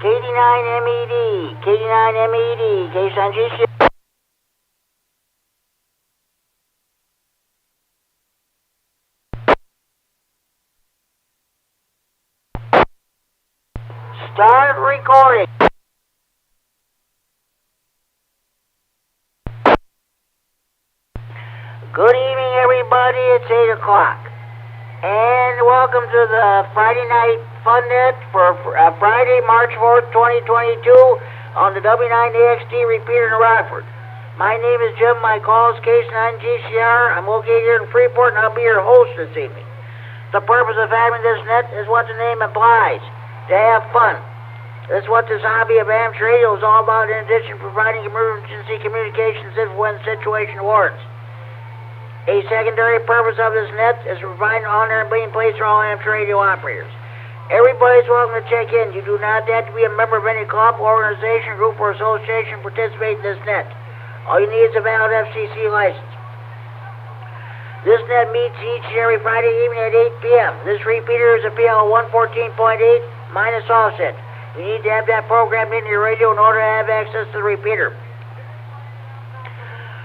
KD9MED, KD9MED, K9RFD. Start recording. Good evening, everybody. It's 8 o'clock. And welcome to the Friday Night Fun Net for Friday, March 4th, 2022 on the W9AXD Repeater in Rockford. My name is Jim. My call is K9GCR. I'm located here in Freeport, and I'll be your host this evening. The purpose of having this net is what the name implies, to have fun. That's what this hobby of amateur radio is all about, in addition to providing emergency communications if when the situation warrants. A secondary purpose of this net is to provide an on-air and being place for all amateur radio operators. Everybody's welcome to check in. You do not have to be a member of any club, organization, group, or association to participate in this net. All you need is a valid FCC license. This net meets each and every Friday evening at 8 p.m. This repeater is a PL 114.8 minus offset. You need to have that programmed into your radio in order to have access to the repeater.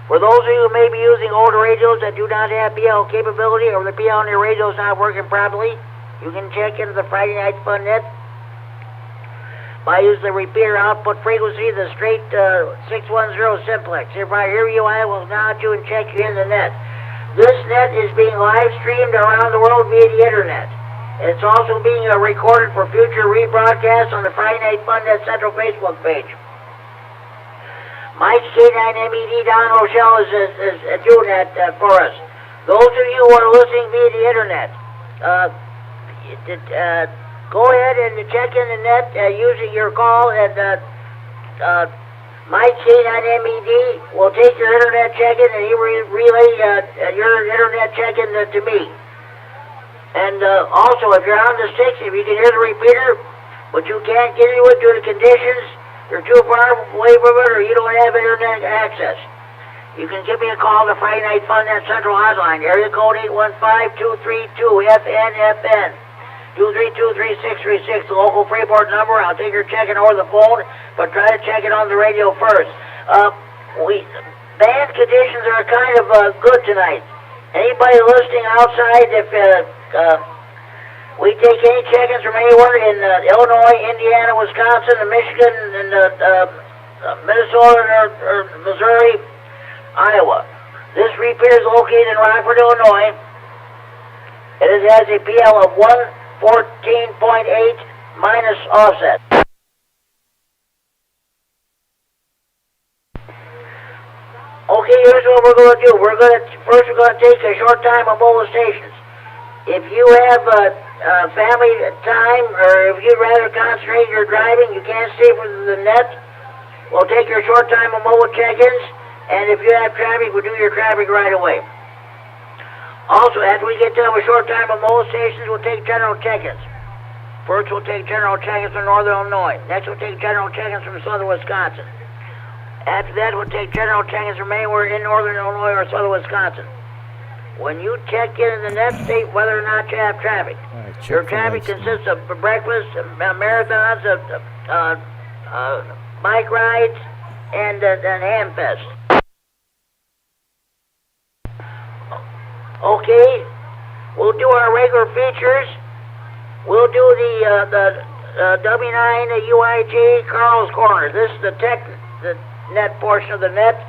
For those of you who may be using older radios that do not have PL capability, or the PL on your radio is not working properly, you can check into the Friday Night Fun Net by using the repeater output frequency, the straight 610 simplex. Hereby, here you I will acknowledge you and check you in the net. This net is being live streamed around the world via the internet. It's also being recorded for future rebroadcasts on the Friday Night Fun Net Central Facebook page. Mike K9MED Don Rochelle is doing that for us. Those of you who are listening via the internet, go ahead and check in the net using your call, and Mike K9MED will take your internet check-in and he will relay your internet check-in to me. And also, if you're on the 6, if you can hear the repeater, but you can't get into it due to conditions, you're too far away from it, or you don't have internet access, you can give me a call to Friday Night Fun Net Central Hotline, area code 815-232-FNFN, 232-3636, the local Freeport number. I'll take your check-in over the phone, but try to check it on the radio first. Band conditions are kind of good tonight. Anybody listening outside, if we take any check-ins from anywhere in Illinois, Indiana, Wisconsin, and Michigan, and Minnesota, or Missouri, Iowa. This repeater is located in Rockford, Illinois. It has a PL of 114.8 minus offset. Okay, here's what we're going to do. First we're going to take a short time on mobile stations. If you have family time, or if you'd rather concentrate your driving, you can't stay for the net, we'll take your short time on mobile check-ins, and if you have traffic, we'll do your traffic right away. Also, after we get done with short time on mobile stations, we'll take general check-ins. First, we'll take general check-ins from northern Illinois. Next, we'll take general check-ins from southern Wisconsin. After that, we'll take general check-ins from anywhere in northern Illinois or southern Wisconsin. When you check in the net, state whether or not you have traffic. Right, your traffic consists of breakfast, marathons, bike rides, and Hamfest. Okay, we'll do our regular features. We'll do the W9AXD Carl's Corner. This is the net portion of the net,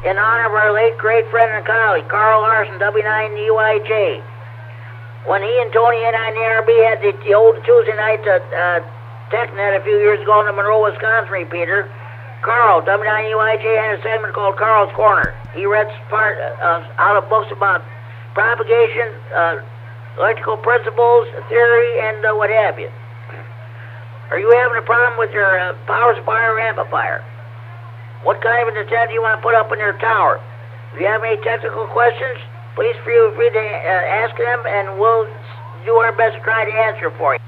in honor of our late great friend and colleague, Carl Larson, W9AXD. When he and Tony K9RFD had the old Tuesday night tech net a few years ago in the Monroe, Wisconsin repeater, Carl, W9AXD, had a segment called Carl's Corner. He read part out of books about propagation, electrical principles, theory, and what have you. Are you having a problem with your power supply or amplifier? What kind of an antenna do you want to put up in your tower? If you have any technical questions, please feel free to ask them, and we'll do our best to try to answer for you.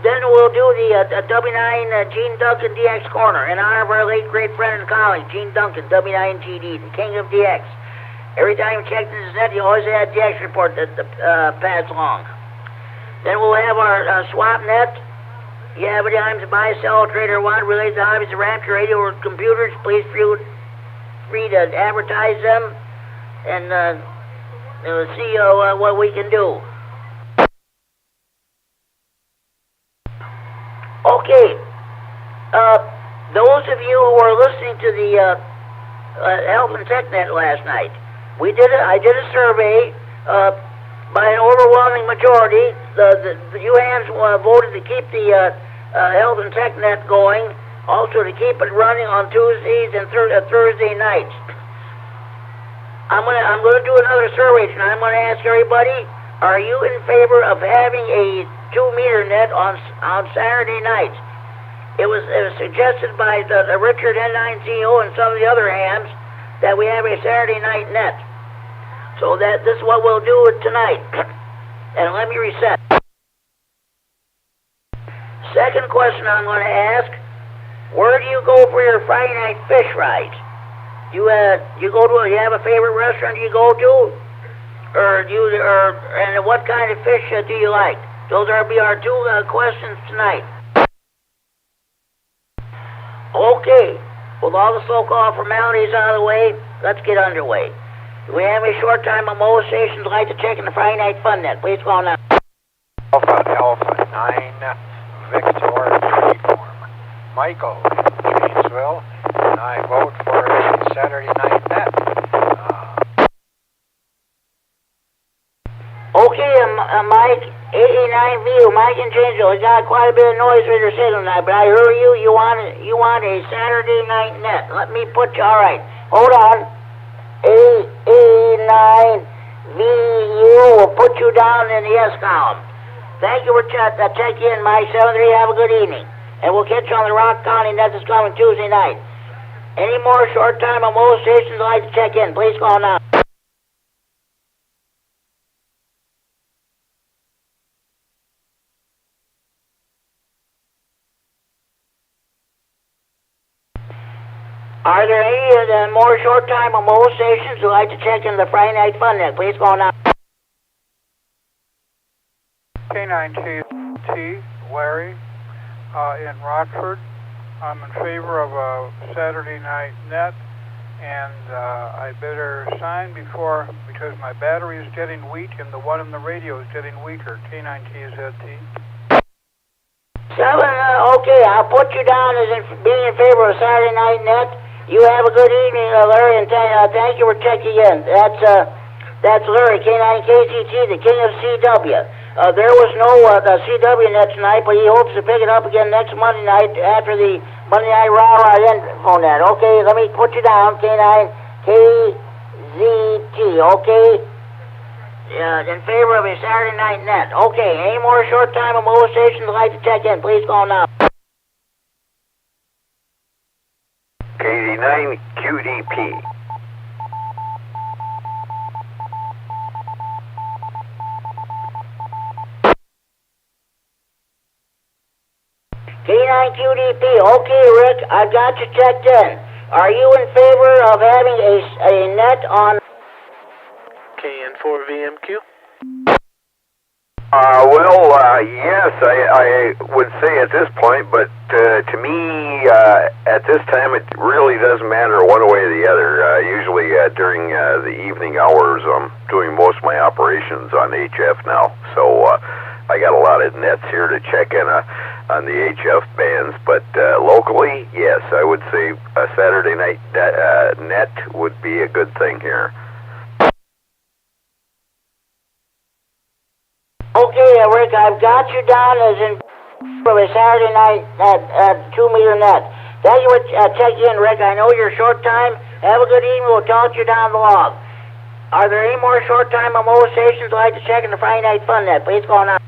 Then we'll do the W9 Gene Duncan DX Corner in honor of our late great friend and colleague, Gene Duncan, W9GD, the king of DX. Every time you check this net, you always had DX report that passes along. Then we'll have our swap net. You have any items to buy, sell, trade, or want related to hobbies of Rapture, radio, or computers, please feel free to advertise them, and we'll see what we can do. Okay, those of you who were listening to the Health and TechNet last night, I did a survey. By an overwhelming majority, the UAMs voted to keep the Health and TechNet going, also to keep it running on Tuesdays and Thursday nights. I'm gonna do another survey tonight. I'm gonna ask everybody: are you in favor of having a 2-meter net on Saturday nights? It was suggested by the Richard N9CO and some of the other hams that we have a Saturday night net. So this is what we'll do tonight. And let me reset. Second question I'm going to ask: where do you go for your Friday night fish rides? You have a favorite restaurant you go to, and what kind of fish do you like? Those are our two questions tonight. Okay, with all the so-called formalities out of the way, let's get underway. We have a short time on most stations would like to check in the Friday Night Fun Net. Please call now. Alpha 9 Victor Uniform. Michael in Janesville, and I vote for a Saturday night net. Okay, Mike, 89VU, Mike in Janesville. It's got quite a bit of noise with your signal tonight, but I heard you. You want a Saturday night net. Let me put you. All right, hold on. 89VU will put you down in the yes column. Thank you for checking in, Mike 73. Have a good evening. And we'll catch you on the Rock County net that's coming Tuesday night. Any more short time on most stations would like to check in, please call now. Are there any more short time on mobile stations who like to check in the Friday Night Fun Net? Please call now. K9RFD Larry in Rockford. I'm in favor of a Saturday night net, and I better sign because my battery is getting weak and the one in the radio is getting weaker. K9TZT. Okay, I'll put you down as being in favor of Saturday night net. You have a good evening, Larry, and thank you for checking in. That's Larry, K9KCT, the king of CW. There was no CW net tonight, but he hopes to pick it up again next Monday night after the Monday Night Raw info net. Okay, let me put you down, K9KZT, okay? In favor of a Saturday night net. Okay, any more short time on mobile stations would like to check in, please call now. KD9QDP. K9QDP. Okay, Rick, I got you checked in. Are you in favor of having a net on KN4VMQ? Yes, I would say at this point, but to me, at this time, it really doesn't matter one way or the other. Usually during the evening hours, I'm doing most of my operations on HF now, so I got a lot of nets here to check in on the HF bands, but locally, yes, I would say a Saturday night net would be a good thing here. Okay, Rick, I've got you down as in for a Saturday night 2-meter net. Thank you for checking in, Rick. I know you're short time. Have a good evening. We'll talk to you down the log. Are there any more short time on mobile stations who'd like to check in the Friday Night Fun Net? Please call now.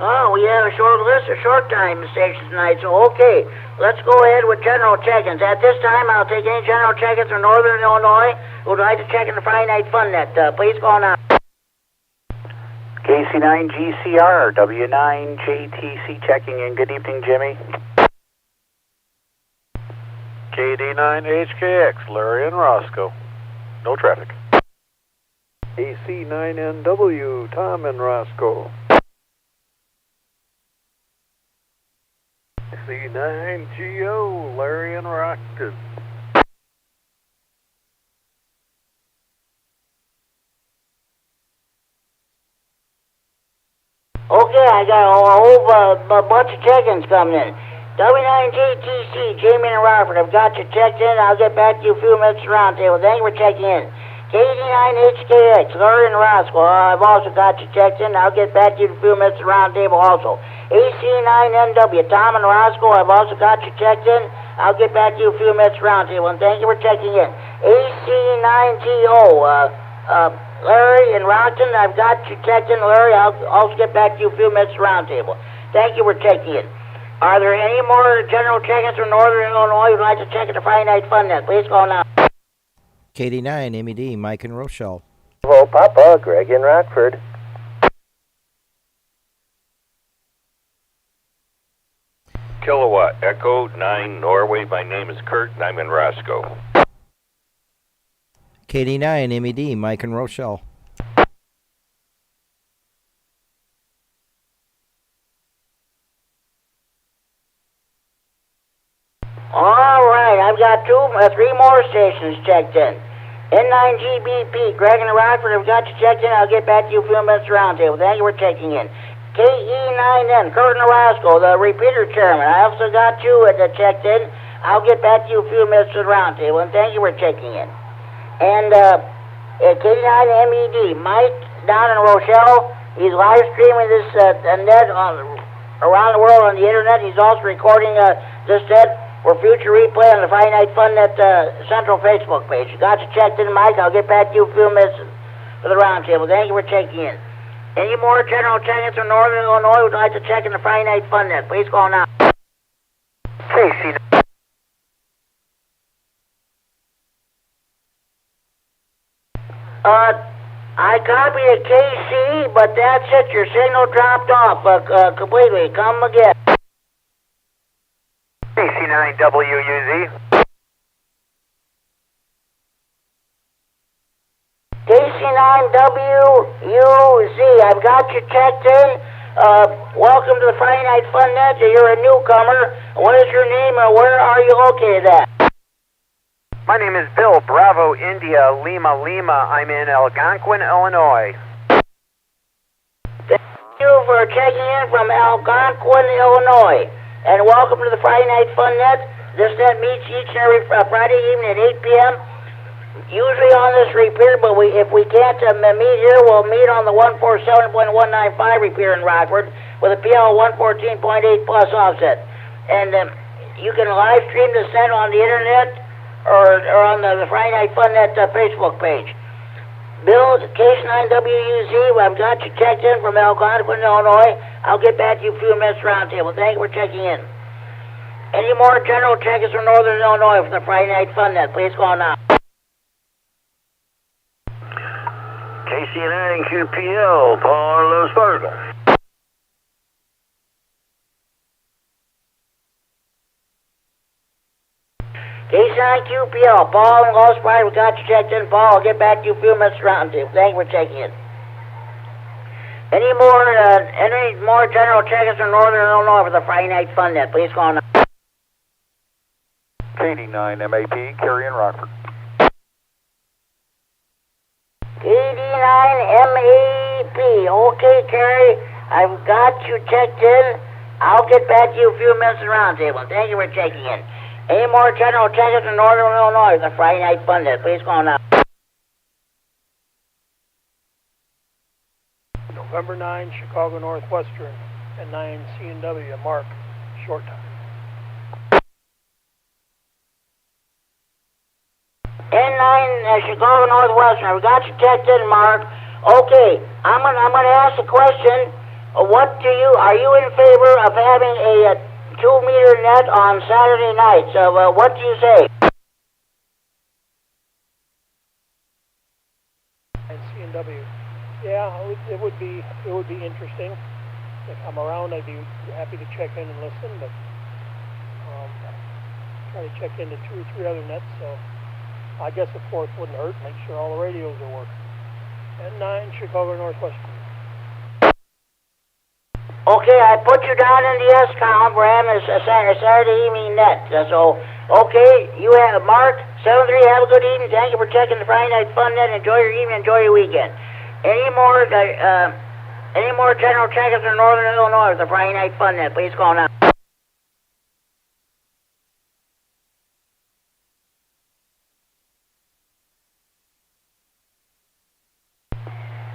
Oh, we have a short list of short time stations tonight, so okay. Let's go ahead with general check-ins. At this time, I'll take any general check-ins from Northern Illinois who would like to check in the Friday Night Fun Net. Please call now. KC9GCR, W9JTC checking in. Good evening, Jimmy. KD9HKX, Larry and Roscoe. No traffic. AC9NW, Tom and Roscoe. C9GO, Larry and Rockton. Okay, I got a whole bunch of check-ins coming in. W9GTC, Jamie and Robert, I've got you checked in. I'll get back to you a few minutes roundtable. Thank you for checking in. KD9HKX, Larry and Roscoe, I've also got you checked in. I'll get back to you in a few minutes roundtable also. AC9NW, Tom and Roscoe, I've also got you checked in. I'll get back to you a few minutes roundtable. And thank you for checking in. AC9GO, Larry and Rockton, I've got you checked in. Larry, I'll also get back to you a few minutes roundtable. Thank you for checking in. Are there any more general check-ins from Northern Illinois who'd like to check in the Friday Night Fun Net? Please call now. KD9MED, Mike and Rochelle. Hello, Papa, Greg in Rockford. Kilowatt Echo 9 Norway. My name is Kurt and I'm in Roscoe. KD9MED, Mike and Rochelle. All right, I've got three more stations checked in. N9GBP, Greg and Rockford, I've got you checked in. I'll get back to you a few minutes roundtable. Thank you for checking in. KE9N, Kurt and Roscoe, the repeater chairman. I also got you checked in. I'll get back to you a few minutes to the roundtable, and thank you for checking in. And KD9MED, Mike down in Rochelle, he's live streaming this net around the world on the internet. He's also recording this net for future replay on the Friday Night Fun Net Central Facebook page. You got you checked in, Mike. I'll get back to you a few minutes for the roundtable. Thank you for checking in. Any more general check-ins from Northern Illinois who'd like to check in the Friday Night Fun Net? Please call now. Casey. I copied a KC, but that's it. Your signal dropped off completely. Come again. AC9WUZ. KC9WUZ, I've got you checked in. Welcome to the Friday Night Fun Net. You're a newcomer. What is your name and where are you located at? My name is Bill, Bravo, India, Lima, Lima. I'm in Algonquin, Illinois. Thank you for checking in from Algonquin, Illinois. And welcome to the Friday Night Fun Net. This net meets each and every Friday evening at 8 p.m. Usually on this repeater, but if we can't meet here, we'll meet on the 147.195 repeater in Rockford with a PL 114.8 plus offset. And you can live stream the set on the internet or on the Friday Night Fun Net Facebook page. Bill, K9WUZ, I've got you checked in from Algonquin, Illinois. I'll get back to you a few minutes roundtable. Thank you for checking in. Any more general check-ins from Northern Illinois for the Friday Night Fun Net? Please call now. KC9QPL, Paul Los Fargo. K9QPL, Paul and Los Fargo, we got you checked in. Paul, I'll get back to you a few minutes roundtable. Thank you for checking in. Any more general check-ins from Northern Illinois for the Friday Night Fun Net? Please call now. KD9MED, Kerry and Rockford. KD9MED. Okay, Kerry, I've got you checked in. I'll get back to you a few minutes in roundtable. Thank you for checking in. Any more general check-ins from Northern Illinois for the Friday Night Fun Net? Please call now. November 9, Chicago Northwestern, and 9 C&W, Mark, short time. N9 Chicago Northwestern, I've got you checked in, Mark. Okay, I'm gonna ask a question. Are you in favor of having a 2-meter net on Saturday night? So what do you say? And C&W. Yeah, it would be interesting. If I'm around, I'd be happy to check in and listen. But try to check into 2 or 3 other nets, so I guess a fourth wouldn't hurt. Make sure all the radios are working. And 9, Chicago Northwestern. Okay, I put you down in the S column for having a Saturday evening net. So, okay, you have Mark 73. Have a good evening. Thank you for checking the Friday Night Fun Net. Enjoy your evening. Enjoy your weekend. Any more general checkers in Northern Illinois with the Friday Night Fun Net? Please call now.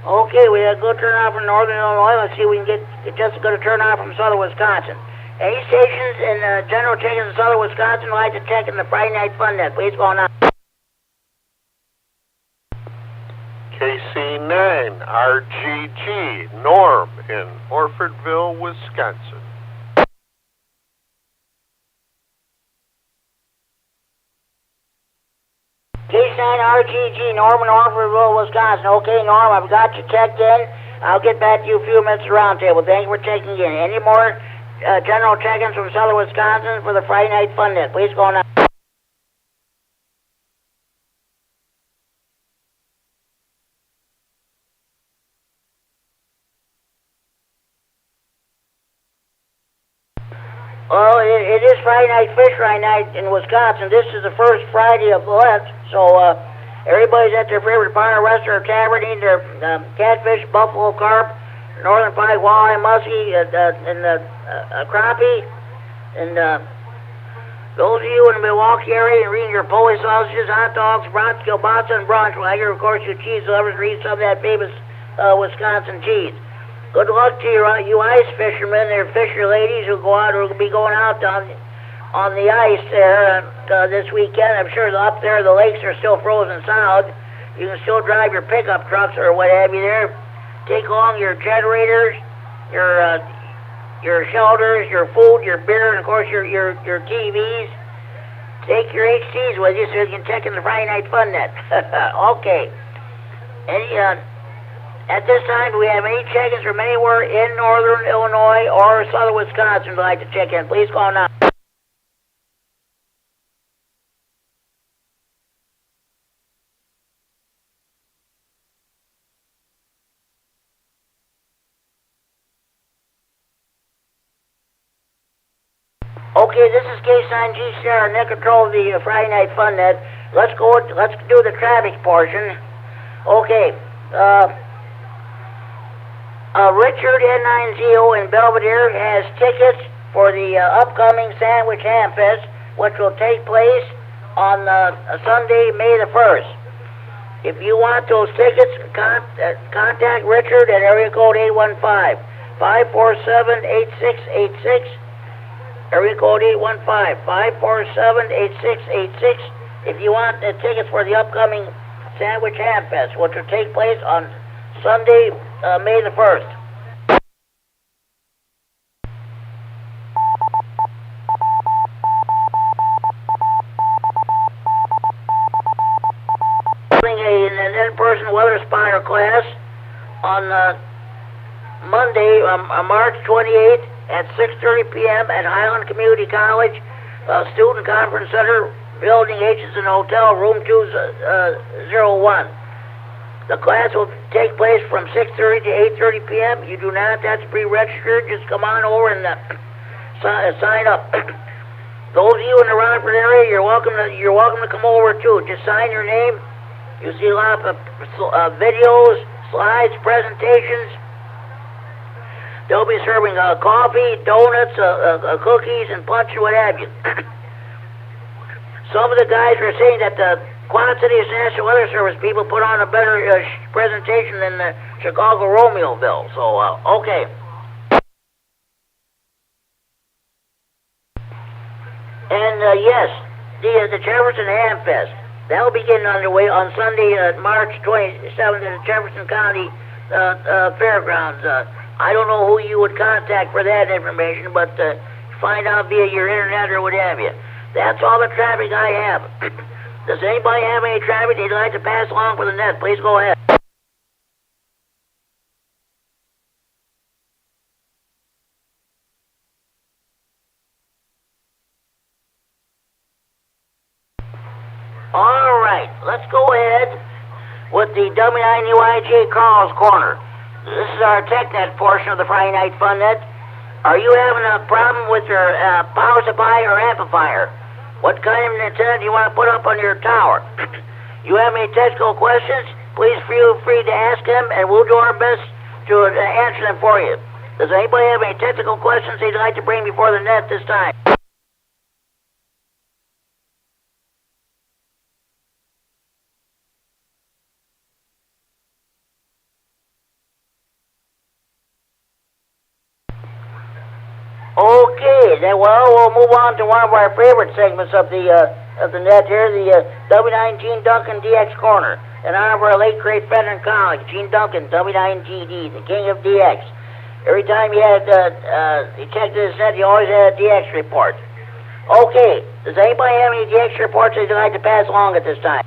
Okay, we had a good turnout from Northern Illinois. Let's see if we can get just as good a turnout from Southern Wisconsin. Any stations in general checkers in Southern Wisconsin would like to check in the Friday Night Fun Net? Please call now. KC9RGG Norm in Orfordville, Wisconsin. K9RGG Norm in Orfordville, Wisconsin. Okay, Norm, I've got you checked in. I'll get back to you a few minutes at the round table. Thank you for checking in. Any more general check-ins from Southern Wisconsin for the Friday Night Fun Net? Please go on. Well, it is Friday Night Fish Fry Night in Wisconsin. This is the first Friday of Lent, so everybody's at their favorite bar, restaurant, or tavern eating their catfish, buffalo, carp, northern pike, walleye, muskie, and crappie. And those of you in the Milwaukee area and reading your Polish sausages, hot dogs, brats, kielbasa, and brunch, well, here, of course, you cheese lovers read some of that famous Wisconsin cheese. Good luck to you ice fishermen, or fisher ladies who go out or will be going out on the ice there this weekend. I'm sure up there the lakes are still frozen solid. You can still drive your pickup trucks or what have you there. Take along your generators, your shelters, your food, your beer, and of course your TVs. Take your HTs with you so you can check in the Friday Night Fun Net. Okay. At this time, do we have any check-ins from anywhere in Northern Illinois or Southern Wisconsin who'd like to check in? Please call now. Okay, this is K9G Sierra, net control of the Friday Night Fun Net. Let's do the traffic portion. Okay, Richard N90 in Belvedere has tickets for the upcoming Sandwich Ham Fest, which will take place on Sunday, May the 1st. If you want those tickets, contact Richard at area code 815-547-8686. Area code 815-547-8686. If you want the tickets for the upcoming Sandwich Ham Fest, which will take place on Sunday, May the 1st. An in-person weather spotter class on Monday, March 28th at 6:30 p.m. at Highland Community College, Student Conference Center, Building H and Hotel, Room 201. The class will take place from 6:30 to 8:30 p.m. You do not have to be registered. Just come on over and sign up. Those of you in the Rockford area, you're welcome to come over too. Just sign your name. You see a lot of videos, slides, presentations. They'll be serving coffee, donuts, cookies, and punch, and what have you. Some of the guys are saying that the Quad City's National Weather Service people put on a better presentation than the Chicago Romeoville. So, okay. And yes, the Jefferson Ham Fest. That'll be getting underway on Sunday, March 27th at the Jefferson County Fairgrounds. I don't know who you would contact for that information, but find out via your internet or what have you. That's all the traffic I have. Does anybody have any traffic they'd like to pass along for the net? Please go ahead. let's go ahead with the W9UIJ Carl's Corner. This is our TechNet portion of the Friday Night Fun Net. Are you having a problem with your power supply or amplifier? What kind of antenna do you want to put up on your tower? You have any technical questions? Please feel free to ask them, and we'll do our best to answer them for you. Does anybody have any technical questions they'd like to bring before the net this time? Okay, then we'll move on to one of our favorite segments of the net here, the W9 Gene Duncan DX Corner, in honor of our late great friend and colleague, Gene Duncan, W9GD, the king of DX. Every time he checked his net, he always had a DX report. Okay, does anybody have any DX reports they'd like to pass along at this time?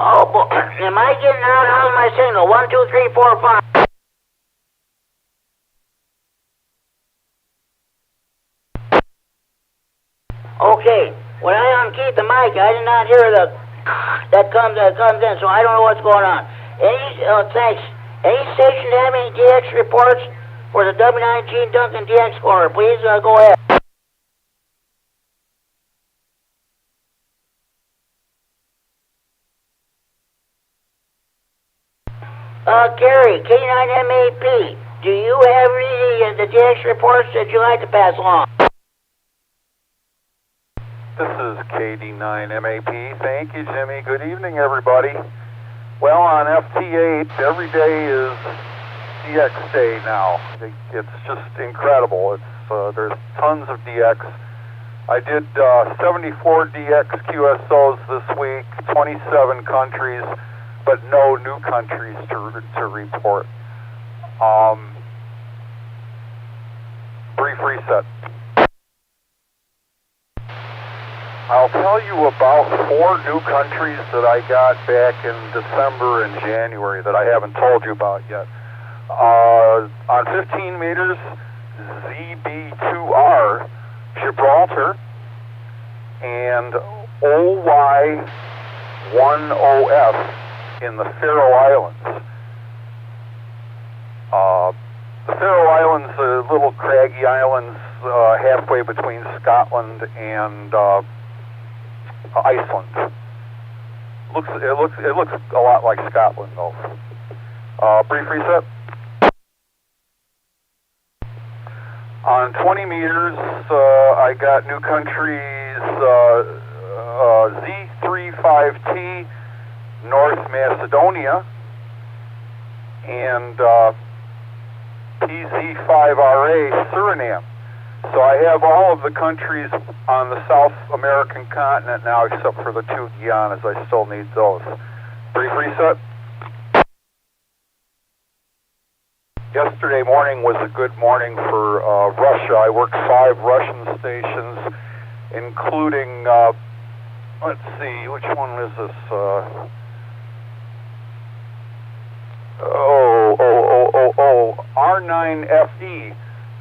Oh, boy. Am I getting out? How's my signal? 1, 2, 3, 4, 5. Okay. When I unkeyed the mic, I did not hear that comes in, so I don't know what's going on. Thanks. Any station have any DX reports for the W9 Gene Duncan DX Corner? Please go ahead. Gary, K9MED, do you have any the DX reports that you'd like to pass along? This is KD9MED. Thank you, Jimmy. Good evening, everybody. Well, on FT8, every day is DX day now. It's just incredible. There's tons of DX. I did 74 DX QSOs this week, 27 countries, but no new countries to report. Brief reset. I'll tell you about 4 new countries that I got back in December and January that I haven't told you about yet. On 15 meters, ZB2R, Gibraltar, and OY10F in the Faroe Islands. The Faroe Islands are little craggy islands halfway between Scotland and Iceland. It looks a lot like Scotland, though. Brief reset. On 20 meters, I got new countries Z35T, North Macedonia, and PZ5RA, Suriname. So I have all of the countries on the South American continent now, except for the 2 Guianas. I still need those. Brief reset. Yesterday morning was a good morning for Russia. I worked 5 Russian stations, including, let's see, which one is this? R9FD,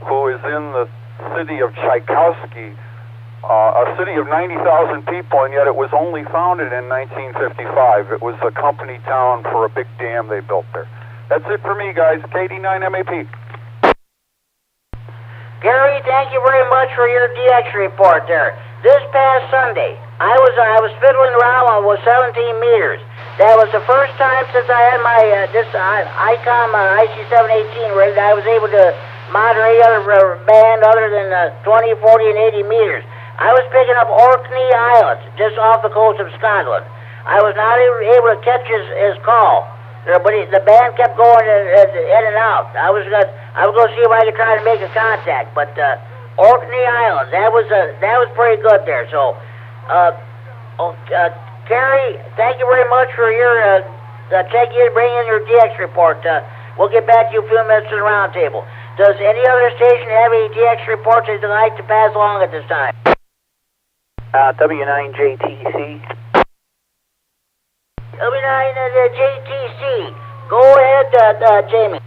who is in the city of Tchaikovsky, a city of 90,000 people, and yet it was only founded in 1955. It was a company town for a big dam they built there. That's it for me, guys. KD9MED. Gary, thank you very much for your DX report there. This past Sunday, I was fiddling around with 17 meters. That was the first time since I had my this ICOM IC718 rig that I was able to moderate other band other than 20, 40, and 80 meters. I was picking up Orkney Islands just off the coast of Scotland. I was not able to catch his call, but the band kept going in and out. I was going to see if I could try to make a contact, but Orkney Islands, that was pretty good there. So, Terry, thank you very much for your bring in your DX report. We'll get back to you a few minutes to the round table. Does any other station have any DX reports they'd like to pass along at this time? W9JTC. W9JTC. Go ahead, Jamie.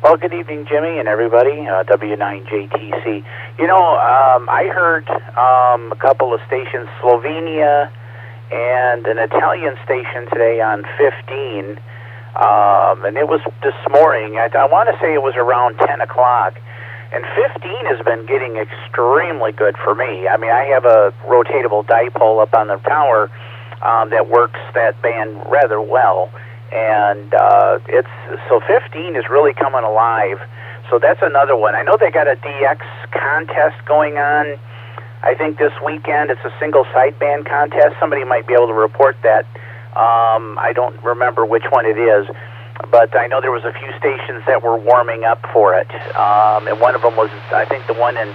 Well, good evening, Jimmy and everybody. W9JTC. You know, I heard a couple of stations, Slovenia and an Italian station today on 15, and it was this morning. I want to say it was around 10 o'clock. And 15 has been getting extremely good for me. I mean, I have a rotatable dipole up on the tower that works that band rather well. And so 15 is really coming alive. So that's another one. I know they got a DX contest going on. I think this weekend it's a single sideband contest. Somebody might be able to report that. I don't remember which one it is, but I know there was a few stations that were warming up for it. And one of them was, I think the one in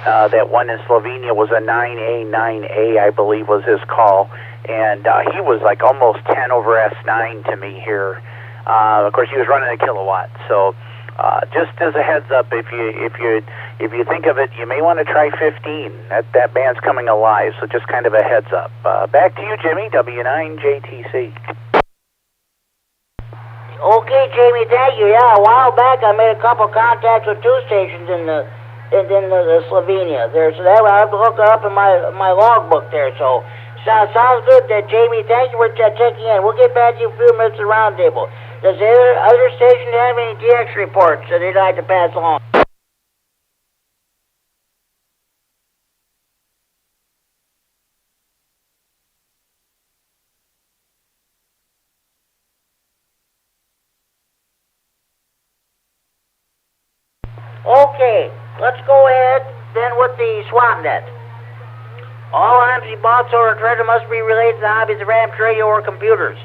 that one in Slovenia was a 9A, I believe was his call. And he was like almost 10 over S9 to me here. Of course, he was running a kilowatt. So just as a heads up, if you think of it, you may want to try 15. That band's coming alive. So just kind of a heads up. Back to you, Jimmy. W9JTC. Okay, Jamie, thank you. Yeah, a while back I made a couple contacts with two stations in the Slovenia there. So that I have to look up in my logbook there. So. Sounds good, Jamie. Thank you for checking in. We'll get back to you in a few minutes at the roundtable. Does the other station have any DX reports that they'd like to pass along? Okay, let's go ahead then with the SwapNet. All items to be bought, sold, or traded must be related to the hobbies of ramps, radio, or computers.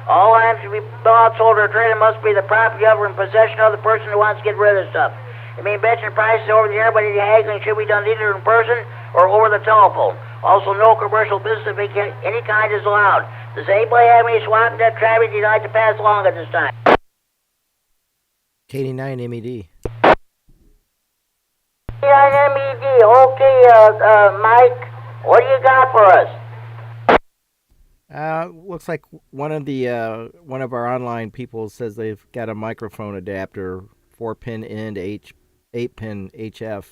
All items to be bought, sold, or traded must be the property of or in possession of the person who wants to get rid of the stuff. It may mention prices over the air, but any haggling should be done either in person or over the telephone. Also, no commercial business of any kind is allowed. Does anybody have any SwapNet traffic you'd like to pass along at this time? KD9MED. K9MED. Okay, Mike. What do you got for us? Looks like one of our online people says they've got a microphone adapter, 4-pin in to 8-pin HF,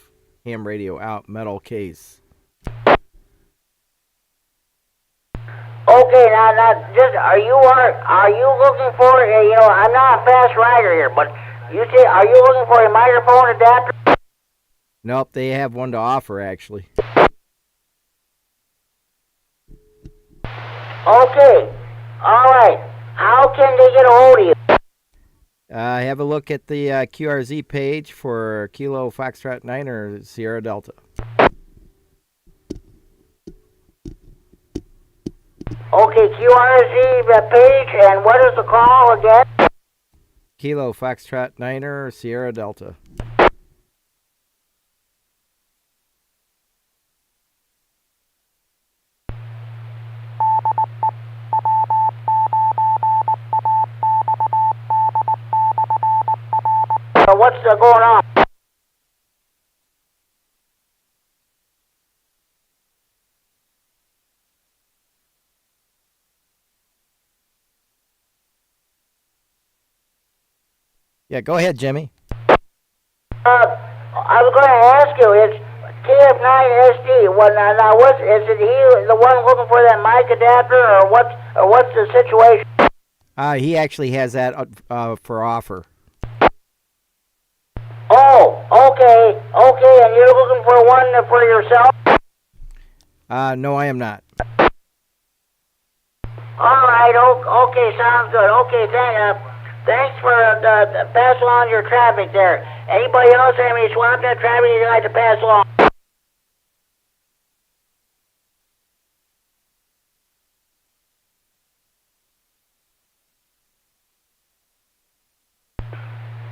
ham radio out, metal case. Okay, now, just are you looking for a, I'm not a fast rider here, but you say, are you looking for a microphone adapter? Nope, they have one to offer actually. Okay, all right. How can they get a hold of you? Have a look at the QRZ page for Kilo Foxtrot 9 or Sierra Delta. Okay, QRZ page, and what is the call again? Kilo Foxtrot 9 or Sierra Delta. What's going on? Yeah, go ahead, Jimmy. I was going to ask you, it's KF9SD. Now, is it he the one looking for that mic adapter, or what's the situation? He actually has that for offer. Oh, okay, and you're looking for one for yourself? No, I am not. All right, okay, sounds good. Okay, thanks for passing on your traffic there. Anybody else have any SwapNet traffic you'd like to pass along?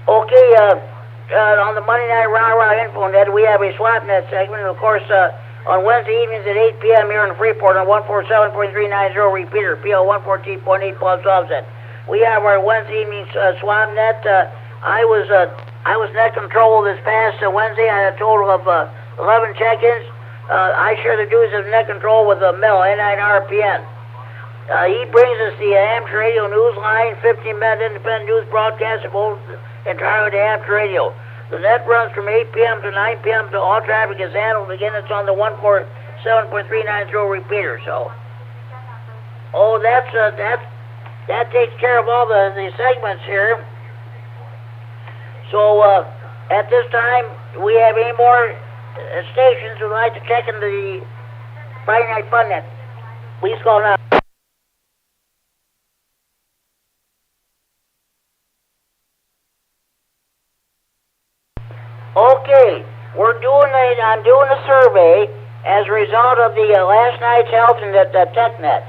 Okay, on the Monday Night Rah-Rah Info Net, we have a SwapNet segment, and of course, on Wednesday evenings at 8 p.m. here in Freeport on 147.390 Repeater, PL 114.8 plus offset. We have our Wednesday evening SwapNet. I was net control this past Wednesday. I had a total of 11 check-ins. I share the duties of net control with Mel, K9RFD. He brings us the Hampshire Radio News Line, 15-minute independent news broadcast of both entirely to Hampshire Radio. The net runs from 8 p.m. to 9 p.m. to all traffic is handled. Again, it's on the 147.390 repeater. So, that takes care of all the segments here. So, at this time, do we have any more stations who would like to check into the Friday Night Fun Net? Please call now. Okay, I'm doing a survey as a result of the last night's health and the TechNet.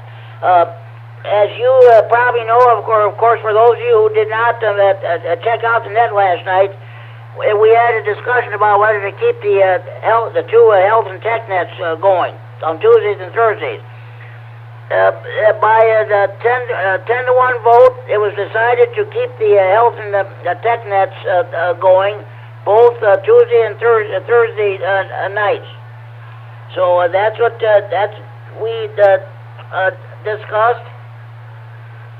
As you probably know, of course, for those of you who did not check out the net last night, we had a discussion about whether to keep the two health and TechNets going on Tuesdays and Thursdays. By the 10 to 1 vote, it was decided to keep the health and the TechNets going, both Tuesday and Thursday nights. So that's what we discussed.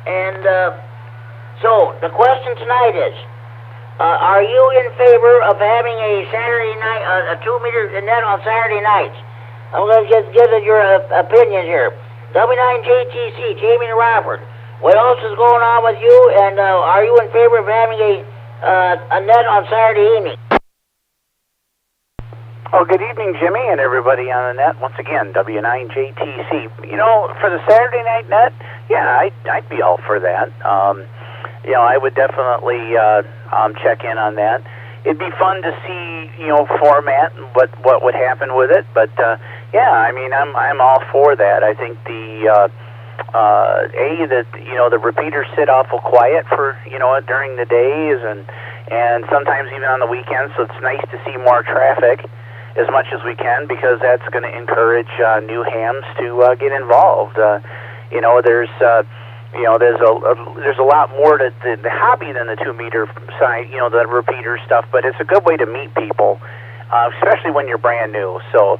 And so the question tonight is, are you in favor of having a Saturday night, a 2-meter net on Saturday nights? I'm going to just give it your opinion here. W9JTC, Jamie and Robert, what else is going on with you? And are you in favor of having a net on Saturday evening? Oh, good evening, Jimmy, and everybody on the net. Once again, W9JTC. You know, for the Saturday night net, yeah, I'd be all for that. You know, I would definitely check in on that. It'd be fun to see, you know, format and what would happen with it. But yeah, I mean, I'm all for that. I think the repeaters sit awful quiet for during the days and sometimes even on the weekends. So it's nice to see more traffic as much as we can, because that's going to encourage new hams to get involved. There's a lot more to the hobby than the 2-meter side, the repeater stuff, but it's a good way to meet people, especially when you're brand new. So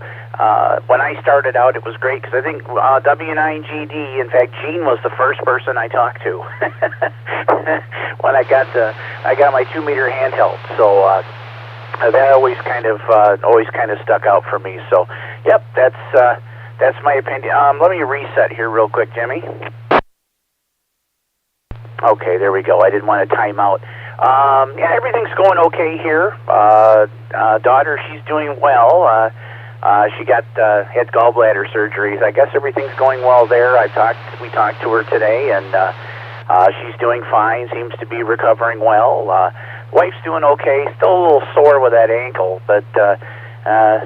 when I started out, it was great, because I think W9GD, in fact, Gene was the first person I talked to when I got my 2-meter handheld. So that always kind of stuck out for me. So, yep, that's my opinion. Let me reset here real quick, Jimmy. Okay, there we go. I didn't want to time out. Yeah, everything's going okay here. Daughter, she's doing well. She had gallbladder surgeries. I guess everything's going well there. We talked to her today, and she's doing fine. Seems to be recovering well. Wife's doing okay. Still a little sore with that ankle, but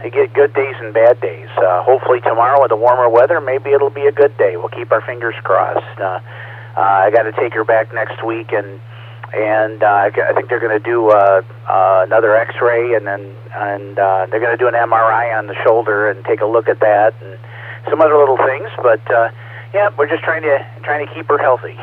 you get good days and bad days. Hopefully tomorrow with the warmer weather, maybe it'll be a good day. We'll keep our fingers crossed. I got to take her back next week, and I think they're going to do another X-ray, and they're going to do an MRI on the shoulder and take a look at that and some other little things. But yeah, we're just trying to keep her healthy.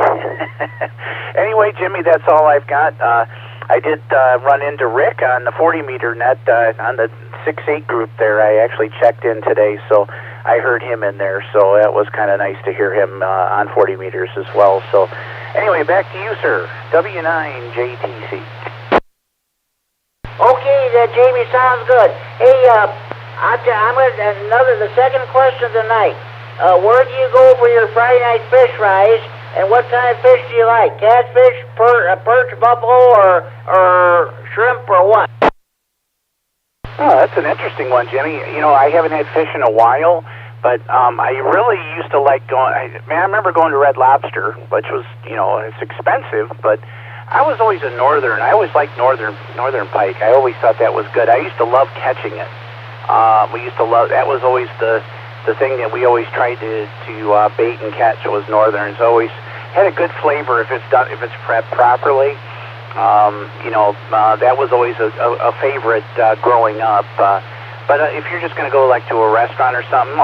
Anyway, Jimmy, that's all I've got. I did run into Rick on the 40-meter net on the 6-8 group there. I actually checked in today, so I heard him in there. So that was kind of nice to hear him on 40 meters as well. So anyway, back to you, sir. W9JTC. Okay, Jamie, sounds good. Hey, the second question of the night. Where do you go for your Friday night fish fries? And what kind of fish do you like? Catfish, perch, buffalo, or shrimp, or what? Oh, that's an interesting one, Jimmy. I haven't had fish in a while, but I really used to like going. I remember going to Red Lobster, which was, it's expensive, but I was always a northern. I always liked northern pike. I always thought that was good. I used to love catching it. That was always the thing that we always tried to bait and catch. It was northern. It's always had a good flavor if it's prepped properly. That was always a favorite growing up. But if you're just going to go like to a restaurant or something,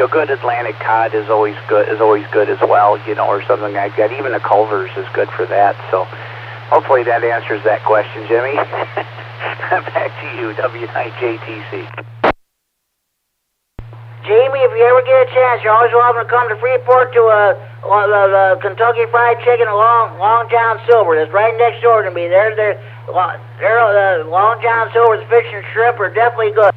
good Atlantic cod is always good as well, or something like that. Even a Culver's is good for that. So hopefully that answers that question, Jimmy. Back to you, W9JTC. Jamie, if you ever get a chance, you're always welcome to come to Freeport to Well, the Kentucky Fried Chicken, Long John Silver. That's right next door to me. Long John Silver's fish and shrimp are definitely good.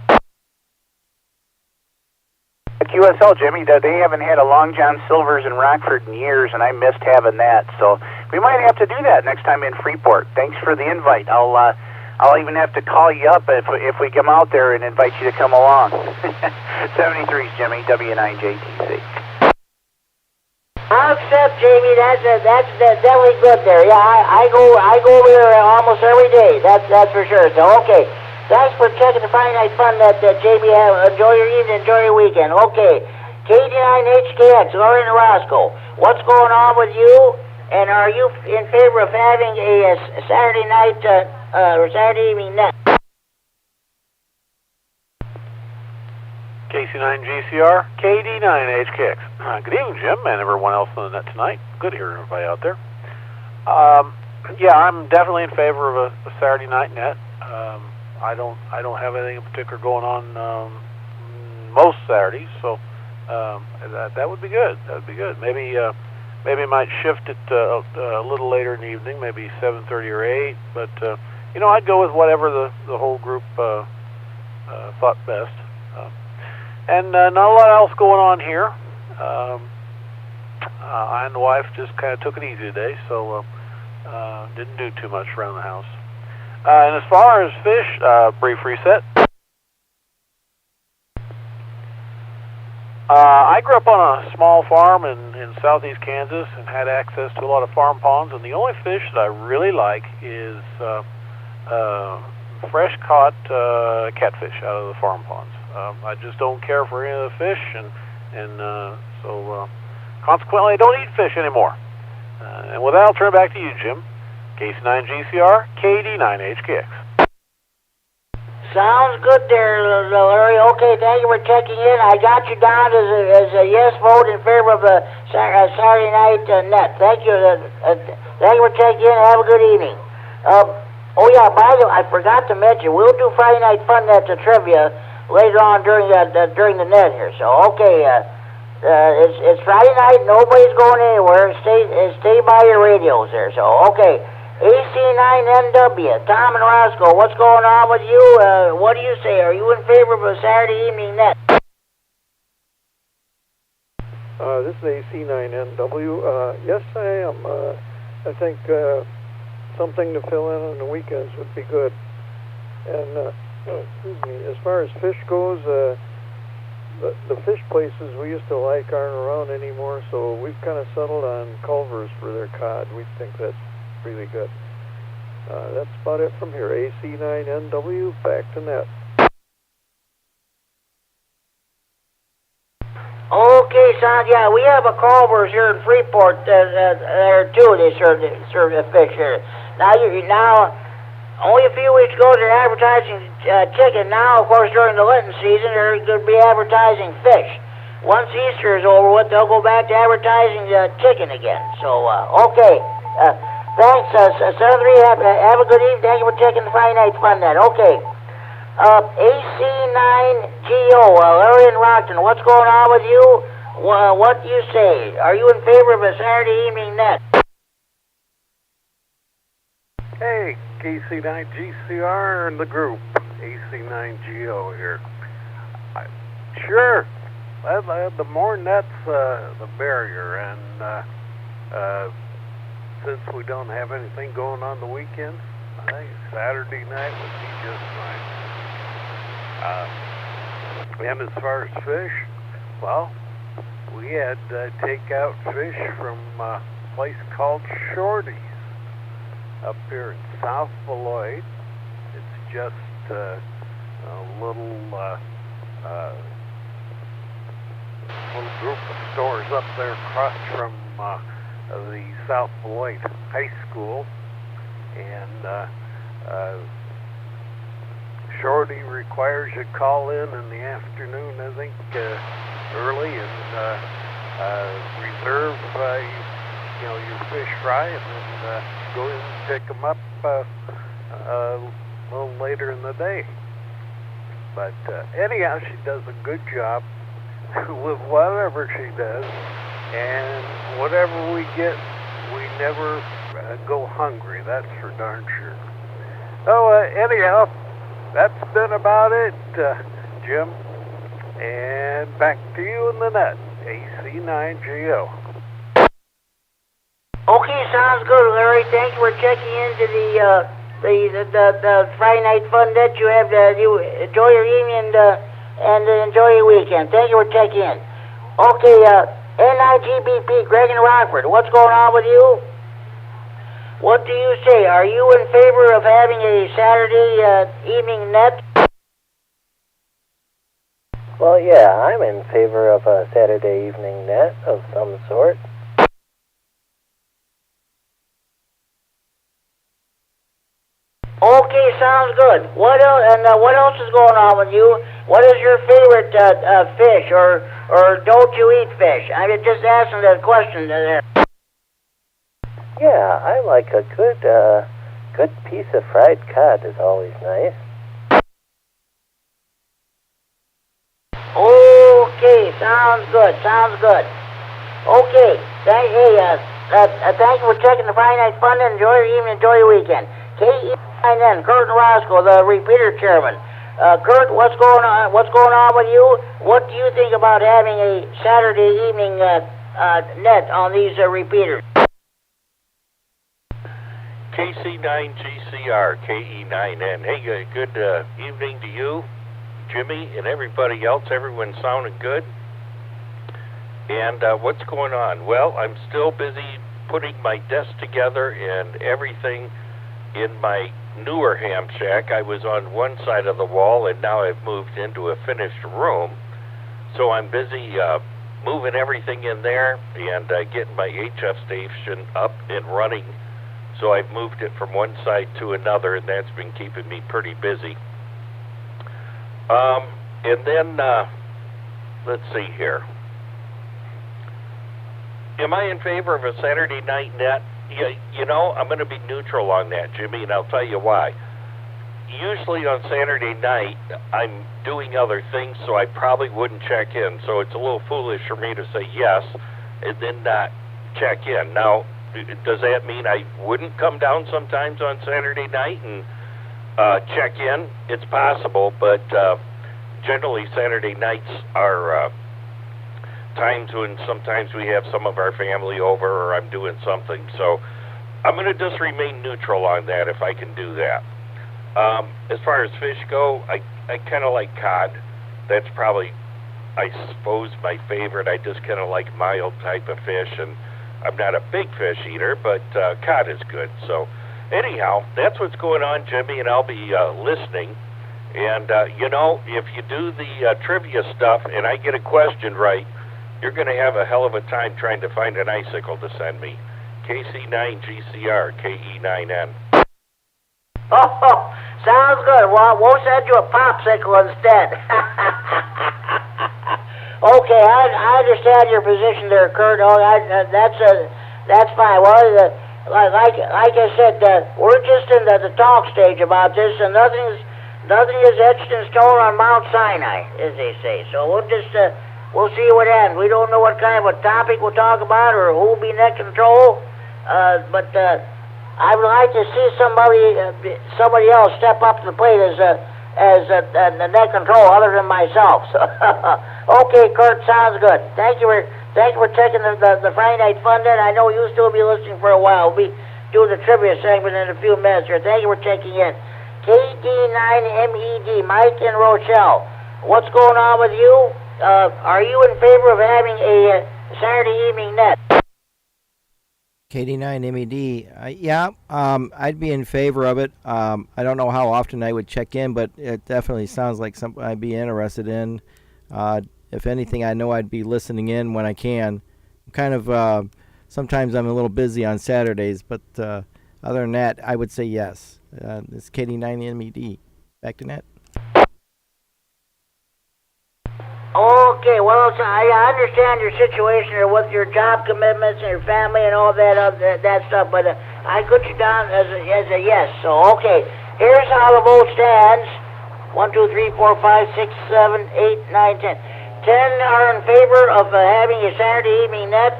At QSL, Jimmy, they haven't had a Long John Silver's in Rockford in years, and I missed having that. So we might have to do that next time in Freeport. Thanks for the invite. I'll even have to call you up if we come out there and invite you to come along. 73's Jimmy, W9JTC. I'll accept, Jamie. That's definitely good there. Yeah, I go over there almost every day. That's for sure. So okay, thanks for checking the Friday Night Fun that Jamie. Enjoy your evening, enjoy your weekend. Okay, KD9HKX, Lorraine Roscoe. What's going on with you? And are you in favor of having a Saturday night or Saturday evening net? KC9GCR, KD9HKX. Good evening, Jim, and everyone else on the net tonight. Good to hear everybody out there. Yeah, I'm definitely in favor of a Saturday night net. I don't have anything in particular going on most Saturdays, so that would be good. That would be good. Maybe I might shift it a little later in the evening, maybe 7:30 or 8. But I'd go with whatever the whole group thought best. And not a lot else going on here. I and the wife just kind of took it easy today, so didn't do too much around the house. And as far as fish, brief reset. I grew up on a small farm in southeast Kansas and had access to a lot of farm ponds, and the only fish that I really like is fresh caught catfish out of the farm ponds. I just don't care for any of the fish, and so consequently I don't eat fish anymore. And with that, I'll turn it back to you, Jim. KC9GCR, KD9HKX. Sounds good there, Larry. Okay, thank you for checking in. I got you down as a yes vote in favor of the Saturday night net. Thank you. Thank you for checking in. Have a good evening. Oh yeah, by the way, I forgot to mention, we'll do Friday Night Fun Net trivia later on during the net here. So okay, it's Friday night. Nobody's going anywhere. Stay by your radios there. So okay. AC9NW, Tom and Roscoe, what's going on with you? What do you say? Are you in favor of a Saturday evening net? This is AC9NW. Yes, I am. I think something to fill in on the weekends would be good. And excuse me, as far as fish goes, the fish places we used to like aren't around anymore, so we've kind of settled on Culver's for their cod. We think that's really good. That's about it from here. AC9NW, back to net. Okay, son. Yeah, we have a Culver's here in Freeport. There too. They serve the fish here. Now only a few weeks ago they're advertising chicken. Now, of course, during the Lenten season, they're going to be advertising fish. Once Easter is over with, they'll go back to advertising chicken again. So, okay. Thanks, 7-3. Have a good evening. Thank you for checking the Friday Night Fun Net. Okay. AC9GO, Larry in Rockton, what's going on with you? What do you say? Are you in favor of a Saturday evening net? Hey, KC9GCR and the group, AC9GO here. Sure, the more nets, the barrier, and since we don't have anything going on the weekends, I think Saturday night would be just fine. And as far as fish, well, we had takeout fish from a place called Shorty's up here in South Beloit. It's just a little group of stores up there across from the South Beloit High School, and Shorty requires you call in the afternoon, I think, early, and reserve your fish fry, and then go in and pick them up a little later in the day. But anyhow, she does a good job with whatever she does. And whatever we get, we never go hungry. That's for darn sure. So anyhow, that's been about it, Jim. And back to you in the net, AC9GO. Okay, sounds good, Larry. Thanks for checking into the Friday night fun that you have. You enjoy your evening and enjoy your weekend. Thank you for checking in. Okay, NIGBP, Greg and Rockford, what's going on with you? What do you say? Are you in favor of having a Saturday evening net? Well, yeah, I'm in favor of a Saturday evening net of some sort. Okay, sounds good. What else? And what else is going on with you? What is your favorite fish, or don't you eat fish? I'm just asking that question there. Yeah, I like a good piece of fried cod is always nice. Okay, sounds good. Sounds good. Okay, thank you for checking the Friday Night Fun and enjoy your evening, enjoy your weekend. K9N, Kurt and Roscoe, the repeater chairman. Kurt, what's going on? What's going on with you? What do you think about having a Saturday evening net on these repeaters? KC9GCR, KE9N. Hey, good evening to you, Jimmy, and everybody else. Everyone's sounding good. And what's going on? Well, I'm still busy putting my desk together and everything in my newer ham shack. I was on one side of the wall, and now I've moved into a finished room. So I'm busy moving everything in there and getting my HF station up and running. So I've moved it from one side to another, and that's been keeping me pretty busy. And then, let's see here. Am I in favor of a Saturday night net? You know, I'm going to be neutral on that, Jimmy, and I'll tell you why. Usually on Saturday night, I'm doing other things, so I probably wouldn't check in. So it's a little foolish for me to say yes and then not check in. Now, does that mean I wouldn't come down sometimes on Saturday night and check in? It's possible, but generally Saturday nights are times when sometimes we have some of our family over or I'm doing something. So I'm going to just remain neutral on that if I can do that. As far as fish go, I kind of like cod. That's probably, I suppose, my favorite. I just kind of like mild type of fish, and I'm not a big fish eater, but cod is good. So anyhow, that's what's going on, Jimmy, and I'll be listening. And, you know, if you do the trivia stuff and I get a question right, you're going to have a hell of a time trying to find an icicle to send me. KC9GCR, KE9N. Oh, sounds good. Well, we'll send you a popsicle instead. Okay, I understand your position there, Kurt. Oh, that's fine. Well, like I said, we're just in the talk stage about this, and nothing is etched in stone on Mount Sinai, as they say. So we'll see what happens. We don't know what kind of a topic we'll talk about or who will be net control, but I would like to see somebody else step up to the plate as the net control other than myself. So, okay, Kurt, sounds good. Thank you for checking the Friday Night Fun Net. I know you'll still be listening for a while. We'll be doing the trivia segment in a few minutes here. Thank you for checking in. KD9MED, Mike and Rochelle, what's going on with you? Are you in favor of having a Saturday evening net? KD9MED, yeah, I'd be in favor of it. I don't know how often I would check in, but it definitely sounds like something I'd be interested in. If anything, I know I'd be listening in when I can. Kind of, sometimes I'm a little busy on Saturdays, but other than that, I would say yes. This is KD9MED. Back to net. Okay, well, so I understand your situation here with your job commitments and your family and all that stuff, but I put you down as a yes. So, okay, here's how the vote stands. 1, 2, 3, 4, 5, 6, 7, 8, 9, 10. are in favor of having a Saturday evening net.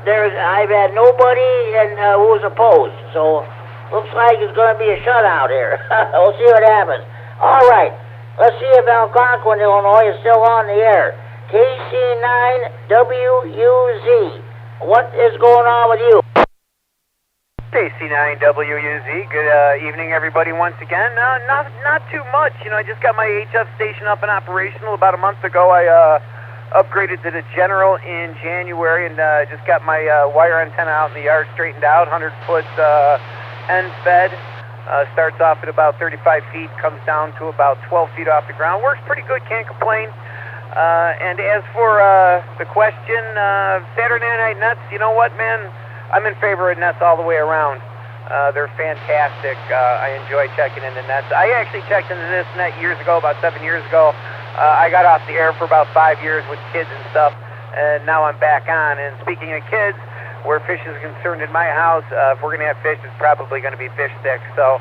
I've had nobody who's opposed. So looks like it's going to be a shutout here. We'll see what happens. All right. Let's see if Algonquin, Illinois is still on the air. KC9WUZ. What is going on with you? KC9WUZ. Good evening, everybody, once again. Not too much. You know, I just got my HF station up and operational about a month ago. I upgraded to the General in January and just got my wire antenna out in the yard straightened out. 100-foot end fed. Starts off at about 35 feet, comes down to about 12 feet off the ground. Works pretty good, can't complain. And as for the question, Saturday night nets, you know what, man? I'm in favor of nets all the way around. They're fantastic. I enjoy checking into nets. I actually checked into this net years ago, about 7 years ago. I got off the air for about 5 years with kids and stuff, and now I'm back on. And speaking of kids, where fish is concerned in my house, if we're going to have fish, it's probably going to be fish sticks. So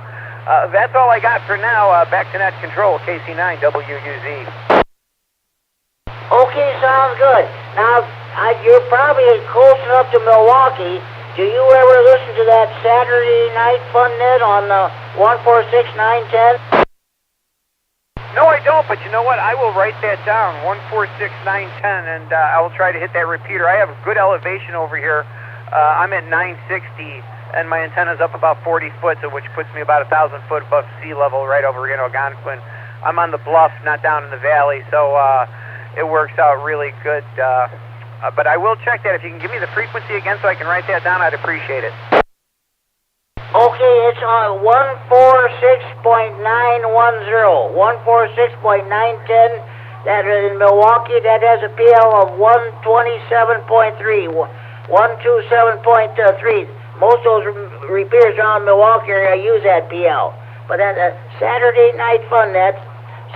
that's all I got for now. Back to net control, KC9WUZ. Okay, sounds good. Now, you're probably close enough to Milwaukee. Do you ever listen to that Saturday night fun net on 146910? No, I don't, but you know what? I will write that down, 146910, and I will try to hit that repeater. I have a good elevation over here. I'm at 960, and my antenna's up about 40 foot, which puts me about 1,000 foot above sea level right over in Algonquin. I'm on the bluff, not down in the valley, so it works out really good. But I will check that. If you can give me the frequency again so I can write that down, I'd appreciate it. Okay, it's on 146.910, 146.910. That is in Milwaukee. That has a PL of 127.3, 127.3. Most of those repeaters around Milwaukee area use that PL. But then Saturday night fun net,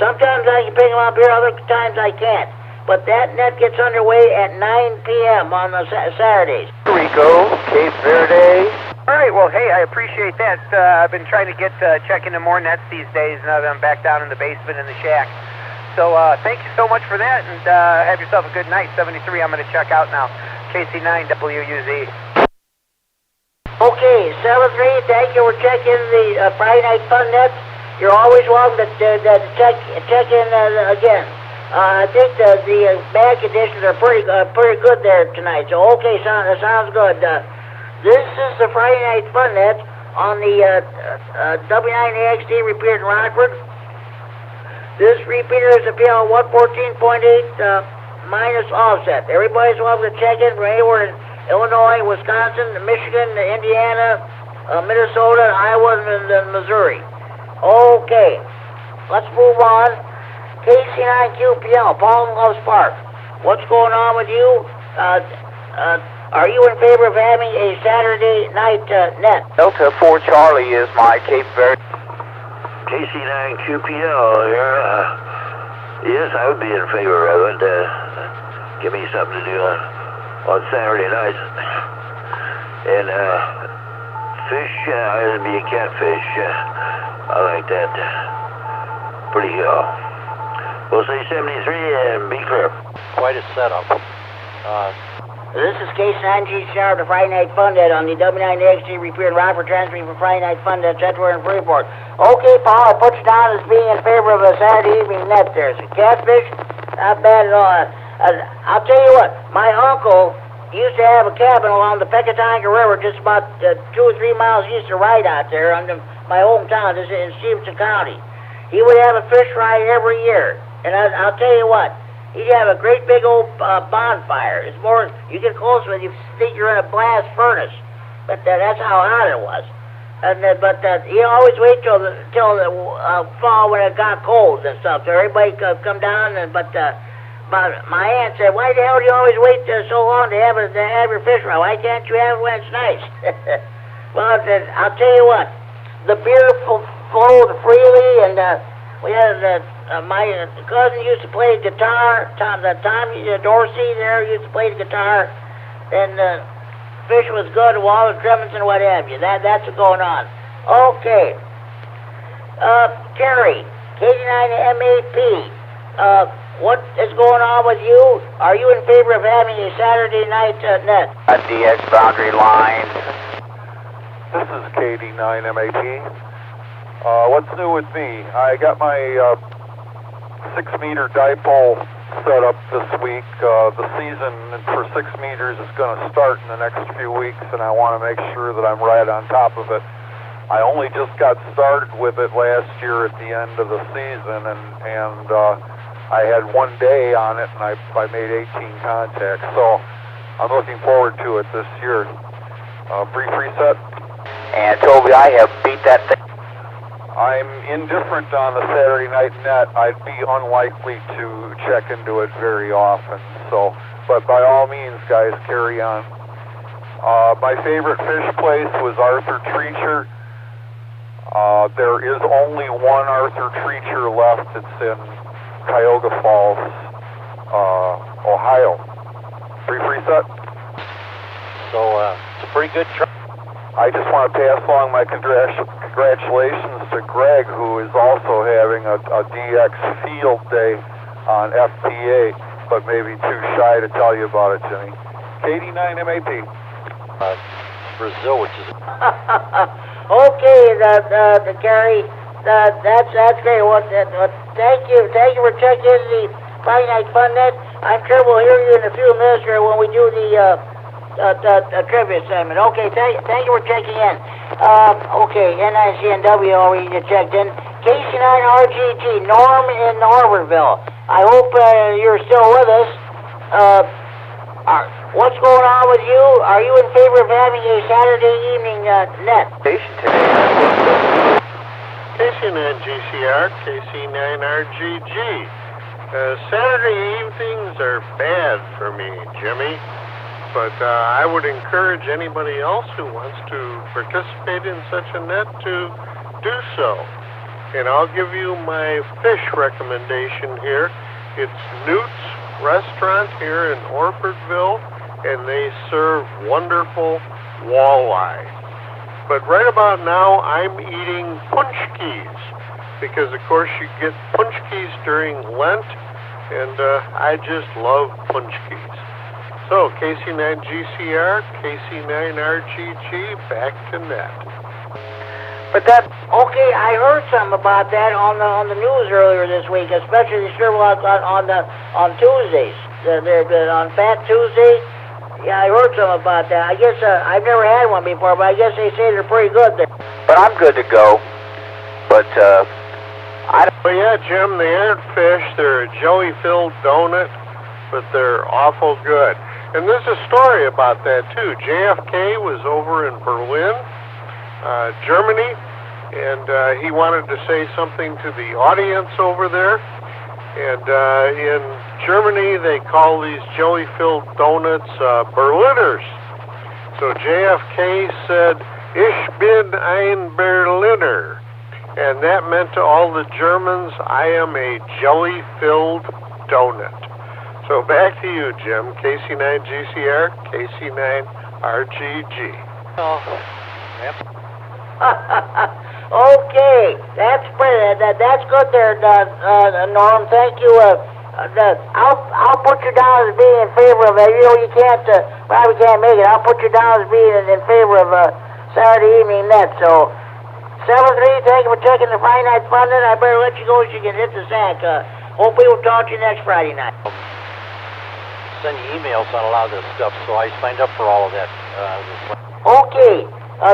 sometimes I can pick them up here, other times I can't. But that net gets underway at 9 p.m. on the Saturdays. Rico, Cape Verde. All right, well, hey, I appreciate that. I've been trying to check into more nets these days now that I'm back down in the basement in the shack. So thank you so much for that, and have yourself a good night. 73, I'm going to check out now. KC9WUZ. Okay, 73, thank you for checking the Friday night fun nets. You're always welcome to check in again. I think the bag conditions are pretty good there tonight. So okay, sounds good. This is the Friday night fun net on the W9AXD Repeater in Rockford. This repeater is a PL 114.8 minus offset. Everybody's welcome to check in from anywhere in Illinois, Wisconsin, Michigan, Indiana, Minnesota, Iowa, and Missouri. Okay, let's move on. KC9QPL, Paul and Loves Park. What's going on with you? Are you in favor of having a Saturday night net? Delta 4 Charlie is my Cape Verde. KC9QPL here. Yes, I would be in favor of it. Give me something to do on Saturday nights. And fish, it'd be a catfish. I like that. Pretty we'll say 73 and be clear. Quite a setup. This is KC9GCR, the Friday Night Fun Net on the W9AXD Repeater in Rockford, transmitting from Friday Night Fun Net Center in Freeport. Okay, Paul, I put you down as being in favor of a Saturday evening net there. So catfish, not bad at all. I'll tell you what, my uncle used to have a cabin along the Pecatonica River, just about 2 or 3 miles east of Wright out there, under my hometown, this is in Stevenson County. He would have a fish fry every year. And I'll tell you what, he'd have a great big old bonfire. It's more, you get close with it, you think you're in a blast furnace. But that's how hot it was. And but he always wait till the fall when it got cold and stuff. So everybody could come down. But my aunt said, "Why the hell do you always wait so long to have your fish fry? Why can't you have it when it's nice?" Well, I'll tell you what, the beer flowed freely, and we had. My cousin used to play guitar. Tom Dorsey there used to play the guitar, and fish was good. Wallace Dremmons and what have you. That's what's going on. Okay, Kerry, KD9MED. what is going on with you? Are you in favor of having a Saturday night net? DX boundary lines. This is KD9MED. What's new with me? I got my 6-meter dipole set up this week. The season for 6 meters is going to start in the next few weeks, and I want to make sure that I'm right on top of it. I only just got started with it last year at the end of the season, and I had 1 day on it, and I made 18 contacts. So I'm looking forward to it this year. Brief reset. And Toby, I have beat that thing. I'm indifferent on the Saturday night net. I'd be unlikely to check into it very often. So, but by all means, guys, carry on. My favorite fish place was Arthur Treacher. There is only one Arthur Treacher left. It's in Cuyahoga Falls, Ohio. Brief reset. So it's a pretty good try. I just want to pass along my congratulations to Greg, who is also having a DX field day on FT8, but maybe too shy to tell you about it, Jimmy. KD9MED. Brazil, which is... Okay, Gary, that's great. Thank you for checking in the Friday Night Fun Net. I'm sure we'll hear you in a few minutes here when we do the trivia segment. Okay, thank you for checking in. Okay, NICNW already checked in. KC9RGG, Norm in Orberville. I hope you're still with us. What's going on with you? Are you in favor of having a Saturday evening net? Station today. KC9GCR, KC9RGG. Saturday evenings are bad for me, Jimmy. But I would encourage anybody else who wants to participate in such a net to do so. And I'll give you my fish recommendation here. It's Newt's Restaurant here in Orfordville, and they serve wonderful walleye. But right about now, I'm eating punchkis, because of course you get punchkis during Lent, and I just love punchkis. So, KC9GCR, KC9RGG, back to net. But okay, I heard something about that on the news earlier this week, especially the serve on Tuesdays. On Fat Tuesday, yeah, I heard something about that. I guess I've never had one before, but I guess they say they're pretty good there. But I'm good to go. But Well, yeah, Jim, they aren't fish. They're a jelly-filled donut, but they're awful good. And there's a story about that, too. JFK was over in Berlin, Germany, and he wanted to say something to the audience over there. And in Germany, they call these jelly-filled donuts Berliners. So JFK said, "Ich bin ein Berliner." And that meant to all the Germans, I am a jelly-filled donut. So back to you, Jim. KC9GCR, KC9RGG. Oh, yep. Okay, that's good there, Norm. Thank you. I'll put you down as being in favor of it. You know, you probably can't make it. I'll put you down as being in favor of Saturday evening net. So 7-3, thank you for checking the Friday Night Fun Net. I better let you go so you can hit the sack. Hopefully we'll talk to you next Friday night. Send you emails on a lot of this stuff, so I signed up for all of that. Okay,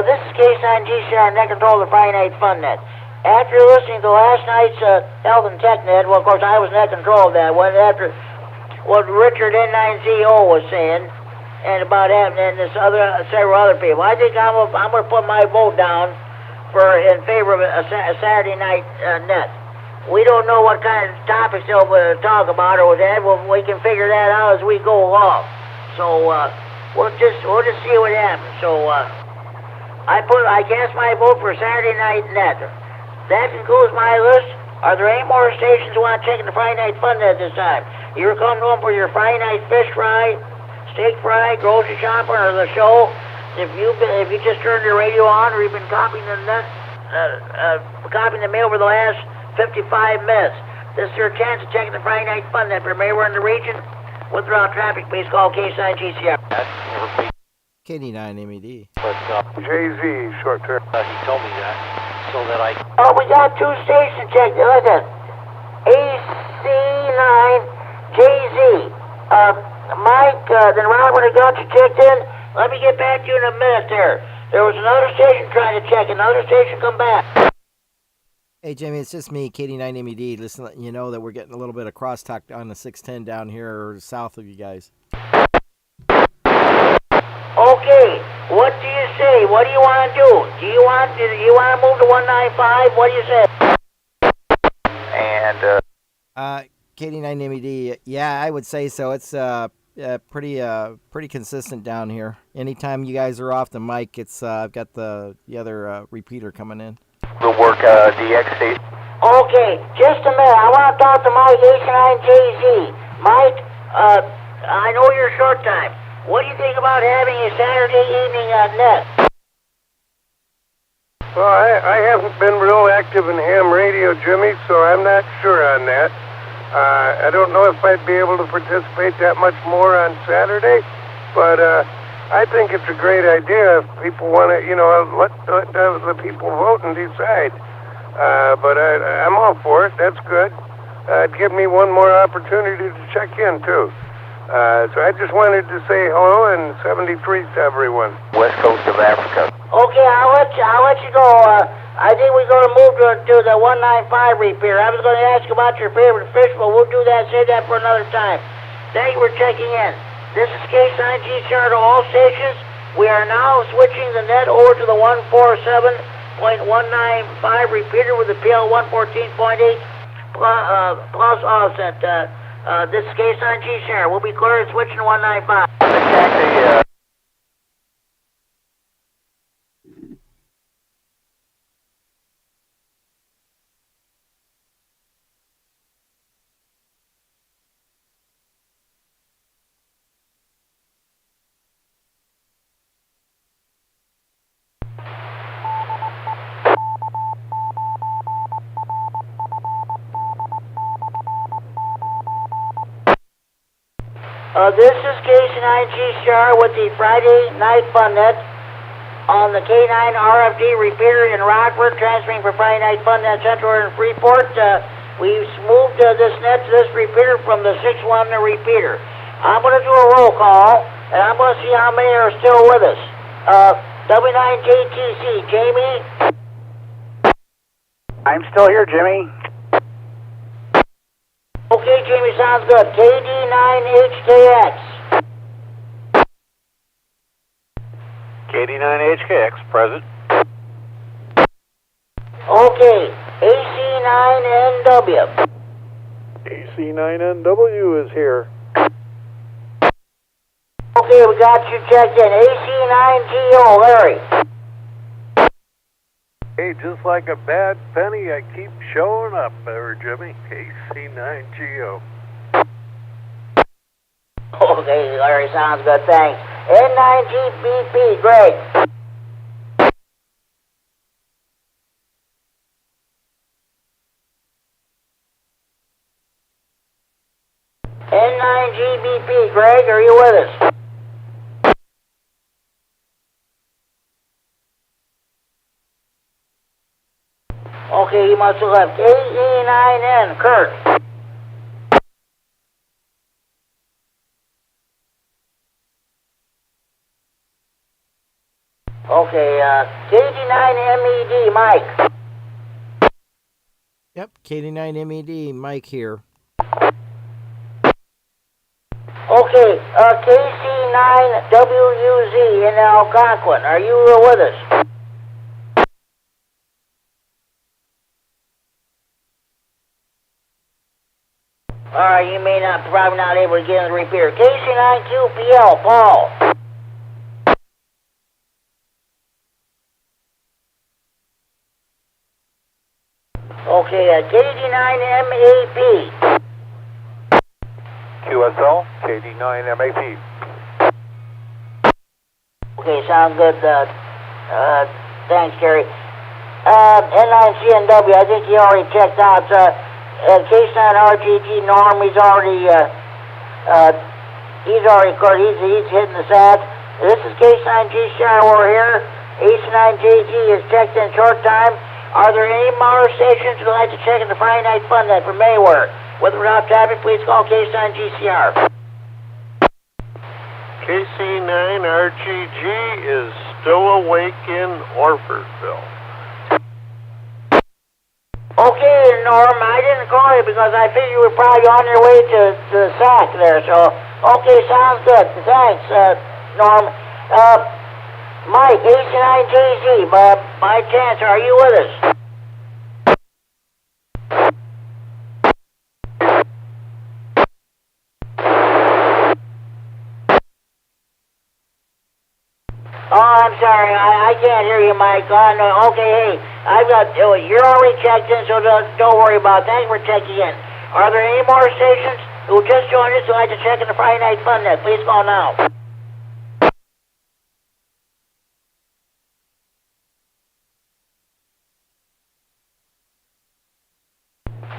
this is K9GCR, net control of the Friday Night Fun Net. After listening to last night's Health and Tech Net, well, of course, I was net control of that. After what Richard N9ZO was saying, and about that, and this several other people, I think I'm going to put my vote down in favor of a Saturday night net. We don't know what kind of topics they'll talk about or that. We can figure that out as we go along. So we'll just see what happens. So I cast my vote for Saturday night net. That concludes my list. Are there any more stations who want to check in the Friday Night Fun Net this time? You're coming home for your Friday night fish fry, steak fry, grocery shopping, or the show. If you just turned your radio on, or you've been copying the mail over the last 55 minutes, This is your chance to check the Friday Night Fun Net from anywhere in the region. Withdraw traffic, please call K9 GCR. KD9MED. But JZ, short term. he told me that so that I. Oh, we got 2 stations checked. Look at AC9JZ. Mike, then Robert, got you checked in. Let me get back to you in a minute there. There was another station trying to check. Another station come back. Hey, Jamie, it's just me, KD9MED. Listen, letting you know that we're getting a little bit of crosstalk on the 610 down here south of you guys. Okay, what do you say? What do you want to do? Do you want to move to 195? What do you say? And KD9MED, yeah, I would say so. It's pretty consistent down here. Anytime you guys are off the mic, it's I've got the other repeater coming in. we'll work DXD. Okay, just a minute. I want to talk to Mike, AC9JZ. Mike, I know you're short time. What do you think about having a Saturday evening net? Well, I haven't been real active in ham radio, Jimmy, so I'm not sure on that. I don't know if I'd be able to participate that much more on Saturday, but I think it's a great idea if people want to, let the people vote and decide. But I'm all for it. That's good. It'd give me one more opportunity to check in, too. So I just wanted to say hello and 73 to everyone. West Coast of Africa. Okay, I'll let you go. I think we're going to move to the 195 repair. I was going to ask about your favorite fish, but we'll do that. Save that for another time. Thank you for checking in. This is K9 GCR to all stations. We are now switching the net over to the 147.195 repeater with the PL 114.8 plus offset. This is K9 GCR. We'll be clear and switching to 195. Exactly. This is K9 GCR with the Friday Night Fun Net on the K9RFD Repeater in Rockford, transferring for Friday Night Fun Net Central in Freeport. We've moved this net to this repeater from the 6-1 repeater. I'm going to do a roll call, and I'm going to see how many are still with us. W9JTC, Jamie? I'm still here, Jimmy. Okay, Jamie, sounds good. KD9HKX. KD9HKX, present. Okay, AC9NW. AC9NW is here. Okay, we got you checked in. AC9GO, Larry. Hey, just like a bad penny, I keep showing up there, Jimmy. KC9GO. Okay, Larry, sounds good, thanks. N9GBP, Greg. N9GBP, Greg, are you with us? Okay, you must have left. KE9N, Kurt. Okay, KD9MED, Mike. Yep, KD9MED, Mike here. Okay, KC9WUZ in Algonquin. Are you with us? Alright, you may not, probably not able to get in the repair. KC9QPL, Paul. Okay, KD9MAP. QSL, KD9MED. Okay, sounds good. Thanks, Gary. N9CNW, I think you already checked out. K9RFD Norm, he's already recorded. He's hitting the sat. This is K9GCR. We're here. AC9JG is checked in short time. Are there any more stations who'd like to check in the Friday Night Fun Net from anywhere? With or without traffic, please call K9GCR. KC9RGG is still awake in Orfordville. Okay, Norm, I didn't call you because I figured you were probably on your way to the SAC there, so, okay, sounds good. Thanks, Norm. Mike, AC9JZ, by chance, are you with us? Oh, I'm sorry, I can't hear you, Mike. No, okay, hey, you're already checked in, so don't worry about it. Thanks for checking in. Are there any more stations who just joined us who'd like to check in the Friday Night Fun Net? Please call now.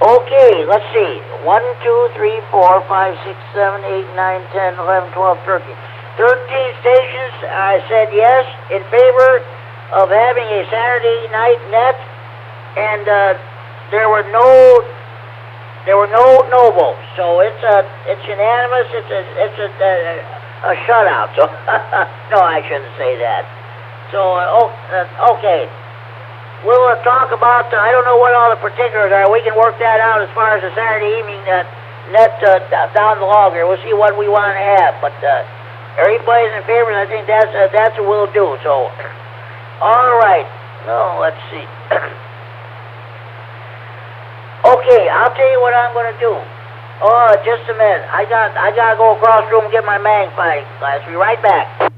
Okay, let's see. 1, 2, 3, 4, 5, 6, 7, 8, 9, 10, 11, 12, 13. 13 stations said yes in favor of having a Saturday night net, and there were no no votes. So it's unanimous. It's a shutout. So no, I shouldn't say that. So okay. We'll talk about, I don't know what all the particulars are. We can work that out as far as the Saturday evening net down the log here. We'll see what we want to have. But everybody's in favor, and I think that's what we'll do. So, all right. No, let's see. Okay, I'll tell you what I'm going to do. Oh, just a minute. I gotta go across the room and get my magnifying glass. Be right back.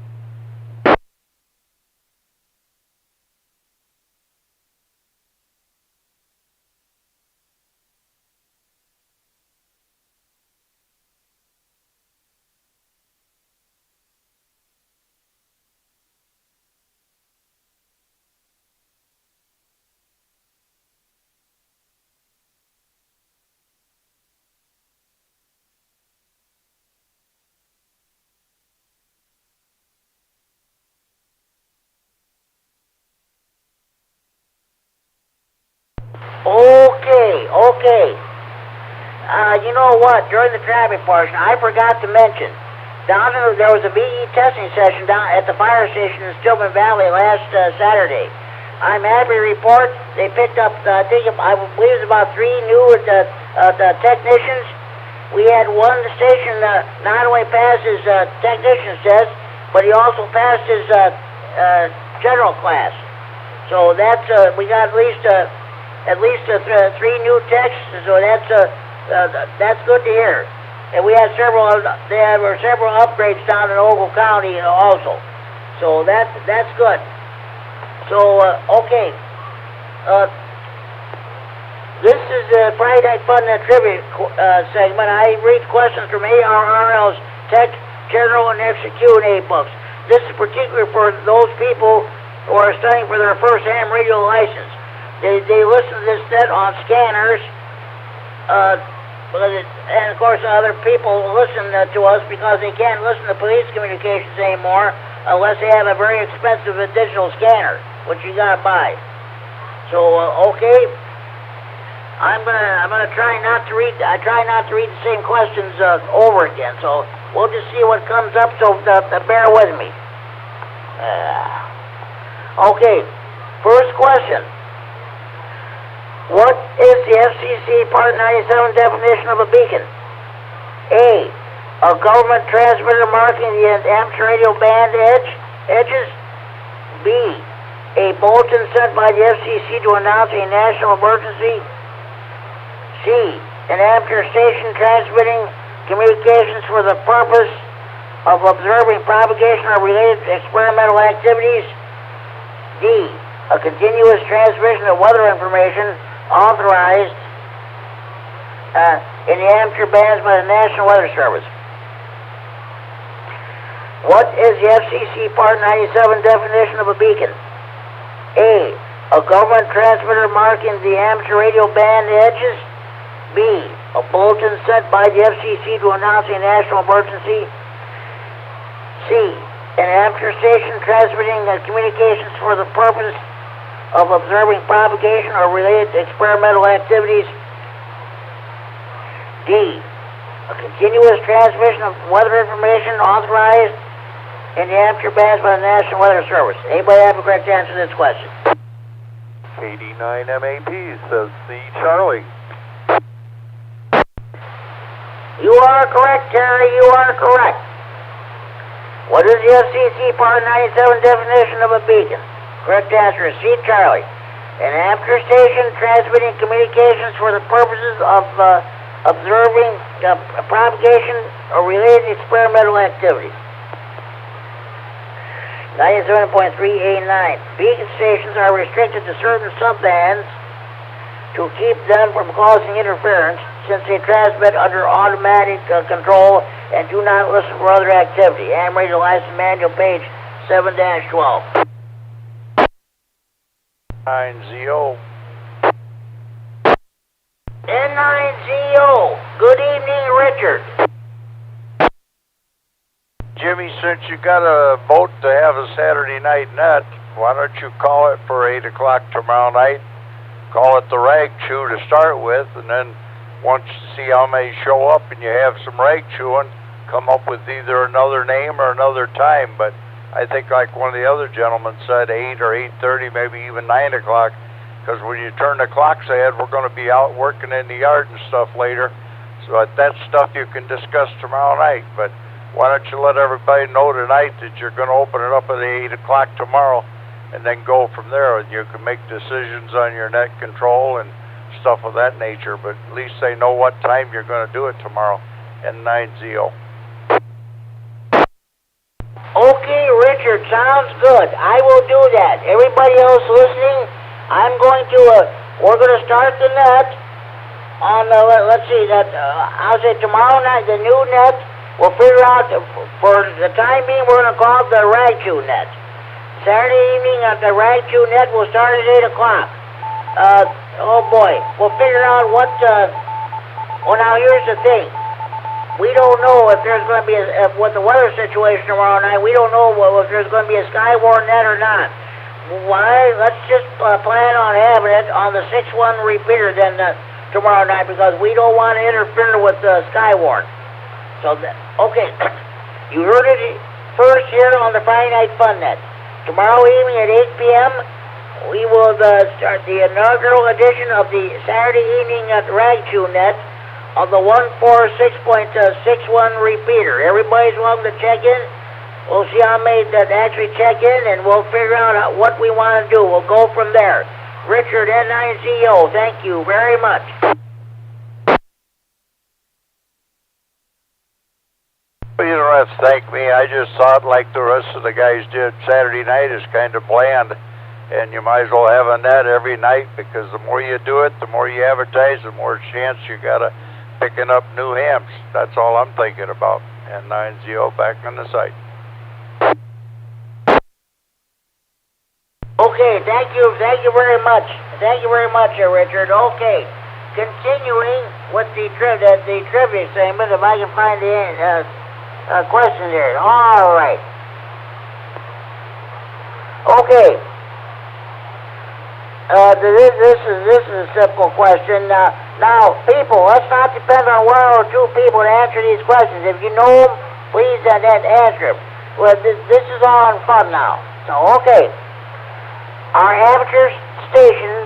Okay. You know what? During the traffic portion, I forgot to mention, there was a VE testing session down at the fire station in Stillman Valley last Saturday. I'm happy to report they picked up, I believe it was about 3 new technicians. We had one station not only passed his technician's test, but he also passed his general class. So that's we got at least 3 new techs, so that's good to hear. And we had there were several upgrades down in Ogle County also. So that's good. So okay, this is the Friday Night Fun Net Trivia segment. I read questions from ARRL's Tech General and Q&A books. This is particular for those people who are studying for their first ham radio license. They listen to this net on scanners, and of course other people listen to us because they can't listen to police communications anymore unless they have a very expensive digital scanner, which you gotta buy. So okay, I'm gonna try not to read. I try not to read the same questions over again. So we'll just see what comes up. So bear with me. Okay, first question. What is the FCC Part 97 definition of a beacon? A government transmitter marking the amateur radio band edges. B, a bulletin sent by the FCC to announce a national emergency. C, an amateur station transmitting communications for the purpose of observing propagation of related experimental activities. D, a continuous transmission of weather information authorized in the amateur bands by the National Weather Service. What is the FCC Part 97 definition of a beacon? A government transmitter marking the amateur radio band edges. B, a bulletin sent by the FCC to announce a national emergency. C, an after station transmitting communications for the purpose of observing propagation or related experimental activities. D, a continuous transmission of weather information authorized in the aftermath by the National Weather Service. Anybody have a correct answer to this question? KD9MED says C. Charlie. You are correct, Terry. You are correct. What is the FCC Part 97 definition of a beacon? Correct answer is C. Charlie. An after station transmitting communications for the purposes of observing propagation or related experimental activities. 97.3A9. Beacon stations are restricted to certain subbands to keep them from causing interference, since they transmit under automatic control and do not listen for other activity. Ham Radio License Manual, page 7-12. 9ZO. N9ZO. Good evening, Richard. Jimmy, since you got a boat to have a Saturday night net, why don't you call it for 8 o'clock tomorrow night? Call it the rag chew to start with, and then once you see how many show up and you have some rag chewing, come up with either another name or another time. But I think, like one of the other gentlemen said, 8 or 8:30, maybe even 9 o'clock, because when you turn the clocks ahead, we're going to be out working in the yard and stuff later. So that's stuff you can discuss tomorrow night. But why don't you let everybody know tonight that you're going to open it up at 8 o'clock tomorrow, and then go from there, and you can make decisions on your net control and stuff of that nature, but at least they know what time you're going to do it tomorrow. N9ZO. Okay, Richard, sounds good. I will do that. Everybody else listening, I'm going to, we're going to start the net on, let's see, I'll say tomorrow night, the new net, we'll figure out, for the time being, we're going to call it the rag chew net. Saturday evening at the rag chew net will start at 8 o'clock. Oh boy, we'll figure out what, well now here's the thing. We don't know if there's going to be, with the weather situation tomorrow night, we don't know if there's going to be a Skywarn net or not. Why? Let's just plan on having it on the 6-1 repeater then tomorrow night, because we don't want to interfere with the Skywarn. So, okay, you heard it first here on the Friday Night Fun Net. Tomorrow evening at 8 p.m., we will start the inaugural edition of the Saturday evening rag chew net of the 146.61 repeater. Everybody's welcome to check in. We'll see how many that actually check in, and we'll figure out what we want to do. We'll go from there. Richard, N9ZO, thank you very much. Well, you don't have to thank me. I just thought, like the rest of the guys did, Saturday night is kind of bland, and you might as well have a net every night, because the more you do it, the more you advertise, the more chance you got of picking up new hams. That's all I'm thinking about. And N9ZO back on the site. Okay, thank you very much. Thank you very much, Richard. Okay, continuing with the trivia segment, if I can find the question there. All right. Okay. This is a simple question. Now, people, let's not depend on one or two people to answer these questions. If you know them, please answer them. Well, this is all in fun now. So, okay. Our amateur station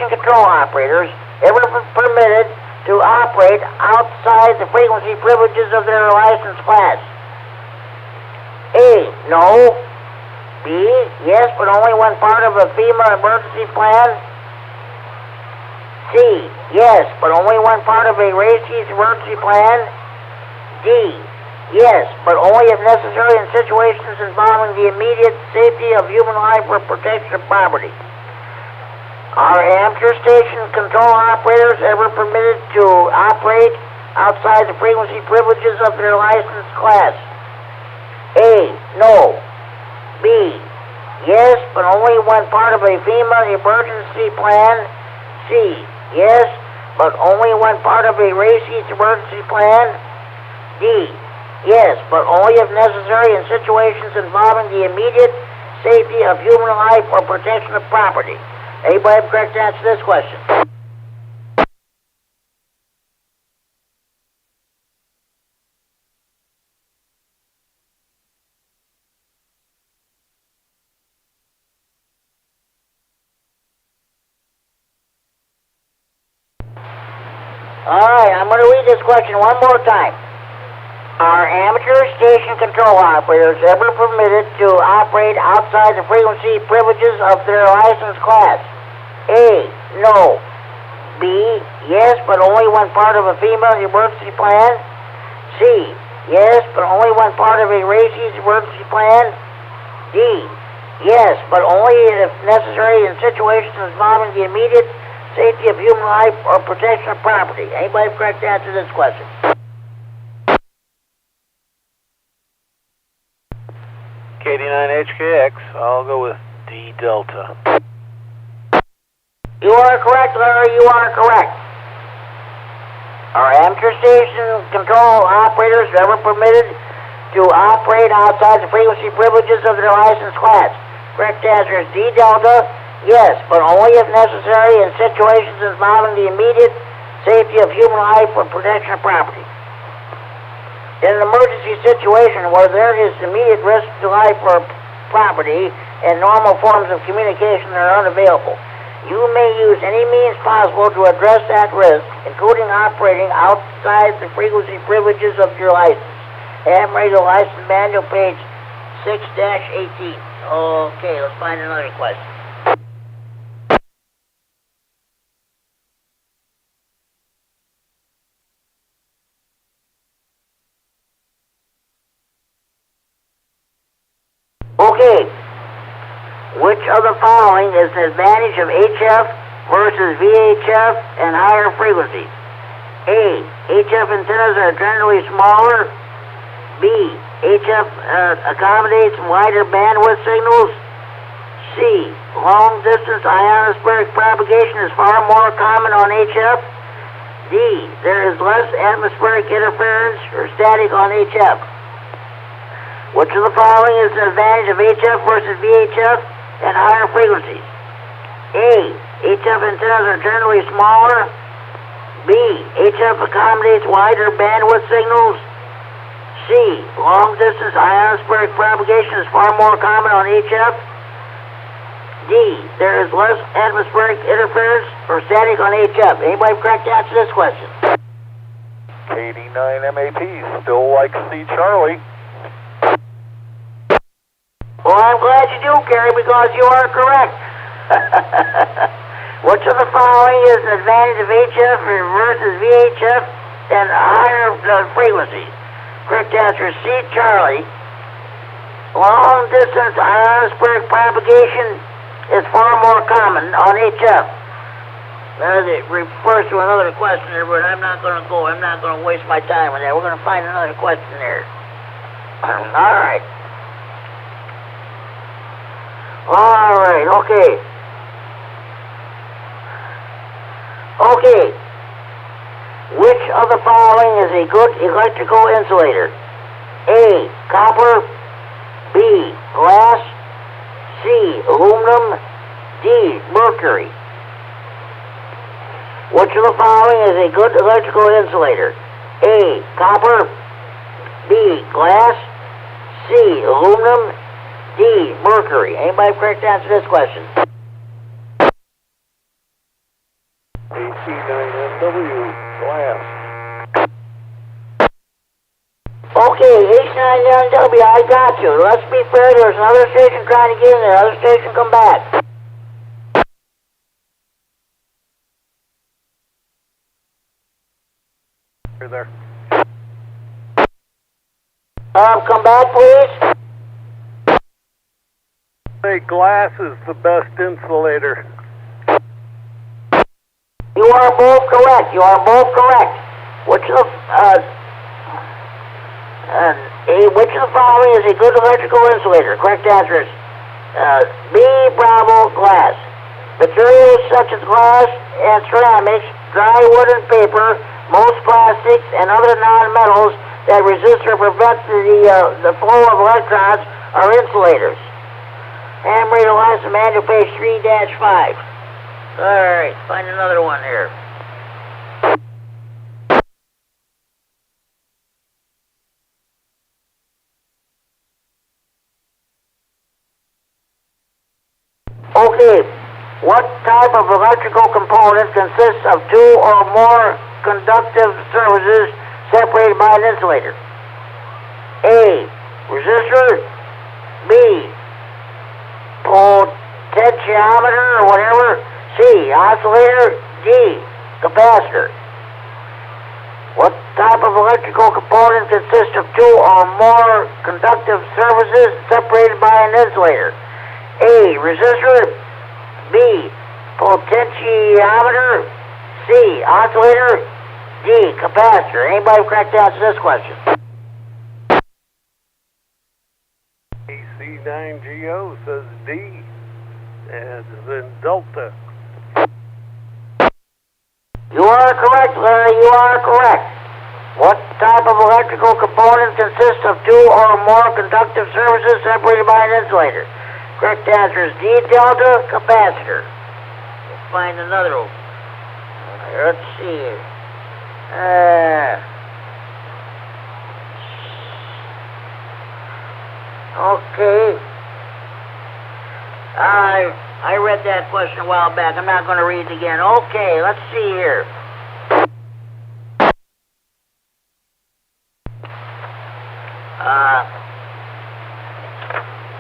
control operators ever permitted to operate outside the frequency privileges of their license class? A, no. B, yes, but only when part of a FEMA emergency plan. C, yes, but only when part of a RACES emergency plan. D, yes, but only if necessary in situations involving the immediate safety of human life or protection of property. Are amateur station control operators ever permitted to operate outside the frequency privileges of their license class? A, no. B, yes, but only when part of a FEMA emergency plan. C, yes, but only when part of a race each emergency plan? D, yes, but only if necessary in situations involving the immediate safety of human life or protection of property. Anybody have correct answer to this question? All right, I'm going to read this question one more time. Are amateur station control operators ever permitted to operate outside the frequency privileges of their license class? A, no. B, yes, but only when part of a female emergency plan. C, yes, but only when part of a race's emergency plan. D, yes, but only if necessary in situations involving the immediate safety of human life or protection of property. Anybody have correct answer to this question? KD9HKX, I'll go with D Delta. You are correct, Larry, you are correct. Are amateur station control operators ever permitted to operate outside the frequency privileges of their license class? Correct answer is D Delta. Yes, but only if necessary in situations involving the immediate safety of human life or protection of property. In an emergency situation where there is immediate risk to life or property and normal forms of communication are unavailable, you may use any means possible to address that risk, including operating outside the frequency privileges of your license. Ham Radio License Manual, page 6-18. Okay, let's find another question. Okay, which of the following is an advantage of HF versus VHF and higher frequencies? A, HF antennas are generally smaller. B, HF accommodates wider bandwidth signals. C, long distance ionospheric propagation is far more common on HF. D, there is less atmospheric interference or static on HF. Which of the following is an advantage of HF versus VHF and higher frequencies? A, HF antennas are generally smaller. B, HF accommodates wider bandwidth signals. C, long distance ionospheric propagation is far more common on HF. D, there is less atmospheric interference or static on HF. Anybody correct answer this question? KD9MED, still like C Charlie. Well, I'm glad you do, Gary, because you are correct. Which of the following is an advantage of HF versus VHF and higher frequencies? Correct answer is C, Charlie. Long distance ionospheric propagation is far more common on HF. It refers to another question there, but I'm not going to waste my time on that. We're going to find another question there. All right. All right, okay. Okay. Which of the following is a good electrical insulator? A, copper. B, glass. C, aluminum. D, mercury. Which of the following is a good electrical insulator? A, copper. B, glass. C, aluminum. D, mercury. Anybody correct answer this question? K9RFD glass. Okay, H9NW, I got you. Let's be fair, there's another station trying to get in there. Other station, come back. You're there. Come back, please. Say glass is the best insulator. You are both correct. You are both correct. Which of the following is a good electrical insulator? Correct answer is B, Bravo, glass. Materials such as glass and ceramics dry wood and paper, most plastics, and other non-metals that resist or prevent the flow of electrons are insulators. Handmade last manual page 3-5. Alright, find another one here. Okay, what type of electrical component consists of two or more conductive surfaces separated by an insulator? A, resistor. B, potentiometer or whatever. C, oscillator. D, capacitor. What type of electrical component consists of two or more conductive surfaces separated by an insulator? A, resistor. B, potentiometer. C, oscillator. D, capacitor. Anybody correct to answer this question? KC9GO says D, and then Delta. You are correct, Larry. You are correct. What type of electrical component consists of two or more conductive surfaces separated by an insulator? Correct answer is D, delta, capacitor. Let's find another one. Let's see. Okay. I read that question a while back. I'm not going to read it again. Okay, let's see here.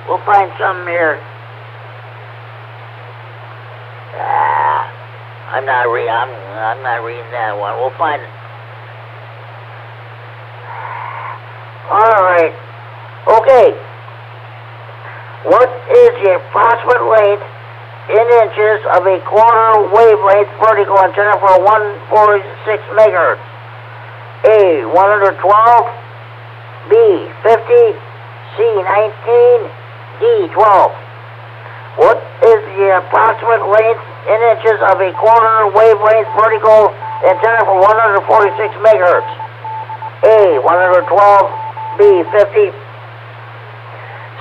We'll find something here. I'm not reading that one. We'll find it. All right. Okay. What is the approximate length in inches of a quarter wavelength vertical antenna for 146 megahertz? A, 112. B, 50. C, 19. D, 12. What is the approximate length in inches of a quarter wavelength vertical antenna for 146 megahertz? A, 112. B, 50.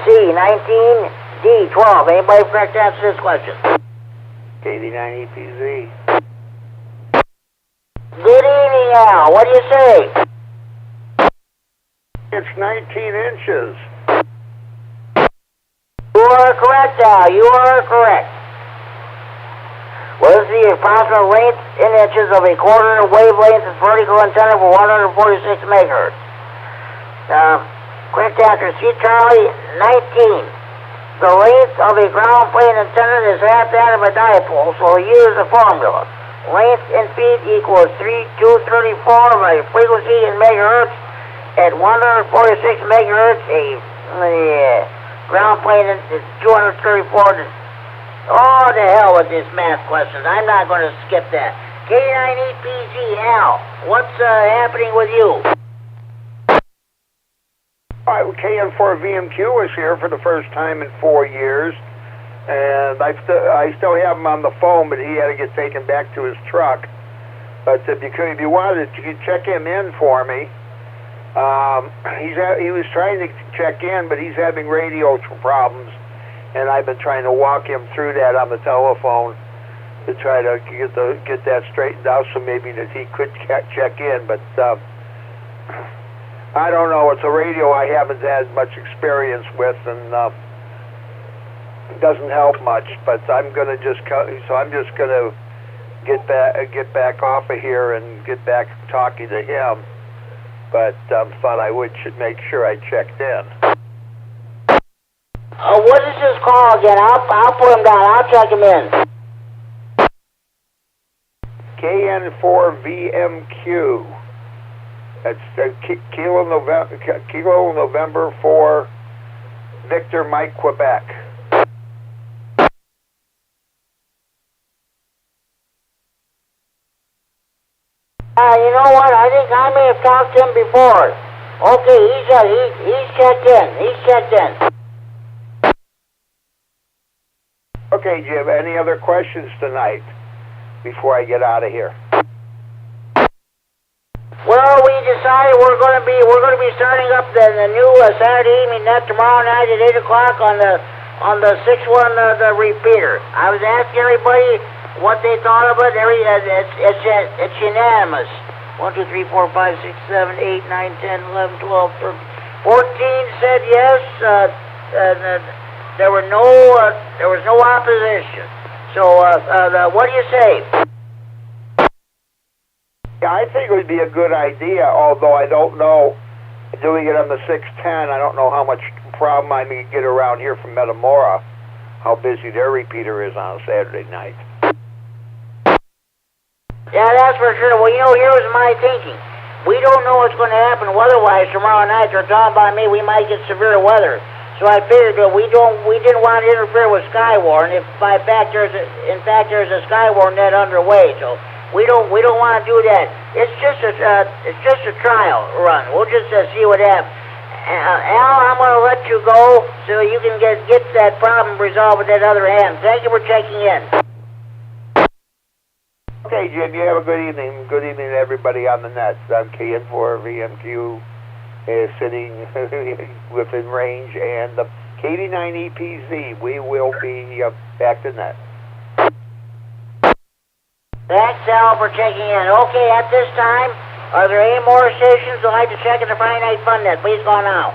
C, 19. D, 12. Anybody correct to answer this question? KD9EPZ. Good evening, Al. What do you say? It's 19 inches. You are correct, Al. You are correct. What is the approximate length in inches of a quarter wavelength vertical antenna for 146 megahertz? Correct answer, C, Charlie, 19. The length of a ground plane antenna is half that of a dipole, so use the formula. Length in feet equals 3234 by frequency in megahertz. At 146 megahertz, a ground plane is 234. Oh, the hell with this math questions. I'm not going to skip that. K9EPZ, Al, what's happening with you? KN4VMQ was here for the first time in 4 years, and I still have him on the phone, but he had to get taken back to his truck. But if you wanted, you could check him in for me. He was trying to check in, but he's having radio problems, and I've been trying to walk him through that on the telephone to try to get that straightened out, so maybe that he could check in. But I don't know. It's a radio I haven't had much experience with, and it doesn't help much. But I'm gonna just get back off of here and get back talking to him. But thought I should make sure I checked in. What is this call again? I'll put him down. I'll check him in. KN4VMQ. That's Kilo November 4 Victor Mike Quebec. You know what? I think I may have talked to him before. Okay, he's checked in. He's checked in. Okay, Jim, any other questions tonight before I get out of here? decided we're going to be starting up the new Saturday evening net tomorrow night at 8 o'clock on the 6-1 the repeater. I was asking everybody what they thought of it. It's unanimous. 1, 2, 3, 4, 5, 6, 7, 8, 9, 10, 11, 12, 13, 14 said yes. There was no opposition. So what do you say? Yeah, I think it would be a good idea, although I don't know, doing it on the 610, I don't know how much problem I may get around here from Metamora, how busy their repeater is on a Saturday night. Yeah, that's for sure. Well, here's my thinking. We don't know what's going to happen weather-wise tomorrow night. They're talking about me, we might get severe weather. So I figured we didn't want to interfere with Skywar, and if in fact there's a Skywar net underway, so we don't want to do that. It's just a trial run. We'll just see what happens. Al, I'm going to let you go so you can get that problem resolved with that other hand. Thank you for checking in. Okay, Jim, you have a good evening. Good evening to everybody on the net. I'm K9RFD sitting within range, and the KD9EPZ, we will be back to net. Thanks, Al, for checking in. Okay, at this time, are there any more stations who'd like to check in the Friday Night Fun Net? Please go now.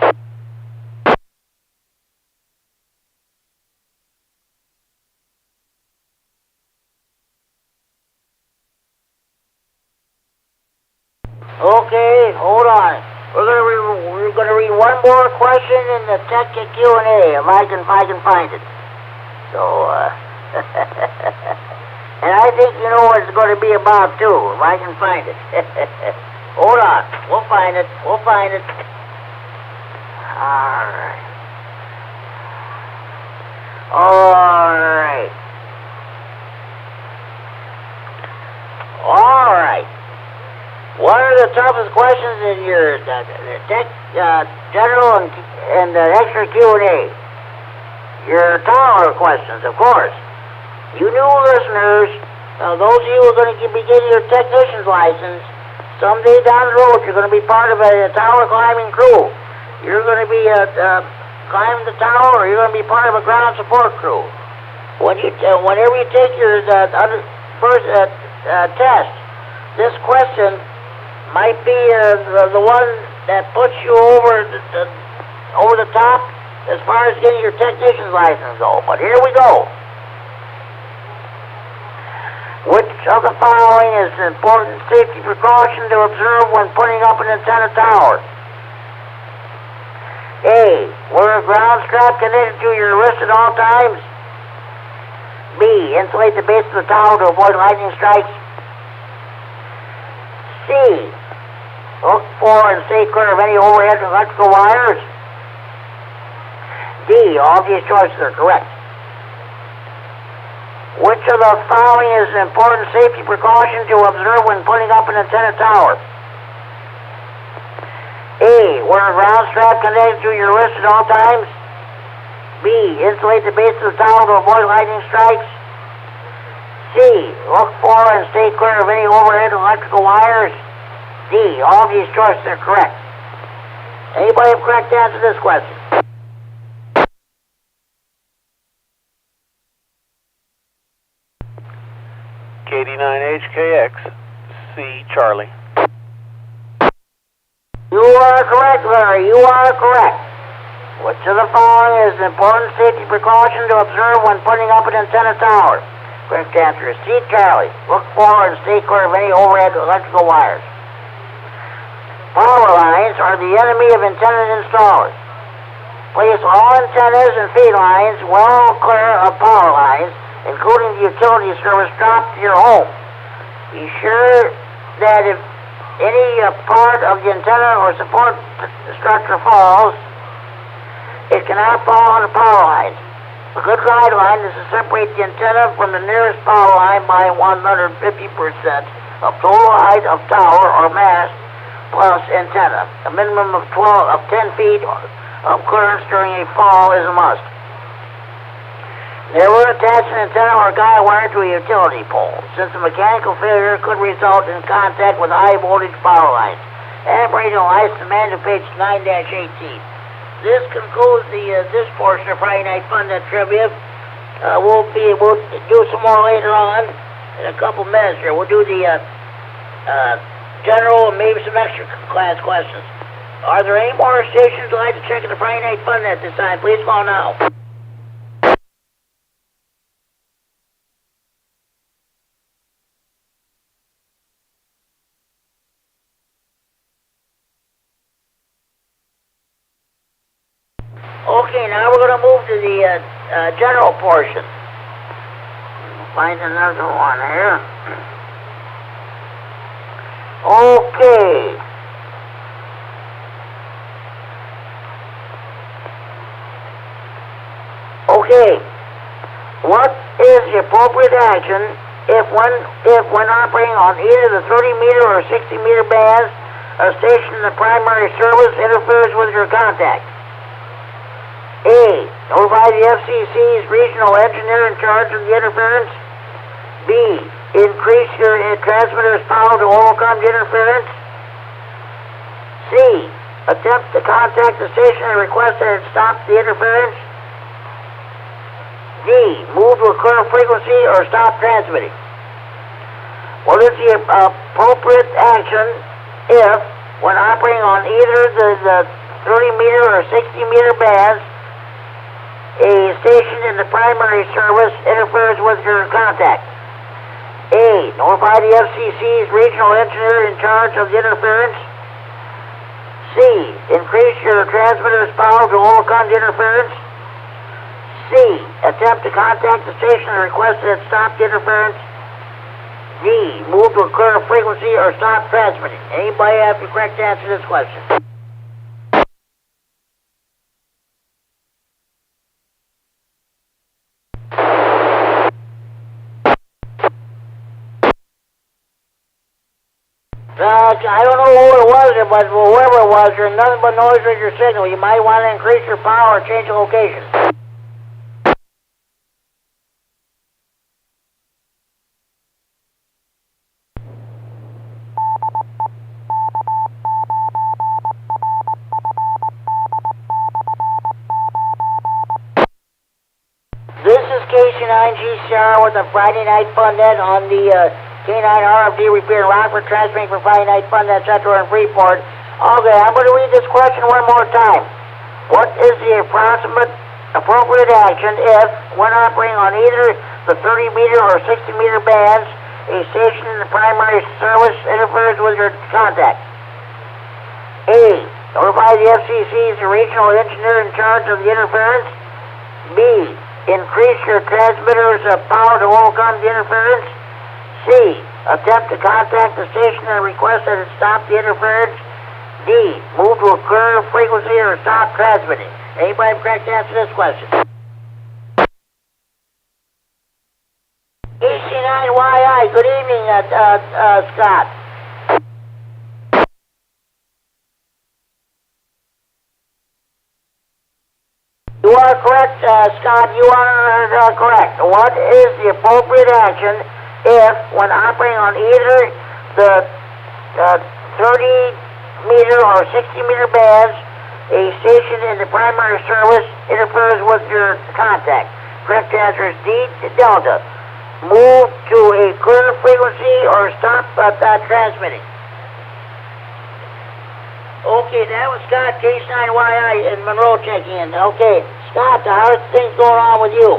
Okay, hold on. We're gonna read one more question in the tech Q&A, if I can find it. So, and I think you know what it's going to be about too, if I can find it. Hold on, we'll find it. All right. One of the toughest questions in your tech general and extra Q&A. Your tower questions, of course. You new listeners, those of you who are going to be getting your technician's license, someday down the road you're going to be part of a tower climbing crew. You're going to be climbing the tower, or you're going to be part of a ground support crew. Whenever you take your first test, this question might be the one that puts you over the top as far as getting your technician's license go. But here we go. Which of the following is an important safety precaution to observe when putting up an antenna tower? A. Wear a ground strap connected to your wrist at all times. B. Insulate the base of the tower to avoid lightning strikes. C. Look for and stay clear of any overhead electrical wires. D. All these choices are correct. Which of the following is an important safety precaution to observe when putting up an antenna tower? A. Wear a ground strap connected to your wrist at all times. B. Insulate the base of the tower to avoid lightning strikes. C. Look for and stay clear of any overhead electrical wires. D. All these choices are correct. Anybody have correct answer to this question? KD9HKX, C. Charlie. You are correct, Larry. You are correct. Which of the following is an important safety precaution to observe when putting up an antenna tower? Correct answer is C. Charlie. Look for and stay clear of any overhead electrical wires. Power lines are the enemy of antenna installers. Place all antennas and feed lines well clear of power lines, including the utility service, dropped to your home. Be sure that if any part of the antenna or support structure falls, it cannot fall on the power lines. A good guideline is to separate the antenna from the nearest power line by 150% of total height of tower or mast plus antenna. A minimum of 10 feet of clearance during a fall is a must. Never attach an antenna or guide wire to a utility pole, since a mechanical failure could result in contact with high voltage power lines. operating on license manual page 9-18. This concludes this portion of Friday Night Fun Net Trivia. We'll do some more later on in a couple minutes here. We'll do the general and maybe some extra class questions. Are there any more stations you'd like to check in the Friday Night Fun Net this time? Please call now. Okay, now we're going to move to the general portion. Find another one here. Okay. Okay. What is the appropriate action if when operating on either the 30-meter or 60-meter bands, a station in the primary service interferes with your contact? A. Notify the FCC's regional engineer in charge of the interference. B. Increase your transmitter's power to overcome the interference. C. Attempt to contact the station and request that it stop the interference. D. Move to a current frequency or stop transmitting. What is the appropriate action if, when operating on either the 30-meter or 60-meter bands, a station in the primary service interferes with your contact? A. Notify the FCC's regional engineer in charge of the interference. C. Increase your transmitter's power to overcome the interference. C. Attempt to contact the station and request that it stop the interference. D. Move to a current frequency or stop transmitting. Anybody have the correct answer to this question? I don't know who it was, but whoever it was, there's nothing but noise with your signal. You might want to increase your power or change the location. This is K9GCR with the Friday Night Fun Net on the K9RFD Repeater Rockford, transmitting for Friday Night Fun Net Center and Freeport. Okay, I'm going to read this question one more time. What is the appropriate action if, when operating on either the 30-meter or 60-meter bands, a station in the primary service interferes with your contact? A. Notify the FCC's regional engineer in charge of the interference. B. Increase your transmitter's power to overcome the interference. C. Attempt to contact the station and request that it stop the interference. D. Move to a current frequency or stop transmitting. Anybody have correct answer to this question? EC9YI, good evening, Scott. You are correct, Scott, you are correct. What is the appropriate action if, when operating on either the 30-meter or 60-meter bands, a station in the primary service interferes with your contact? Correct answer is D, Delta. Move to a current frequency or stop transmitting. Okay, that was Scott, K9YI in Monroe checking in. Okay, Scott, how are things going on with you?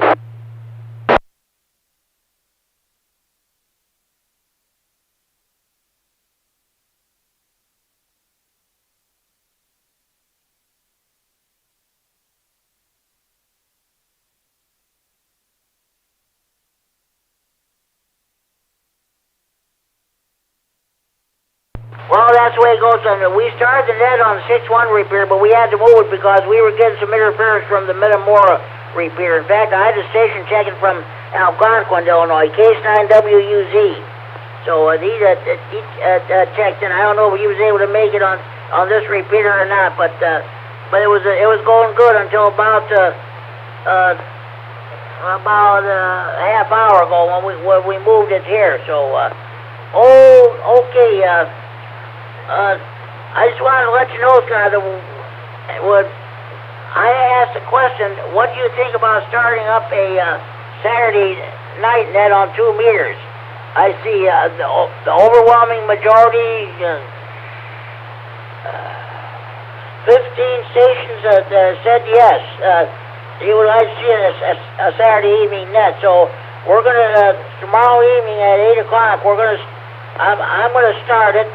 Well, that's the way it goes. We started the net on the 6-1 repeater, but we had to move it because we were getting some interference from the Metamora repeater. In fact, I had a station checking from Algonquin, Illinois, K9WUZ. So he checked in. I don't know if he was able to make it on this repeater or not, but it was going good until about a half hour ago when we moved it here. So okay. I just wanted to let you know, Scott, that I asked the question, what do you think about starting up a Saturday night net on 2 meters? I see the overwhelming majority, 15 stations said yes. They would like to see a Saturday evening net. So we're going to, tomorrow evening at 8 o'clock, I'm going to start it.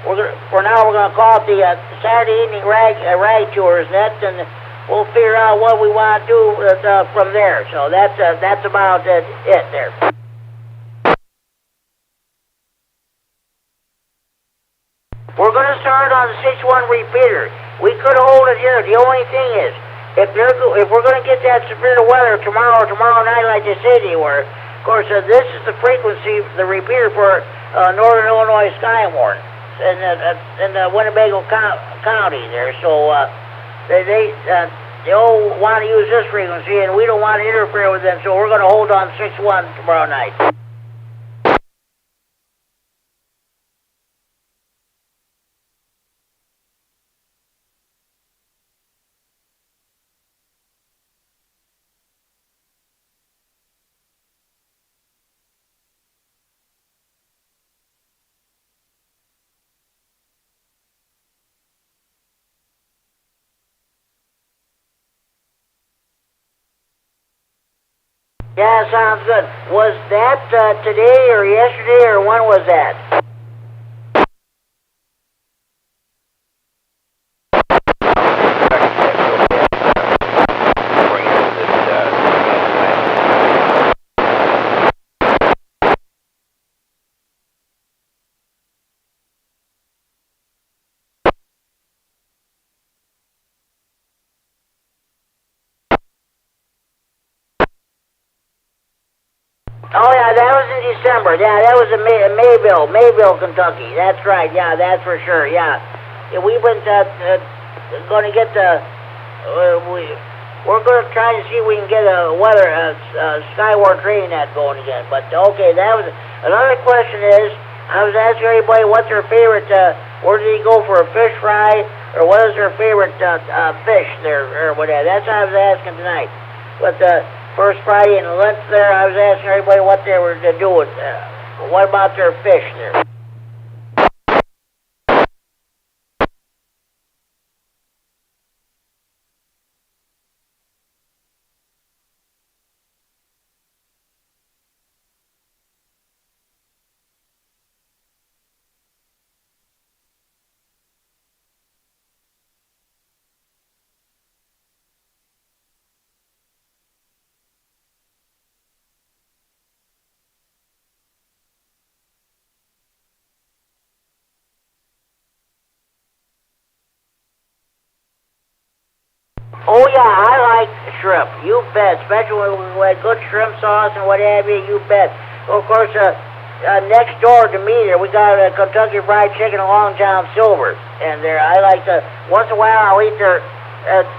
For now, we're going to call it the Saturday evening rag tours net, and we'll figure out what we want to do from there. So that's about it there. We're going to start on the 6-1 repeater. We could hold it here. The only thing is, if we're going to get that severe weather tomorrow night, like they say they were, of course, this is the frequency, the repeater for Northern Illinois Skywarn in Winnebago County there. So they all want to use this frequency, and we don't want to interfere with them. So we're going to hold on 6-1 tomorrow night. Yeah, sounds good. Was that today or yesterday, or when was that? Oh yeah, that was in December. Yeah, that was in Mayville, Kentucky. That's right. Yeah, that's for sure. Yeah, we've been going to get we're going to try to see if we can get a weather Skyward training net going again. But okay, that was another question. Is I was asking everybody what's their favorite. Where did he go for a fish fry, or what is their favorite fish there, or whatever? That's what I was asking tonight. But first Friday in Lent there, I was asking everybody what they were doing. What about their fish there? Oh yeah, I like shrimp. You bet. Especially when we had good shrimp sauce and what have you. You bet. Of course, next door to me there, we got a Kentucky Fried Chicken and Long John Silver, and there I like to. Once in a while I'll eat their.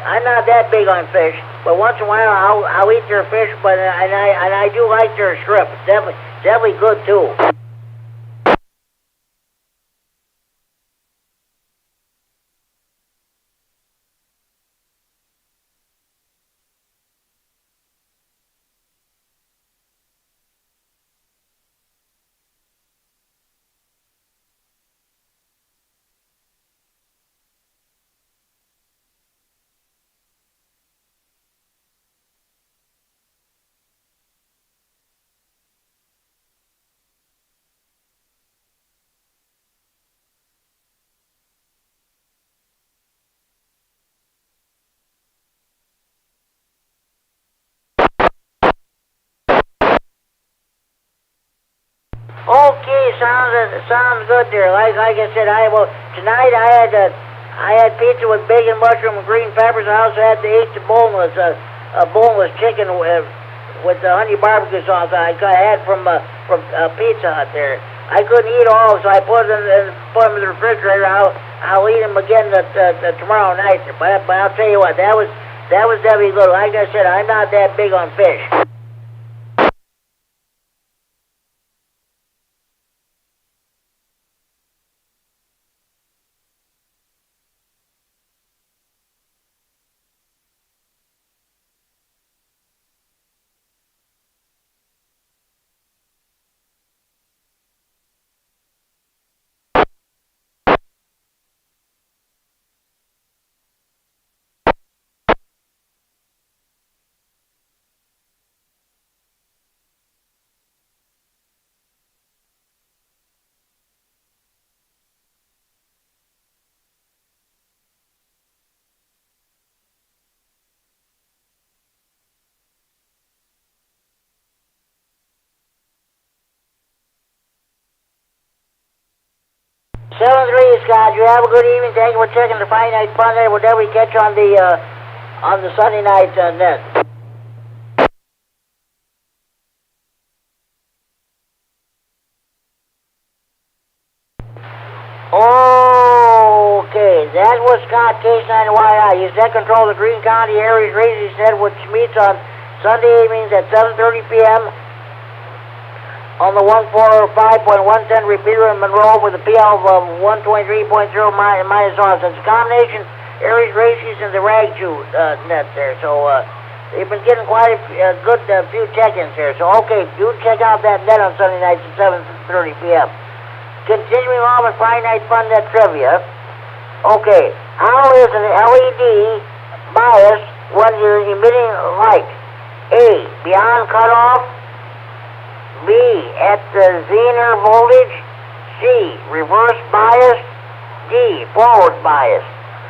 I'm not that big on fish, but once in a while I'll eat their fish. But I do like their shrimp. It's definitely good too. Okay, sounds good there. Like I said, tonight I had pizza with bacon, mushroom, and green peppers. I also had to eat the boneless chicken with the honey barbecue sauce I had from Pizza Hut there. I couldn't eat all, so I put them in the refrigerator. I'll eat them again tomorrow night. But I'll tell you what, that was definitely good. Like I said, I'm not that big on fish. 7-3, Scott. You have a good evening. Thank you for checking the Friday night fun net. We'll definitely catch you on the Sunday night net. Okay, that was Scott, K9RFD. He's net control of the Greene County Aries Race, he said, which meets on Sunday evenings at 7:30 p.m. on the 145.110 repeater in Monroe with a PL of 123.0 minus on. It's a combination Aries Races and the Ragju net there. So they've been getting quite a good few check-ins here. So okay, do check out that net on Sunday nights at 7:30 p.m. Continuing on with Friday Night Fun Net Trivia. Okay, how is an LED biased when you're emitting light? A, beyond cutoff. B, at the Zener voltage. C, reverse bias. D, forward bias.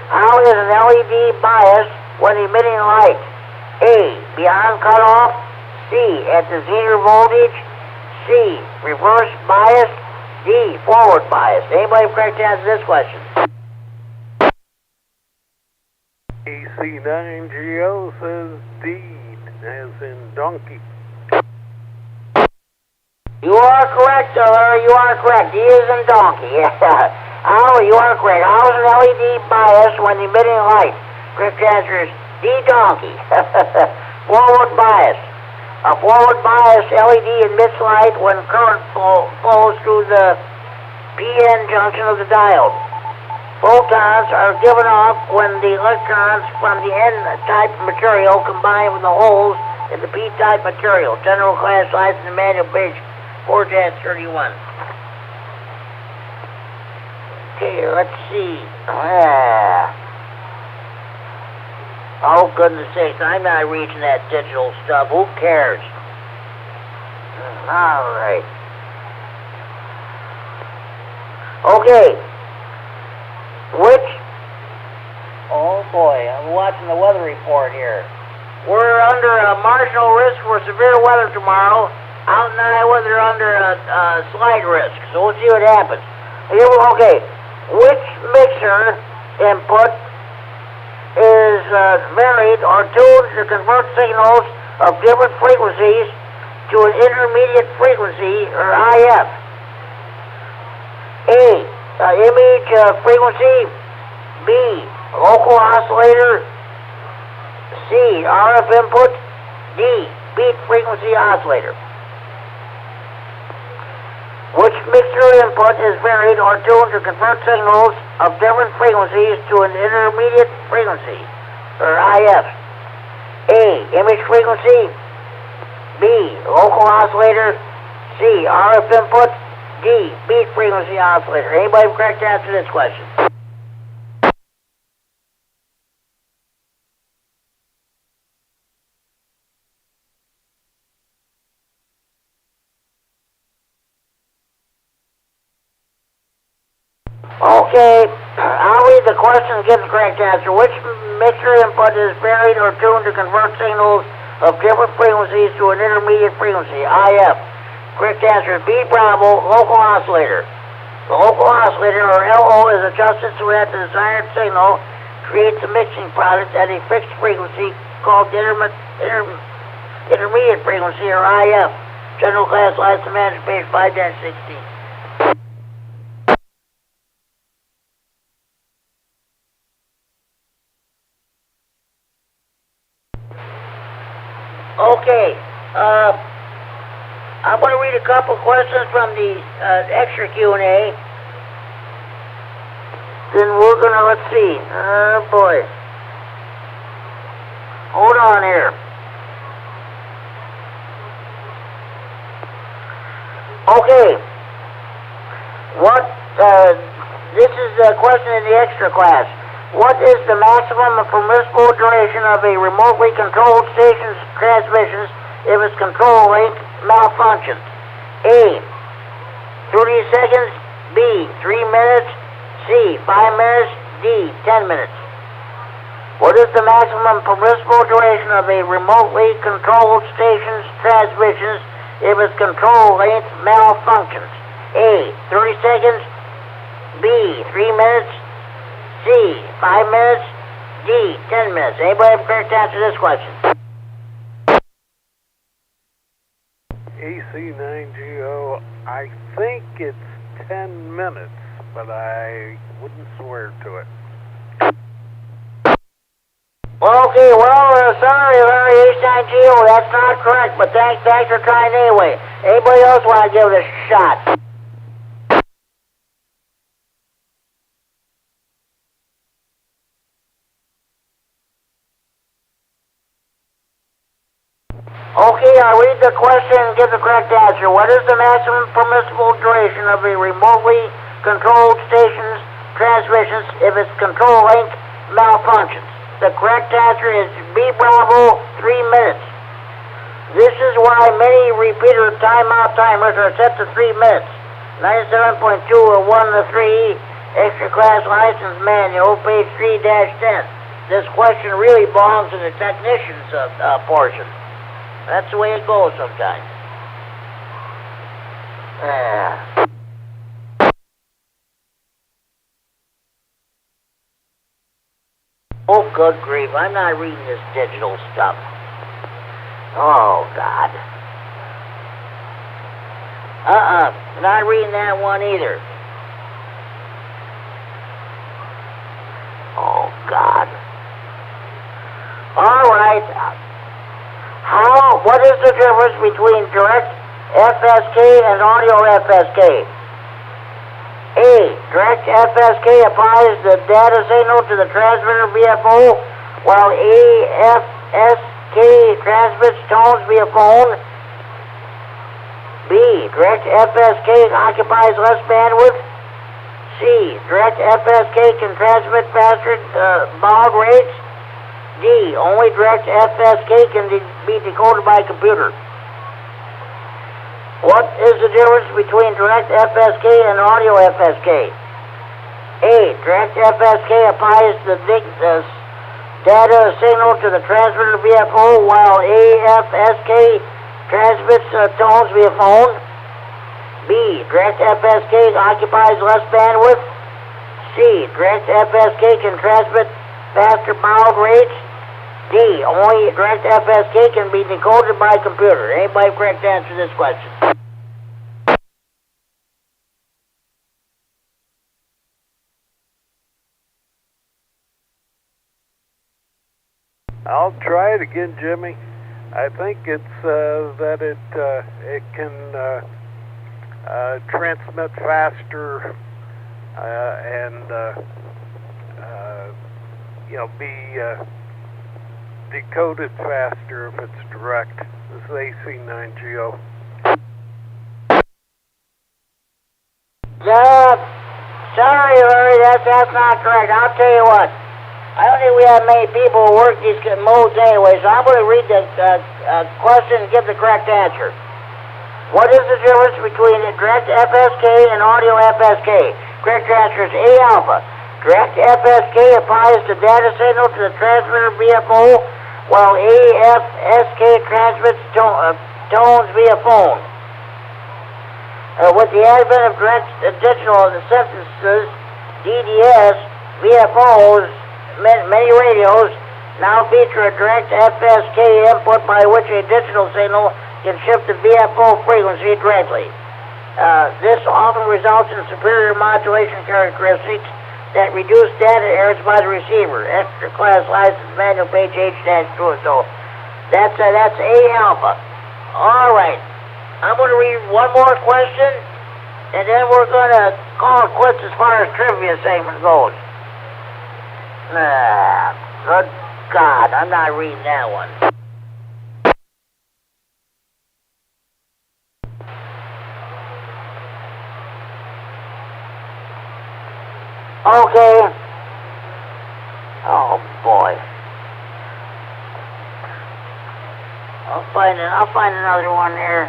How is an LED biased when emitting light? A, beyond cutoff. C, at the Zener voltage. C, reverse bias. D, forward bias. Anybody correct to answer this question? KC9GO says D, as in donkey. You are correct, Larry. You are correct. D is in donkey. Oh, you are correct. How is an LED bias when emitting light? Correct answer is D, donkey. Forward bias. A forward bias LED emits light when current flows through the PN junction of the diode. Photons are given off when the electrons from the N-type material combine with the holes in the P-type material. General class size in the manual, page 4-31. Okay, let's see. Oh, goodness sakes, I'm not reading that digital stuff. Who cares? All right. Okay. Oh, boy, I'm watching the weather report here. We're under a marginal risk for severe weather tomorrow. Out in Iowa, they're under a slight risk, so we'll see what happens. Okay, which mixer input is varied or tuned to convert signals of different frequencies to an intermediate frequency, or IF? A, image frequency. B, local oscillator. C, RF input. D, beat frequency oscillator. Which mixer input is varied or tuned to convert signals of different frequencies to an intermediate frequency, or IF? A, image frequency. B, local oscillator. C, RF input. D, beat frequency oscillator. Anybody correct to answer this question? Okay, I'll read the question and give the correct answer. Which mixer input is varied or tuned to convert signals of different frequencies to an intermediate frequency, IF? Correct answer is B, Bravo, local oscillator. The local oscillator, or LO, is adjusted so that the desired signal creates a mixing product at a fixed frequency called the intermediate frequency, or IF. General class license manager, page 5-16. Okay, I'm going to read a couple questions from the extra Q&A. Then we're going to, let's see. Oh, boy. Hold on here. Okay. This is a question in the extra class. What is the maximum permissible duration of a remotely controlled station's transmissions if its control link malfunctions? A, 30 seconds. B, 3 minutes. C, 5 minutes. D, 10 minutes. What is the maximum permissible duration of a remotely controlled station's transmissions if its control link malfunctions? A, 30 seconds. B, B, 3 minutes. C, 5 minutes. D, 10 minutes. Anybody have a correct answer to this question? AC9GO, I think it's 10 minutes, but I wouldn't swear to it. Okay, well, sorry, Larry, H9GO, that's not correct, but thanks for trying anyway. Anybody else want to give it a shot? Okay, I'll read the question and give the correct answer. What is the maximum permissible duration of a remotely controlled station's transmissions if its control link malfunctions? The correct answer is B Bravo, 3 minutes. This is why many repeater timeout timers are set to 3 minutes. 97.2 or 1 to 3, extra class license manual, page 3-10. This question really belongs in the technician's portion. That's the way it goes sometimes. Oh, good grief, I'm not reading this digital stuff. Oh, God. Not reading that one either. Oh, God. All right. What is the difference between direct FSK and audio FSK? A, direct FSK applies the data signal to the transmitter VFO, while AFSK transmits tones via phone. B, direct FSK occupies less bandwidth. C, direct FSK can transmit faster baud rates. D, only direct FSK can be decoded by computer. What is the difference between direct FSK and audio FSK? A, direct FSK applies the data signal to the transmitter via phone, while AFSK transmits tones via phone. B, direct FSK occupies less bandwidth. C, direct FSK can transmit faster baud rates. D, only direct FSK can be decoded by computer. Anybody correct answer to this question? I'll try it again, Jimmy. I think it's that it can transmit faster and be decoded faster if it's direct. This is AC9GO. Sorry, Larry, that's not correct. I'll tell you what. I don't think we have many people who work these modes anyway, so I'm going to read the question and give the correct answer. What is the difference between a direct FSK and audio FSK? Correct answer is A alpha. Direct FSK applies the data signal to the transmitter VFO, while AFSK transmits tones via phone. With the advent of direct digital synthesis, DDS, VFOs, many radios now feature a direct FSK input by which a digital signal can shift the VFO frequency directly. This often results in superior modulation characteristics that reduce data errors by the receiver. Extra class license manual, page H-2. So that's A alpha. All right. I'm going to read one more question, and then we're going to call it quits as far as trivia segment goes. Good God, I'm not reading that one. Okay. Oh boy. I'll find another one here.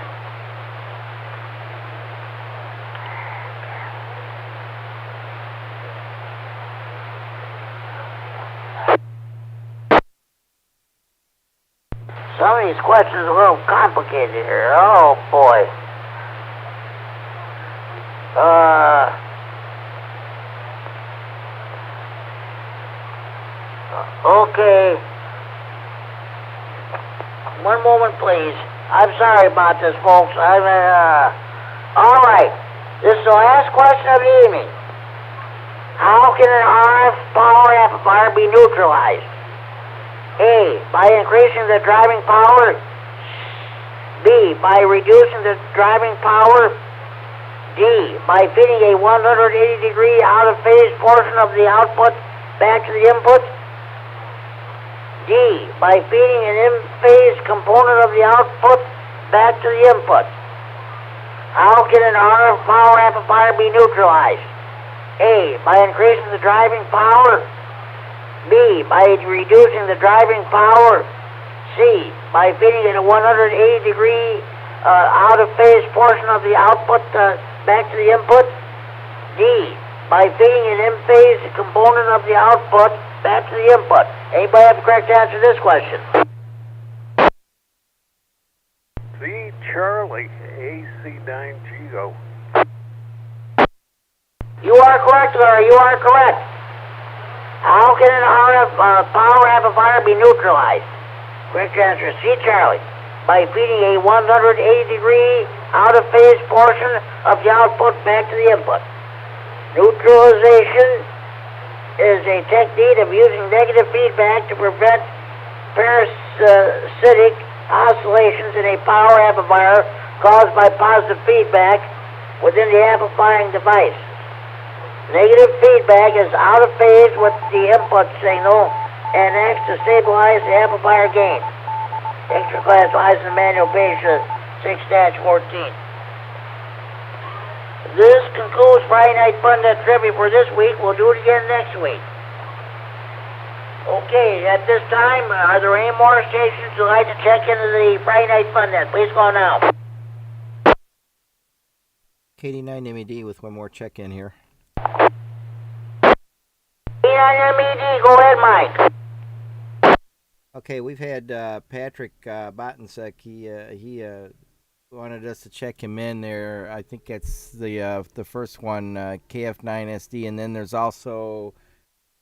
Some of these questions are a little complicated here. Oh boy. Okay. One moment, please. I'm sorry about this, folks. All right. This is the last question of the evening. How can an RF power amplifier be neutralized? A, by increasing the driving power. B, by reducing the driving power. D, by feeding a 180-degree out-of-phase portion of the output back to the input. D, by feeding an in-phase component of the output back to the input. How can an RF power amplifier be neutralized? A, by increasing the driving power. B, by reducing the driving power. C, by feeding a 180-degree out-of-phase portion of the output back to the input. D, by feeding an in-phase component of the output back to the input. Anybody have a correct answer to this question? C. Charlie, AC9GO. You are correct, Larry. You are correct. How can an RF power amplifier be neutralized? Correct answer, C. Charlie. By feeding a 180-degree out-of-phase portion of the output back to the input. Neutralization is a technique of using negative feedback to prevent parasitic oscillations in a power amplifier caused by positive feedback within the amplifying device. Negative feedback is out of phase with the input signal and acts to stabilize the amplifier gain. Extra class license manual page 6-14. This concludes Friday Night Fun Net Trivia for this week. We'll do it again next week. Okay, at this time, are there any more stations who'd like to check into the Friday Night Fun Net? Please go now. KD9MED with one more check-in here. K9MED, go ahead, Mike. Okay, we've had Patrick Bottensek. He wanted us to check him in there. I think that's the first one, KF9SD, and then there's also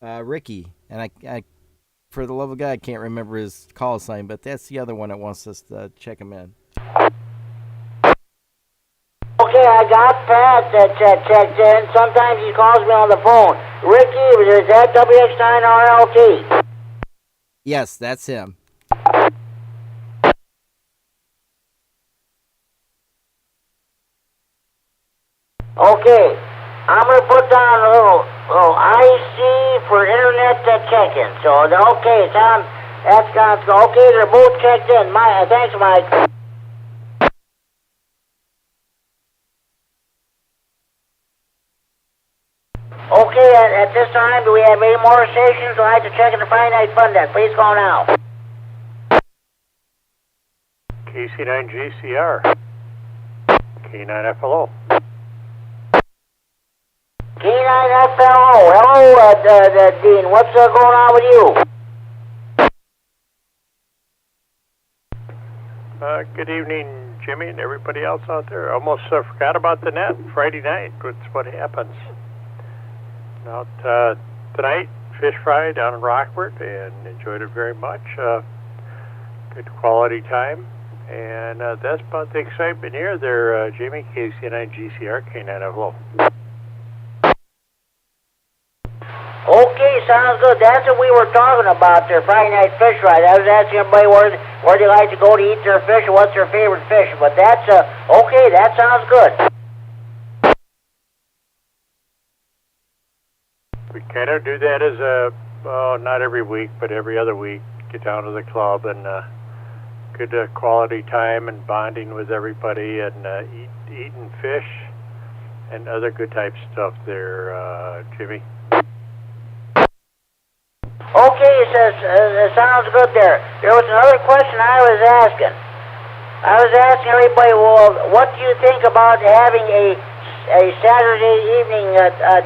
Ricky. And I, for the love of God, I can't remember his call sign, but that's the other one that wants us to check him in. Okay, I got Pat that checked in. Sometimes he calls me on the phone. Ricky, is that WX9RLT? Yes, that's him. Okay, I'm going to put down a little IC for internet check-in. So, okay, Tom, that's gone. Okay, they're both checked in. Thanks, Mike. Okay, at this time, do we have any more stations who'd like to check in the Friday Night Fun Net? Please call now. KC9GCR. K9FLO. K9FLO. Hello, Dean. What's going on with you? Good evening, Jimmy, and everybody else out there. Almost forgot about the net Friday night. That's what happens. Out tonight, fish fry down in Rockford, and enjoyed it very much. Good quality time, and that's about the excitement here. There, Jimmy, KC9GCR, K9FLO. Okay, sounds good. That's what we were talking about there, Friday night fish fry. I was asking everybody where they like to go to eat their fish and what's their favorite fish. But that's okay. That sounds good. We kind of do that as not every week, but every other week. Get down to the club and good quality time and bonding with everybody and eating fish and other good type stuff there, Jimmy. Okay, it sounds good there. There was another question I was asking. I was asking everybody, well, what do you think about having a Saturday evening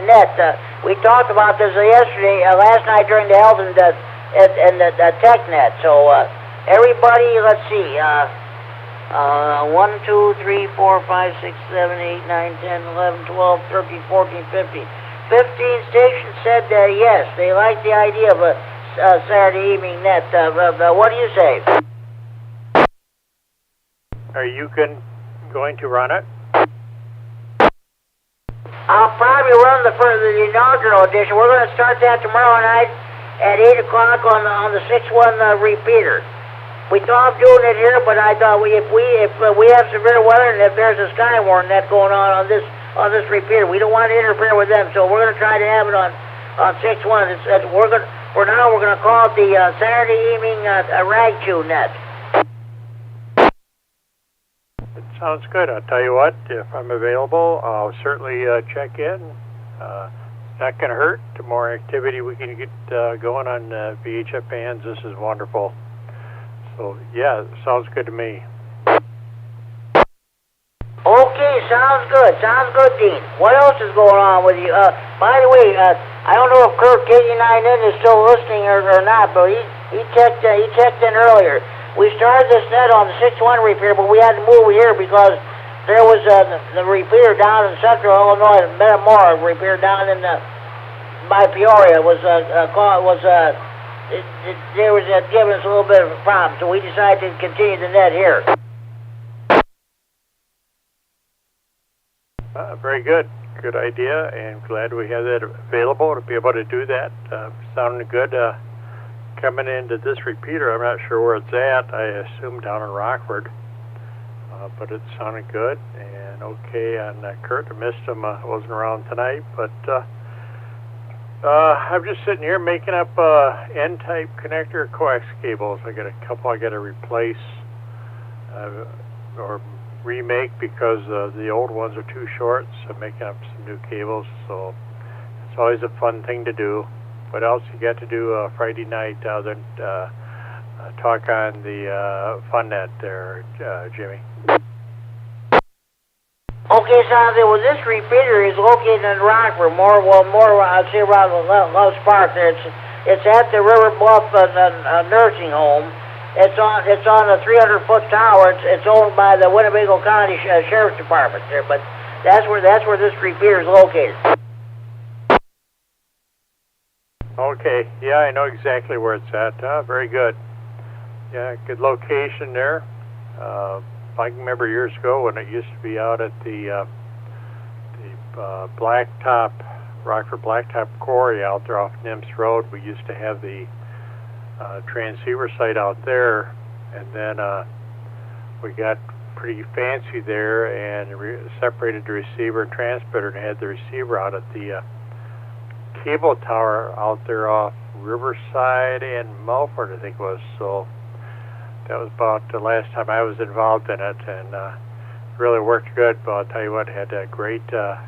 net? We talked about this yesterday, last night during the health and the tech net. So everybody, let's see, 1, 2, 3, 4, 5, 6, 7, 8, 9, 10, 11, 12, 13, 14, 15. 15 stations said yes, they like the idea of a Saturday evening net. What do you say? Are you going to run it? I'll probably run the inaugural edition. We're going to start that tomorrow night at 8 o'clock on the 6-1 repeater. We thought of doing it here, but I thought if we have severe weather and if there's a sky warning net going on this repeater, we don't want to interfere with them. So we're going to try to have it on 6-1. For now we're going to call it the Saturday evening rag chew net. It sounds good. I'll tell you what, if I'm available, I'll certainly check in. Not going to hurt. The more activity we can get going on VHF bands, this is wonderful. So, yeah, sounds good to me. Okay, sounds good. Sounds good, Dean. What else is going on with you? By the way, I don't know if Kirk KD9MED is still listening or not, but he checked in earlier. We started this net on the 6-1 repeater, but we had to move here because there was the repeater down in central Illinois, the Metamora repeater down in by Peoria there was giving us a little bit of a problem, so we decided to continue the net here. Very good. Good idea, and glad we have that available to be able to do that. Sounding good. Coming into this repeater, I'm not sure where it's at. I assume down in Rockford, but it sounded good and okay on Kurt. I missed him. Wasn't around tonight, but I'm just sitting here making up N-type connector coax cables. I got a couple I got to replace or remake because the old ones are too short, so I'm making up some new cables. So it's always a fun thing to do. What else you got to do Friday night other than talk on the fun net there, Jimmy? Okay, sounds good. Well, this repeater is located in Rockford, more I'd say around Love's Park there. It's at the River Bluff nursing home. It's on a 300-foot tower. It's owned by the Winnebago County Sheriff's Department there, but that's where this repeater is located. Okay, yeah, I know exactly where it's at. Very good. Yeah, good location there. I can remember years ago when it used to be out at the Blacktop, Rockford Blacktop Quarry out there off Nims Road. We used to have the transceiver site out there, and then we got pretty fancy there and separated the receiver and transmitter and had the receiver out at the cable tower out there off Riverside and Mulford, I think it was. So that was about the last time I was involved in it, and really worked good. But I'll tell you what, it had a great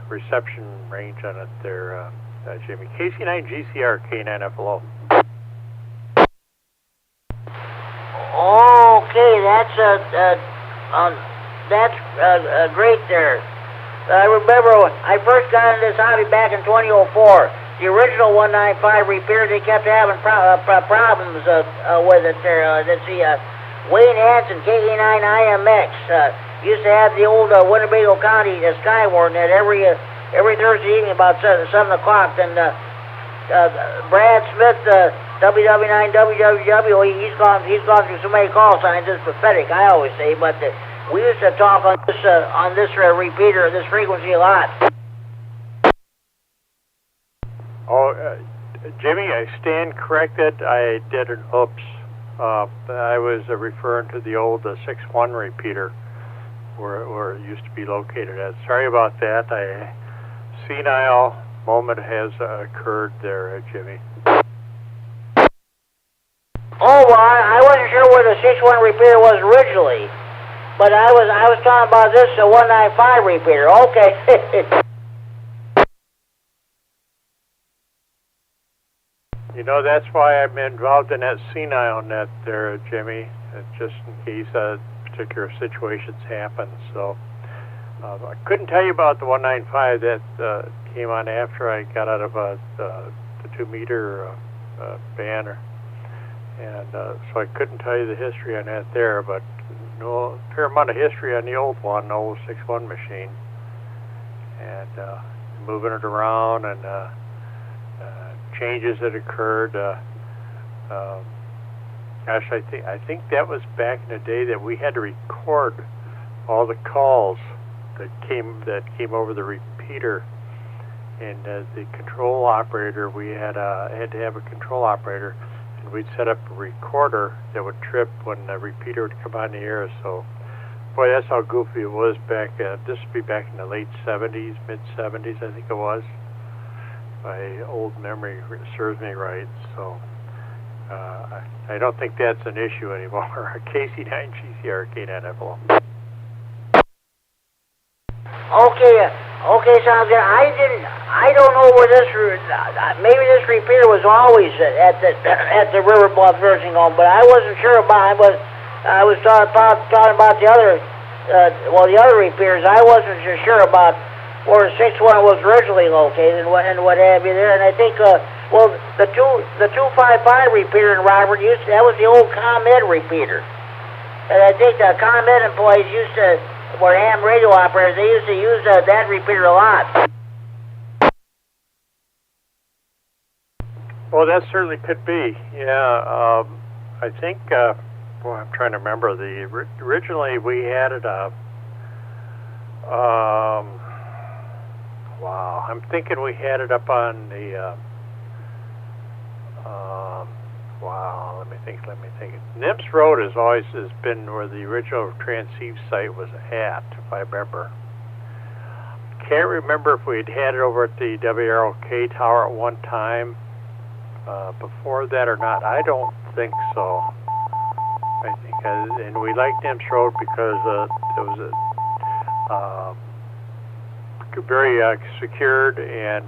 reception range on it there, Jimmy. KC9GCR K9FLO. Okay, that's great there. I remember when I first got into this hobby back in 2004. The original 195 repeater, they kept having problems with it there. Let's see, Wayne Hansen, KD9MED, used to have the old Winnebago County sky warning at every Thursday evening about 7 o'clock. Then Brad Smith, WW9WWW, he's gone through so many call signs. It's pathetic, I always say. But we used to talk on this repeater, this frequency a lot. Oh, Jimmy, I stand corrected. I did an oops. I was referring to the old 6-1 repeater where it used to be located at. Sorry about that. A senile moment has occurred there, Jimmy. Oh, well, I wasn't sure where the 6-1 repeater was originally, but I was talking about this 195 repeater. Okay. You know, that's why I'm involved in that senile net there, Jimmy, just in case particular situations happen. So I couldn't tell you about the 195 that came on after I got out of the 2-meter banner. And so I couldn't tell you the history on that there, but a fair amount of history on the old one, the old 6-1 machine. And moving it around and changes that occurred. Gosh, I think that was back in the day that we had to record all the calls that came over the repeater, and the control operator, we had to have a control operator, and we'd set up a recorder that would trip when the repeater would come on the air. So, boy, that's how goofy it was back. This would be back in the late 70s, mid 70s, I think it was. My old memory serves me right. So, I don't think that's an issue anymore. KC9GCR, K9FL. Okay, sounds good. I don't know where this, maybe this repeater was always at the River Bluff Nursing Home, but I wasn't sure about it. I was talking about the other, the other repeaters. I wasn't sure about where 6-1 was originally located and what have you there. And I think, the 255 repeater in Robert that was the old KD9MED repeater. And I think the KD9MED employees were ham radio operators. They used to use that repeater a lot. Well, that certainly could be. Yeah, I think. I'm trying to remember. Originally we had it. Wow, I'm thinking we had it up on the. Wow, let me think. NIMS Road has been where the original transceive site was at, if I remember. Can't remember if we'd had it over at the WROK tower at one time before that or not. I don't think so. I think, and we liked NIMS Road because it was very secured, and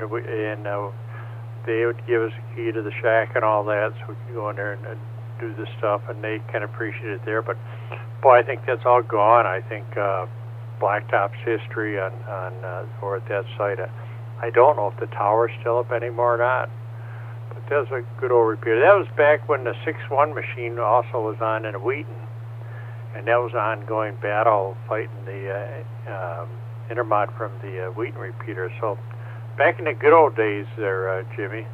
they would give us a key to the shack and all that, so we could go in there and do this stuff, and they kind of appreciated it there. But boy, I think that's all gone. I think Blacktop's history on or at that site. I don't know if the tower's still up anymore or not, but that's a good old repeater. That was back when the 6-1 machine also was on in Wheaton, and that was an ongoing battle fighting the intermod from the Wheaton repeater. So back in the good old days there, Jimmy.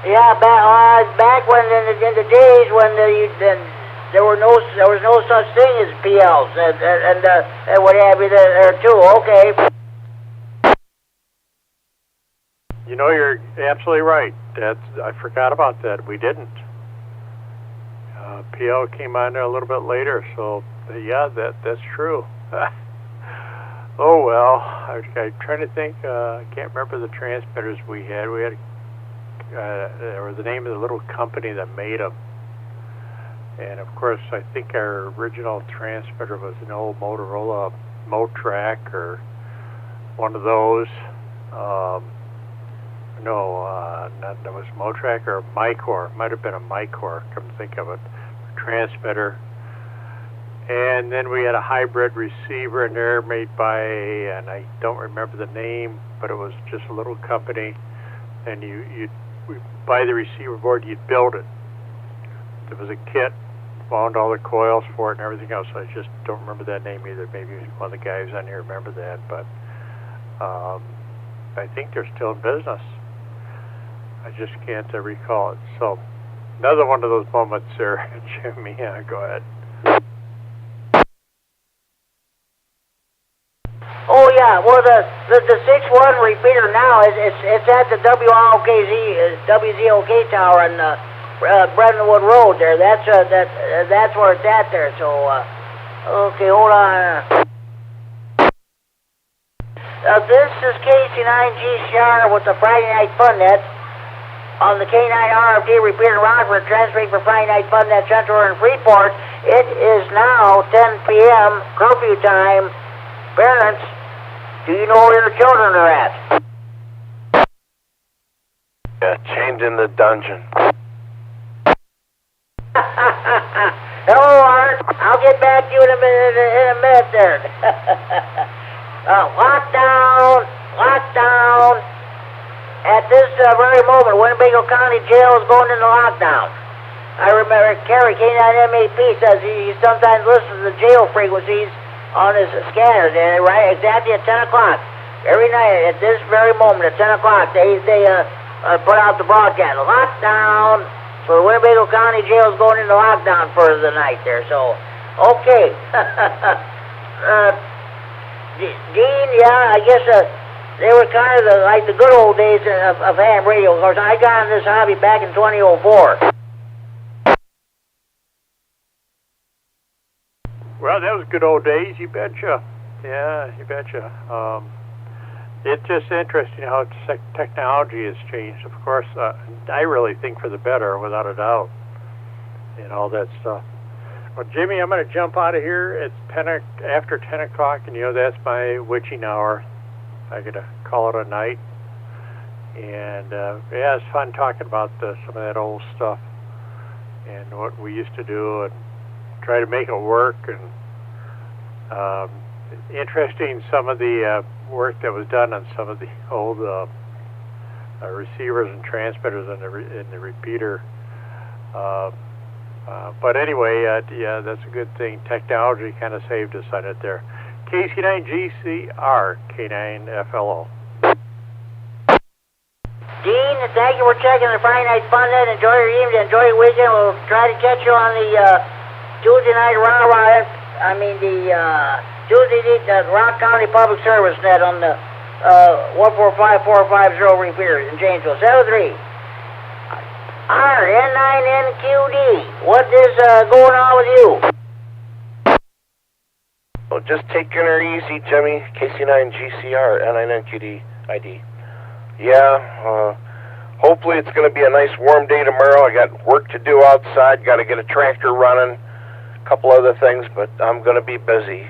Yeah, back when in the days when there was no such thing as PLs and what have you there too. Okay. You know, you're absolutely right. I forgot about that. We didn't. PL came on there a little bit later, so yeah, that's true. Oh well, I'm trying to think. I can't remember the transmitters we had. We had, or the name of the little company that made them. And of course, I think our original transmitter was an old Motorola Motrack or one of those. That was Motrack or Micor. Might have been a Micor, come to think of it. Transmitter. And then we had a hybrid receiver in there made by, and I don't remember the name, but it was just a little company. And you'd buy the receiver board, you'd build it. There was a kit, found all the coils for it and everything else. I just don't remember that name either. Maybe one of the guys on here remember that, but I think they're still in business. I just can't recall it. So another one of those moments there, Jimmy. Yeah, go ahead. Oh yeah, well the 6-1 repeater now it's at the WZOK tower on Brentonwood Road there. That's where it's at there. So okay, hold on. This is KC9GCR with the Friday Night Fun Net on the K9RFD Repeater Rockford, transmitting for Friday Night Fun Net Central and Freeport. It is now 10 p.m. curfew time. Parents, do you know where your children are at? Yeah, chained in the dungeon. Hello, Art. I'll get back to you in a minute there. Lockdown. At this very moment, Winnebago County Jail is going into lockdown. I remember Kerry, K9MED, says he sometimes listens to the jail frequencies on his scanners, and right exactly at 10 o'clock every night. At this very moment, at 10 o'clock, they put out the broadcast. Lockdown. So the Winnebago County Jail is going into lockdown for the night there. So, okay. Dean, yeah, I guess they were kind of like the good old days of ham radio. Of course, I got into this hobby back in 2004. Well, that was good old days, you betcha. Yeah, you betcha. It's just interesting how technology has changed. Of course, I really think for the better, without a doubt, and all that stuff. Well, Jimmy, I'm going to jump out of here. It's after 10 o'clock, and that's my witching hour. I got to call it a night. And yeah, it's fun talking about some of that old stuff and what we used to do and try to make it work. And interesting, some of the work that was done on some of the old receivers and transmitters in the repeater. But anyway, yeah, that's a good thing. Technology kind of saved us on it there. KC9GCR, K9FLO. Dean, thank you for checking the Friday Night Fun Net. Enjoy your evening, enjoy your weekend. We'll try to catch you on the Tuesday night the Rock County Public Service Net on the 145450 repeater in Janesville. 73. N9NQD. What is going on with you? Well, just taking her easy, Jimmy. KC9GCR, N9NQD ID. Yeah, hopefully it's going to be a nice warm day tomorrow. I got work to do outside, got to get a tractor running, a couple other things, but I'm going to be busy.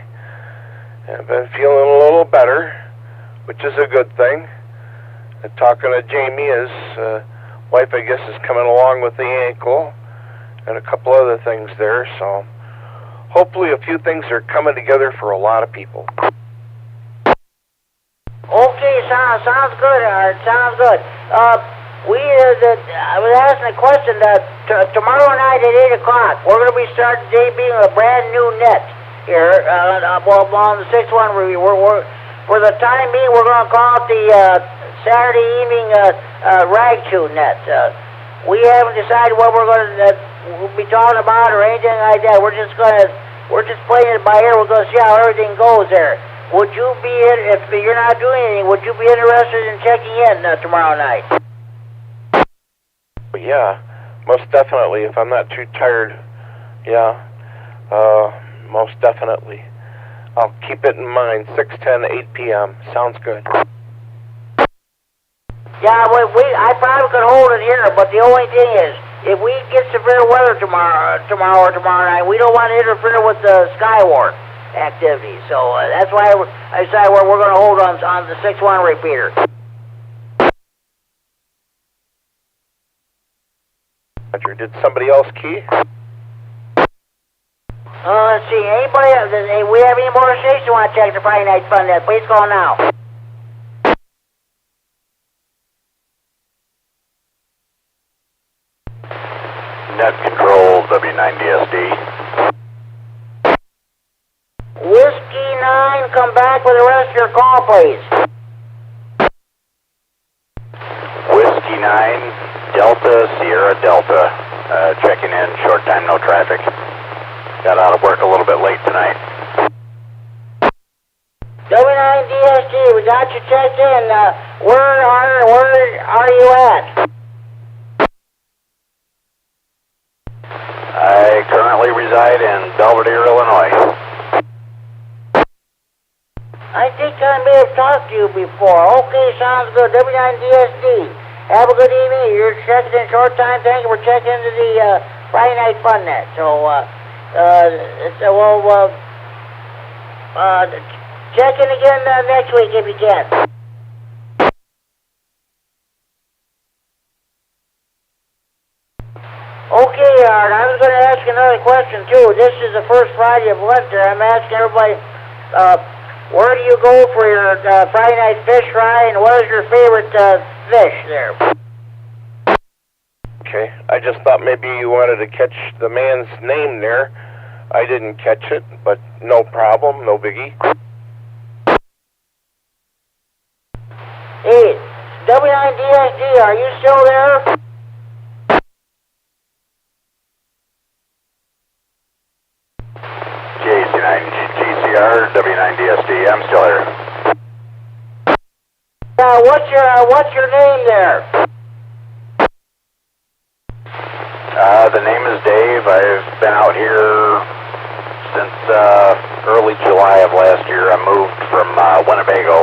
I've been feeling a little better, which is a good thing. And talking to Jamie, his wife, I guess, is coming along with the ankle and a couple other things there, so hopefully a few things are coming together for a lot of people. Okay, sounds good, Art. Sounds good. I was asking a question tomorrow night at 8 o'clock. We're going to be starting debuting a brand new net here on the 6-1 review. For the time being, we're going to call it the Saturday evening rag chew net. We haven't decided what we're going to be talking about or anything like that. We're just playing it by ear. We're going to see how everything goes there. Would you be, if you're not doing anything, would you be interested in checking in tomorrow night? Yeah, most definitely. If I'm not too tired, yeah, most definitely. I'll keep it in mind. 6:10, 8 p.m. Sounds good. Yeah, I probably could hold it here, but the only thing is, if we get severe weather tomorrow or tomorrow night, we don't want to interfere with the Skyward activity. So that's why I decided we're going to hold on the 6-1 repeater. Did somebody else key? Let's see. Anybody else? We have any more stations you want to check the Friday Night Fun Net? Please call now. Net control, W9AXD. Whiskey 9, come back with the rest of your call, please. Whiskey 9, Delta, Sierra Delta. Checking in, short time, no traffic. Got out of work a little bit late tonight. W9DSD, we got you checked in. Where are you at? I currently reside in Belvedere, Illinois. I think I may have talked to you before. Okay, sounds good. W9DSD. Have a good evening. You're checking in short time. Thank you for checking into the Friday Night Fun Net. So, check in again next week if you can. Okay, Art, I was going to ask another question, too. This is the first Friday of winter. I'm asking everybody, where do you go for your Friday night fish fry, and what is your favorite fish there? Okay, I just thought maybe you wanted to catch the man's name there. I didn't catch it, but no problem, no biggie. Hey, W9DXD, are you still there? KC9GCR, W9DSD, I'm still here. What's your name there? The name is Dave. I've been out here since early July of last year. I moved from Winnebago.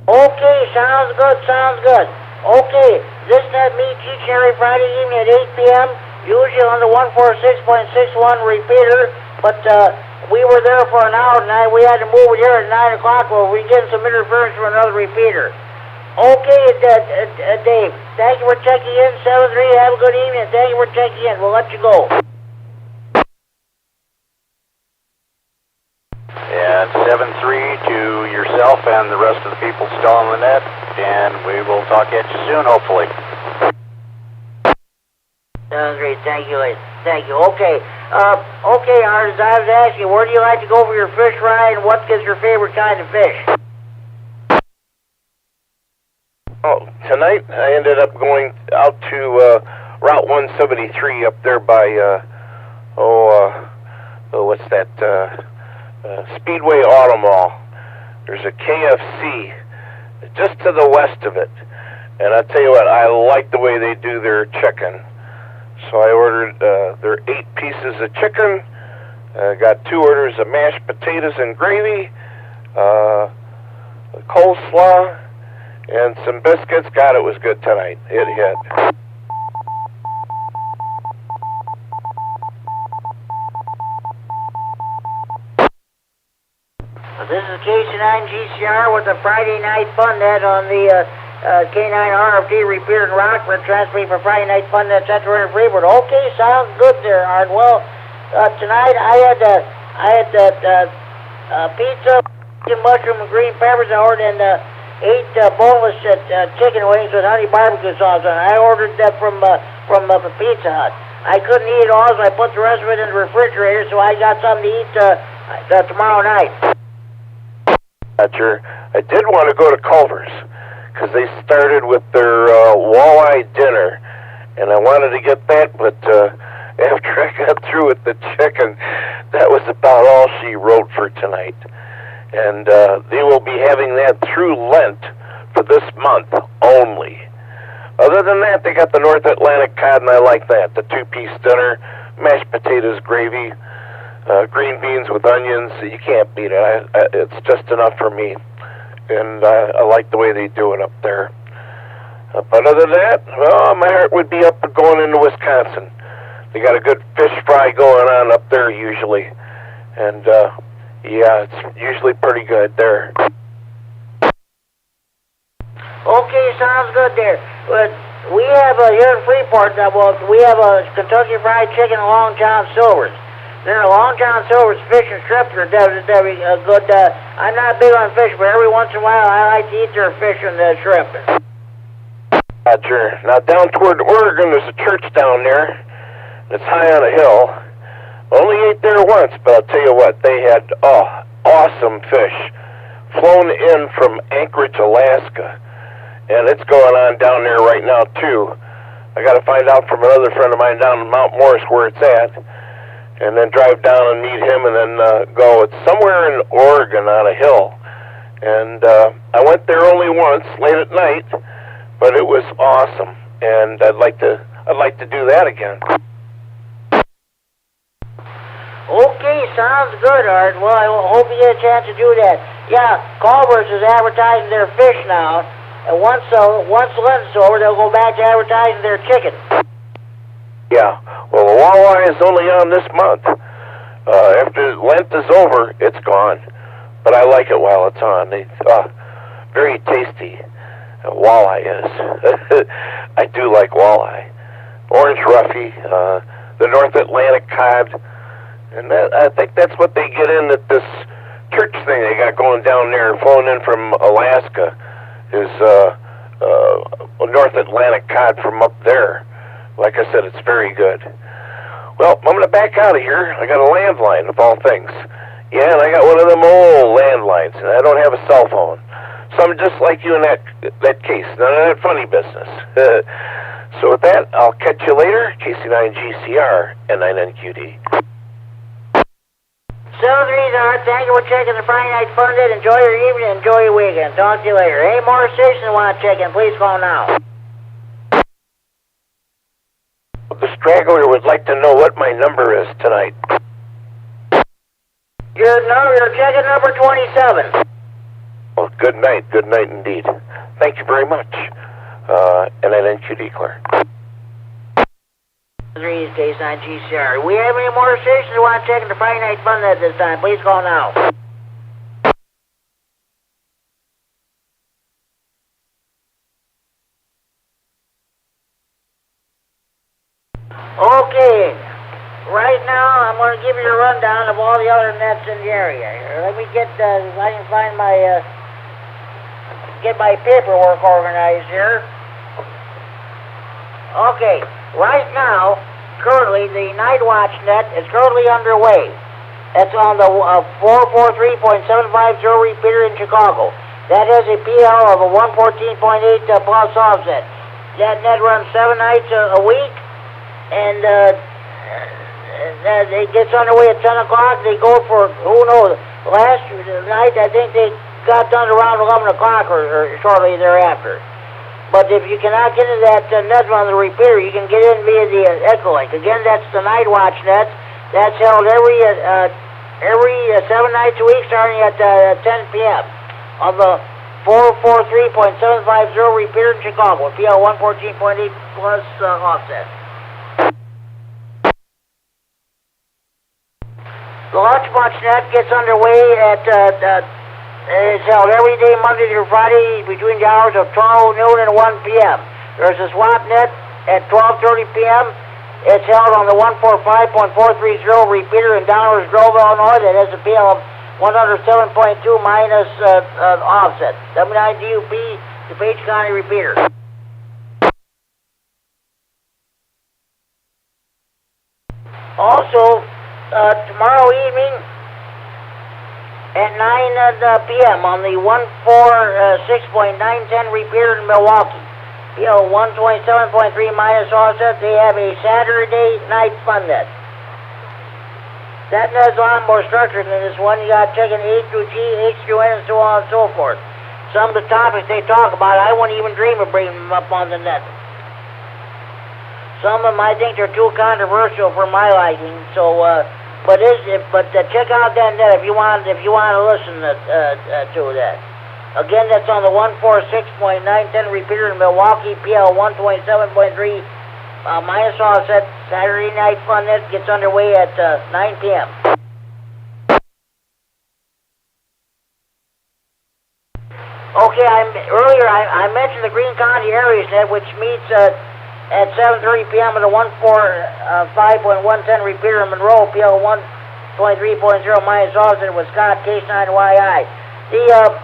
Okay, sounds good, sounds good. Okay, this net meets each and every Friday evening at 8 p.m., usually on the 146.61 repeater, but we were there for an hour tonight. We had to move it here at 9 o'clock where we get some interference from another repeater. Okay, Dave, thank you for checking in. 7-3, have a good evening. Thank you for checking in. We'll let you go. And 7-3 to yourself and the rest of the people still on the net, and we will talk at you soon, hopefully. Sounds great. Thank you, ladies. Thank you. Okay. Okay, Artis, I was asking, where do you like to go for your fish fry, and what is your favorite kind of fish? Oh, tonight I ended up going out to Route 173 up there by, what's that, Speedway Auto Mall. There's a KFC just to the west of it. And I tell you what, I like the way they do their chicken. So I ordered their 8 pieces of chicken, got 2 orders of mashed potatoes and gravy, coleslaw, and some biscuits. God, it was good tonight. It hit. This is KC9GCR with the Friday Night Fun Net on the K9RFD Repeater in Rockford, transferring for Friday Night Fun Net Central in Freeport. Okay, sounds good there, Art. Well, tonight I had pizza, mushroom and green peppers. I ordered and 8 boneless chicken wings with honey barbecue sauce on it. I ordered that from Pizza Hut. I couldn't eat it all, so I put the rest of it in the refrigerator, so I got something to eat tomorrow night. Sure. I did want to go to Culver's because they started with their walleye dinner, and I wanted to get that, but after I got through with the chicken, that was about all she wrote for tonight. And they will be having that through Lent for this month only. Other than that, they got the North Atlantic cod, and I like that. The 2-piece dinner, mashed potatoes, gravy, green beans with onions. You can't beat it. It's just enough for me. And I like the way they do it up there. But other than that, well, my heart would be up going into Wisconsin. They got a good fish fry going on up there usually. And, yeah, it's usually pretty good there. Okay, sounds good there. But we have here in Freeport, we have a Kentucky Fried Chicken and Long John Silver's. Then Long John Silver's fish and shrimp are very good. I'm not big on fish, but every once in a while I like to eat their fish and the shrimp. Roger. Now down toward Oregon, there's a church down there. It's high on a hill. Only ate there once, but I'll tell you what, they had awesome fish flown in from Anchorage, Alaska, and it's going on down there right now too. I got to find out from another friend of mine down in Mount Morris where it's at, and then drive down and meet him, and then go. It's somewhere in Oregon on a hill, and I went there only once, late at night, but it was awesome, and I'd like to do that again. Okay, sounds good, Art. Well, I hope you get a chance to do that. Yeah, Culver's is advertising their fish now, and once Lent's over, they'll go back to advertising their chicken. Yeah, well, the walleye is only on this month. After Lent is over, it's gone. But I like it while it's on. Very tasty. Walleye is. I do like walleye. Orange roughy, the North Atlantic cod. And I think that's what they get in at this church thing they got going down there, flown in from Alaska, is North Atlantic cod from up there. Like I said, it's very good. Well, I'm going to back out of here. I got a landline, of all things. Yeah, and I got one of them old landlines, and I don't have a cell phone. So I'm just like you in that case, none of that funny business. So with that, I'll catch you later. KC9GCR and 9NQD. 730, thank you for checking the Friday Night Fun Day. Enjoy your evening, enjoy your weekend. Talk to you later. Any more stations want to check in, please call now. The straggler would like to know what my number is tonight. Your check-in number 27. Well, good night indeed. Thank you very much. And 9NQD, clear. 3 K9GCR. We have any more stations who want to check in the Friday Night Fun Day at this time, please call now. Okay, right now I'm going to give you a rundown of all the other nets in the area. Let me get, if I can find my, get my paperwork organized here. Okay, right now, currently, the Night Watch net is currently underway. That's on the 443.750 repeater in Chicago. That has a PL of a 114.8 plus offset. That net runs 7 nights a week, and it gets underway at 10 o'clock. They go for, who knows, last night I think they got done around 11 o'clock or shortly thereafter. But if you cannot get into that net on the repeater, you can get in via the Echo Link. Again, that's the Night Watch net. That's held every 7 nights a week, starting at 10 p.m. on the 443.750 repeater in Chicago. PL 114.8 plus offset. The Lunchbox net gets underway at. It's held every day, Monday through Friday, between the hours of 12 noon and 1 p.m. There's a swap net at 12:30 p.m. It's held on the 145.430 repeater in Downers Grove, Illinois. That has a PL of 107.2 minus offset. W9DUP, DuPage County repeater. Also, tomorrow evening, at 9 p.m. on the 146.910 repeater in Milwaukee. PL 127.3 minus offset. They have a Saturday night fun net. That net's a lot more structured than this one. You got checking A through G, H through N, and so on and so forth. Some of the topics they talk about, I wouldn't even dream of bringing them up on the net. Some of them I think they're too controversial for my liking, so But check out that net if you want to listen to that. Again, that's on the 146.910 repeater in Milwaukee, PL 127.3 minus offset. Saturday night fun net gets underway at 9 p.m. Okay, earlier I mentioned the Greene County Areas net, which meets at 7:30 p.m. at the 145.110 repeater in Monroe, PL 123.0 minus offset with Scott, K9YI. The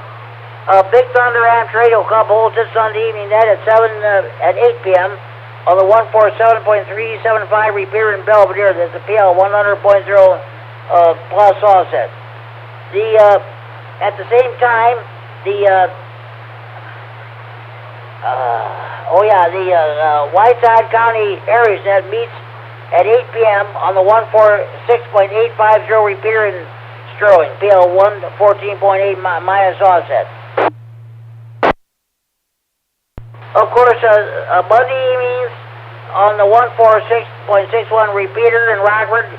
Big Thunder Amps Radio Club holds this Sunday evening net at 8 p.m. on the 147.375 repeater in Belvedere. There's a PL 100.0 plus offset. At the same time, the Whiteside County Areas net meets at 8 p.m. on the 146.850 repeater in Sterling, PL 114.8 minus offset. Of course, Monday evenings on the 146.61 repeater in Rockford,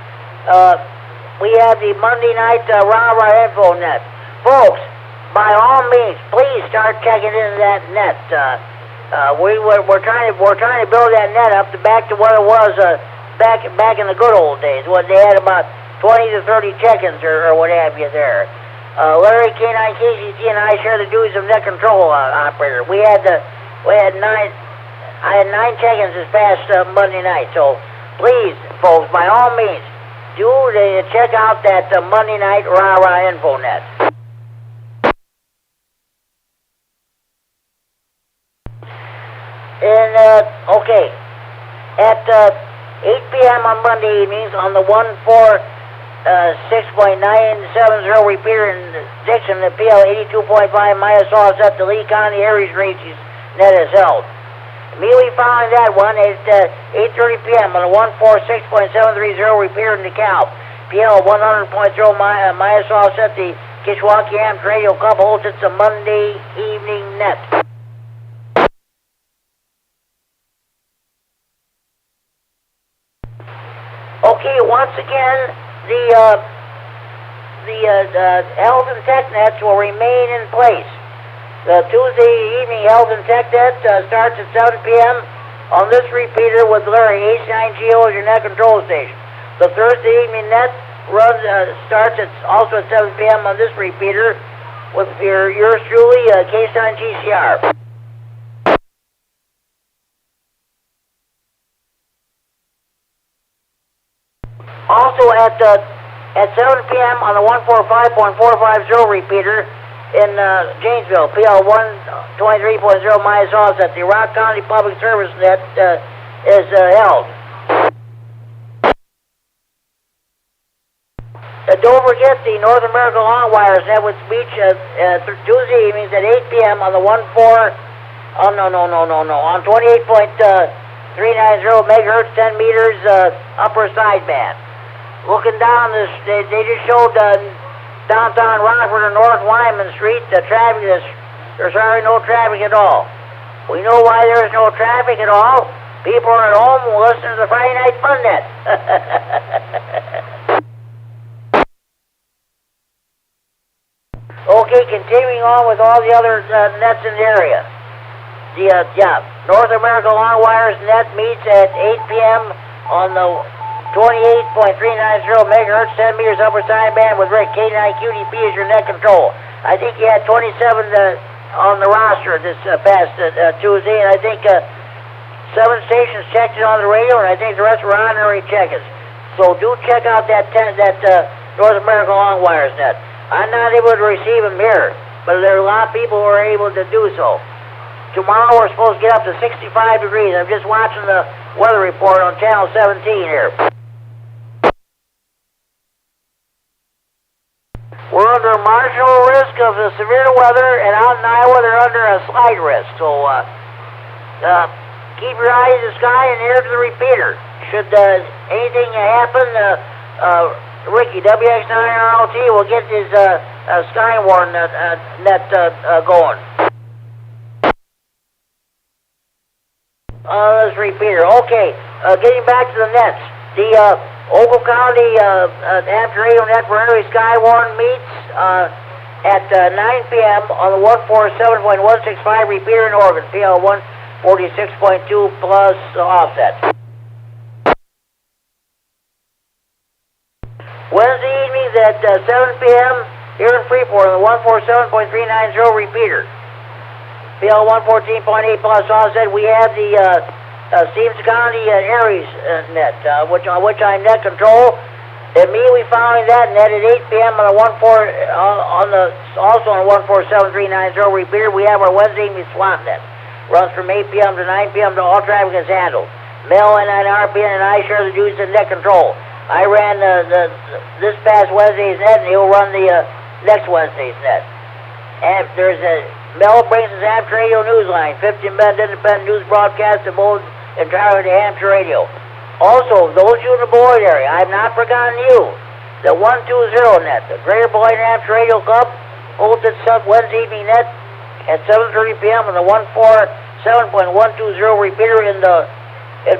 we have the Monday night rah-rah info net. Folks, by all means, please start checking into that net. We're trying to build that net up back to what it was back in the good old days, when they had about 20 to 30 check-ins or what have you there. Larry, K9KCT, and I share the duties of net control operator. I had 9 check-ins this past Monday night. So please, folks, by all means, do check out that Monday night rah-rah info net. And okay, at 8 p.m. on Monday evenings on the 147.375 6.970 repeater in Dixon, the PL 82.5 minus offset, the Lee County Aries Ranges net is held. Immediately following that one at 8:30 p.m. on the 146.730 repeater in DeKalb, PL 100.0 minus offset, the Kishwaukee Amp Radio Club holds its a Monday evening net. Okay, once again, the health and tech nets will remain in place. The Tuesday evening health and tech net starts at 7 p.m. on this repeater with Larry, H9GO as your net control station. The Thursday evening net starts also at 7 p.m. on this repeater with yours truly, K9GCR. Also at 7 p.m. on the 145.450 repeater in Janesville, PL 123.0 minus offset, the Rock County Public Service net is held. Don't forget the North America Long Wires net with speech Tuesday evenings at 8 p.m. on the 28.390 megahertz, 10 meters upper sideband. Looking down this, they just showed downtown Rockford and North Wyman Street, the traffic there's hardly no traffic at all. We know why there's no traffic at all. People are at home listening to the Friday Night Fun Net. Okay, continuing on with all the other nets in the area. North America Long Wires net meets at 8 p.m. on the 28.390 megahertz, 10 meters upper sideband with Rick. K9QDP is your net control. I think you had 27 on the roster this past Tuesday, and I think 7 stations checked it on the radio, and I think the rest were honorary checkers. So do check out that North America Long Wires net. I'm not able to receive them here, but there are a lot of people who are able to do so. Tomorrow we're supposed to get up to 65 degrees. I'm just watching the weather report on Channel 17 here. We're under a marginal risk of the severe weather, and out in Iowa they're under a slight risk. So keep your eye to the sky and ear to the repeater. Should anything happen, Ricky, WX9RLT will get his Skywarn net going. This repeater. Okay, getting back to the nets. The Ogle County Amp Radio Net for Early Skywarn meets at 9 p.m. on the 147.165 repeater in Oregon, PL 146.2 plus offset. Wednesday evenings at 7 p.m. here in Freeport on the 147.390 repeater. PL 114.8 plus offset. We have the Stevens County Aries net, which I net control. Immediately following that, net at 8 p.m. on the also on the 147.390 repeater, we have our Wednesday evening swap net. Runs from 8 p.m. to 9 p.m. to all traffic is handled. Mel and RPN and I share the duties of net control. I ran this past Wednesday's net, and he'll run the next Wednesday's net. And there's Mel brings his Hampshire Radio Newsline, 15-minute independent news broadcast devoted entirely to Hampshire Radio. Also, those you in the Boyd area, I've not forgotten you. The 120 net, the Greater Boyd Hampshire Radio Club, holds its Wednesday evening net at 7:30 p.m. on the 147.120 repeater in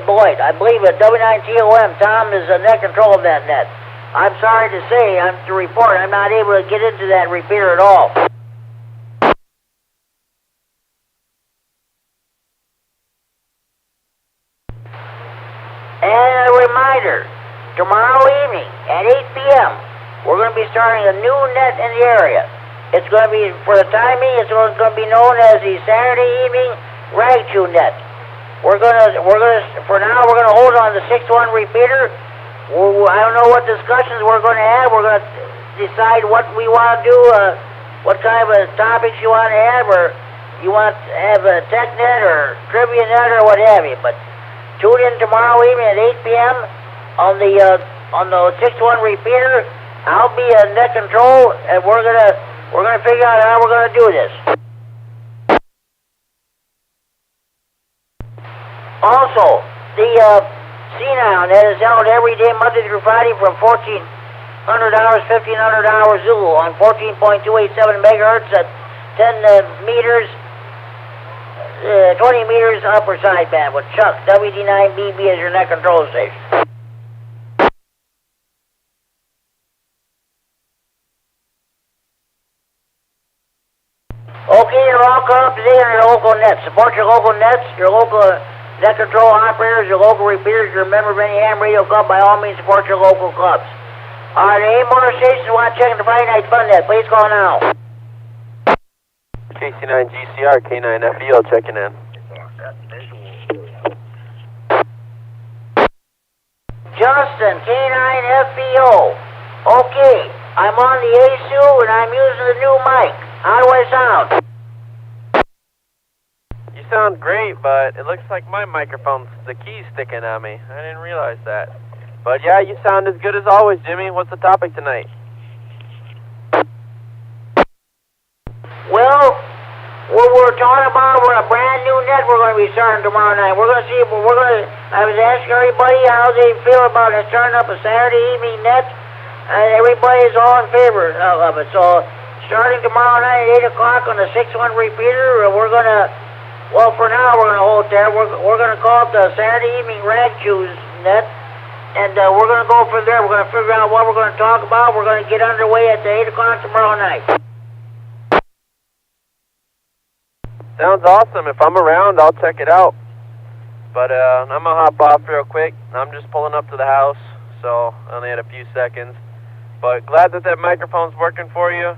Boyd. I believe at W9TOM, Tom is net control of that net. I'm sorry to say, to report, I'm not able to get into that repeater at all. And a reminder, tomorrow evening at 8 p.m., we're going to be starting a new net in the area. It's going to be, for the time being, it's going to be known as the Saturday evening rag chew net. For now, we're going to hold on the 6-1 repeater. I don't know what discussions we're going to have. We're going to decide what we want to do, what kind of topics you want to have, or you want to have a tech net or trivia net or what have you. But tune in tomorrow evening at 8 p.m. on the on the 6-1 repeater. I'll be net control, and we're gonna figure out how we're gonna do this. Also, the C9 that is held every day, Monday through Friday, from 1,400 hours, 1,500 hours Zulu on 14.287 megahertz at 10 meters, 20 meters upper sideband with Chuck, WD9MED as your net control station. Okay, you're all caught up today on your local nets. Support your local nets, your local net control operators, your local repeaters, your member of any ham radio club. By all means, support your local clubs. Are there any more stations want to check in the Friday night fun net? Please call now. KC9GCR, K9FEO checking in. Justin, K9FEO. Okay, I'm on the ASU and I'm using the new mic. How do I sound? You sound great, but it looks like my microphone's the key's sticking on me. I didn't realize that. But yeah, you sound as good as always, Jimmy. What's the topic tonight? Well, what we're talking about, we're a brand new net we're going to be starting tomorrow night. We're going to see, I was asking everybody how they feel about it, starting up a Saturday evening net, and everybody's all in favor of it. So, starting tomorrow night at 8 o'clock on the 6-1 repeater, we're going to, well, for now we're going to hold there. We're going to call it the Saturday evening rag shoes net, and we're going to go from there. We're going to figure out what we're going to talk about. We're going to get underway at the 8 o'clock tomorrow night. Sounds awesome. If I'm around, I'll check it out. But I'm going to hop off real quick. I'm just pulling up to the house, so I only had a few seconds. But glad that microphone's working for you.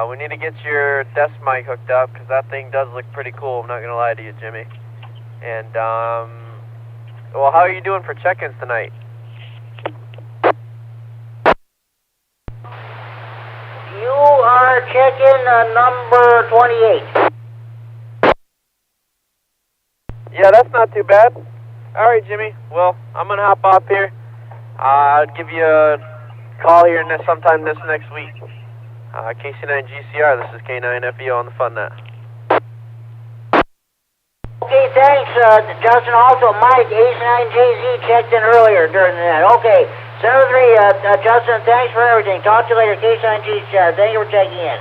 We need to get your desk mic hooked up, because that thing does look pretty cool. I'm not going to lie to you, Jimmy. And, well, how are you doing for check-ins tonight? You are checking number 28. Yeah, that's not too bad. All right, Jimmy. Well, I'm going to hop off here. I'll give you a call here sometime this next week. KC9GCR, this is K9FEO on the Fun Net. Okay, thanks, Justin. Also, Mike, Ace9JZ checked in earlier during the net. Okay, 7-3, Justin, thanks for everything. Talk to you later, K9GCR. Thank you for checking in.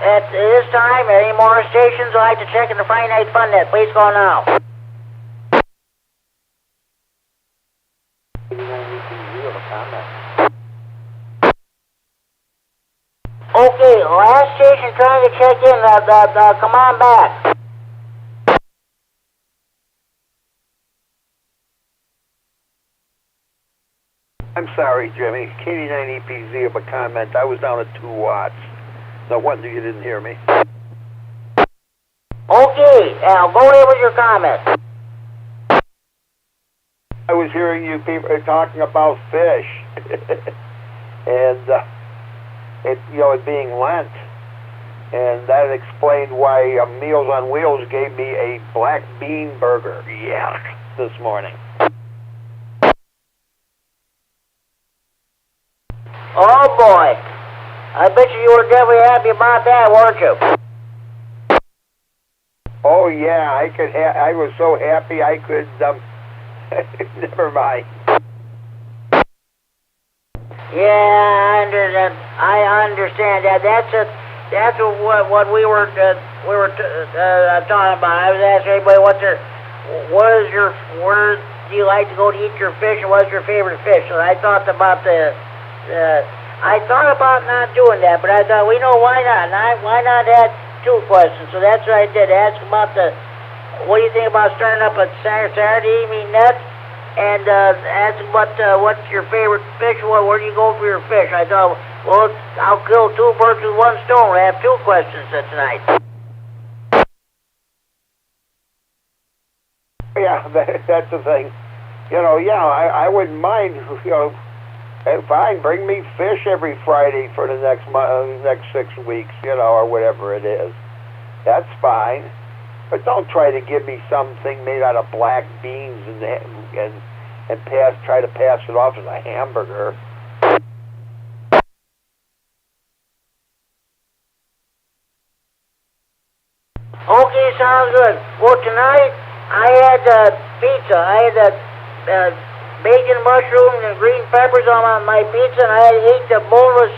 At this time, any more stations would like to check in the Friday Night Fun Net, please call now. Okay, last station trying to check in, come on back. I'm sorry, Jimmy. KD9EPZ of a comment. I was down at 2 watts. No wonder you didn't hear me. Okay, now go ahead with your comment. I was hearing you people talking about fish. And, it being Lent. And that explained why Meals on Wheels gave me a black bean burger. Yuck, this morning. Oh boy, I bet you were definitely happy about that, weren't you? Oh yeah, I was so happy I could, never mind. Yeah, I understand that. That's what we were talking about. I was asking everybody where do you like to go to eat your fish, and what's your favorite fish? So I thought about I thought about not doing that, but I thought, why not? Why not add 2 questions? So that's what I did. Ask about what do you think about starting up a Saturday evening net? And ask about what's your favorite fish? Where do you go for your fish? I thought, well, I'll kill 2 birds with 1 stone. I have 2 questions tonight. Yeah, that's the thing. I wouldn't mind, fine, bring me fish every Friday for the next 6 weeks, or whatever it is. That's fine. But don't try to give me something made out of black beans and try to pass it off as a hamburger. Okay, sounds good. Well, tonight I had pizza. I had bacon, mushrooms, and green peppers on my pizza, and I ate the boneless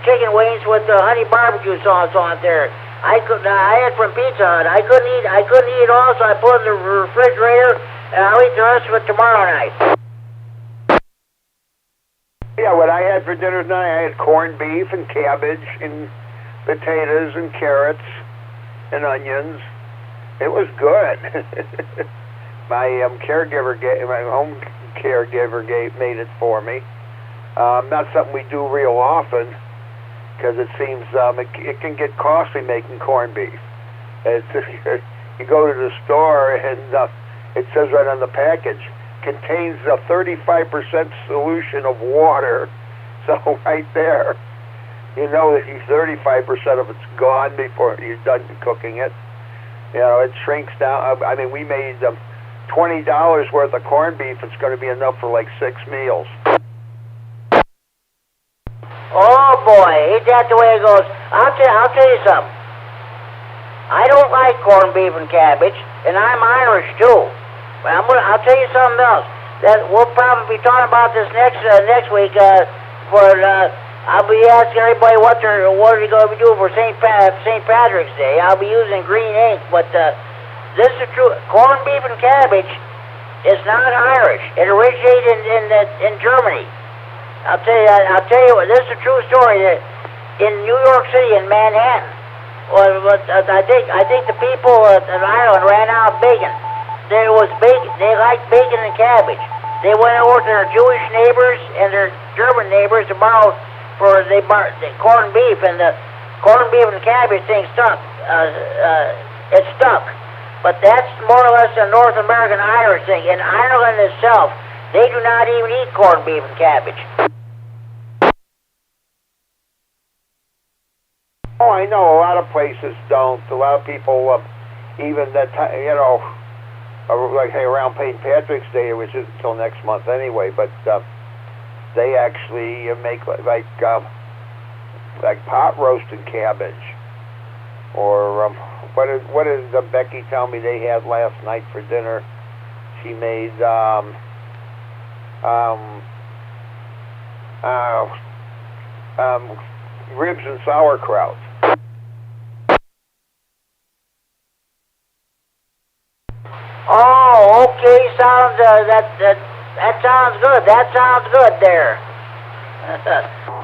chicken wings with the honey barbecue sauce on there. I had from Pizza Hut. I couldn't eat it all, so I put it in the refrigerator, and I'll eat the rest of it tomorrow night. Yeah, what I had for dinner tonight, I had corned beef and cabbage and potatoes and carrots and onions. It was good. My home caregiver made it for me. Not something we do real often, because it seems it can get costly making corned beef. You go to the store and it says right on the package, contains a 35% solution of water. So right there, you know that 35% of it's gone before you're done cooking it. You know, it shrinks down. I mean, we made $20 worth of corned beef. It's going to be enough for like 6 meals. Oh boy, ain't that the way it goes? I'll tell you something. I don't like corned beef and cabbage, and I'm Irish too. But I'll tell you something else. That we'll probably be talking about this next week. I'll be asking everybody what they're going to be doing for St. Patrick's Day. I'll be using green ink, but this is true. Corned beef and cabbage is not Irish. It originated in Germany. I'll tell you what. This is a true story. That in New York City, in Manhattan, I think the people in Ireland ran out of bacon. There was bacon. They liked bacon and cabbage. They went over to their Jewish neighbors and their German neighbors to borrow the corned beef, and the corned beef and cabbage thing stuck. It stuck. But that's more or less a North American Irish thing. In Ireland itself, they do not even eat corned beef and cabbage. Oh, I know. A lot of places don't. A lot of people, even that time, you know, like hey, around St. Patrick's Day, which isn't until next month anyway, but they actually make like pot roasted cabbage, or what did Becky tell me they had last night for dinner? She made ribs and sauerkraut. Oh, okay. Sounds that sounds good. That sounds good there.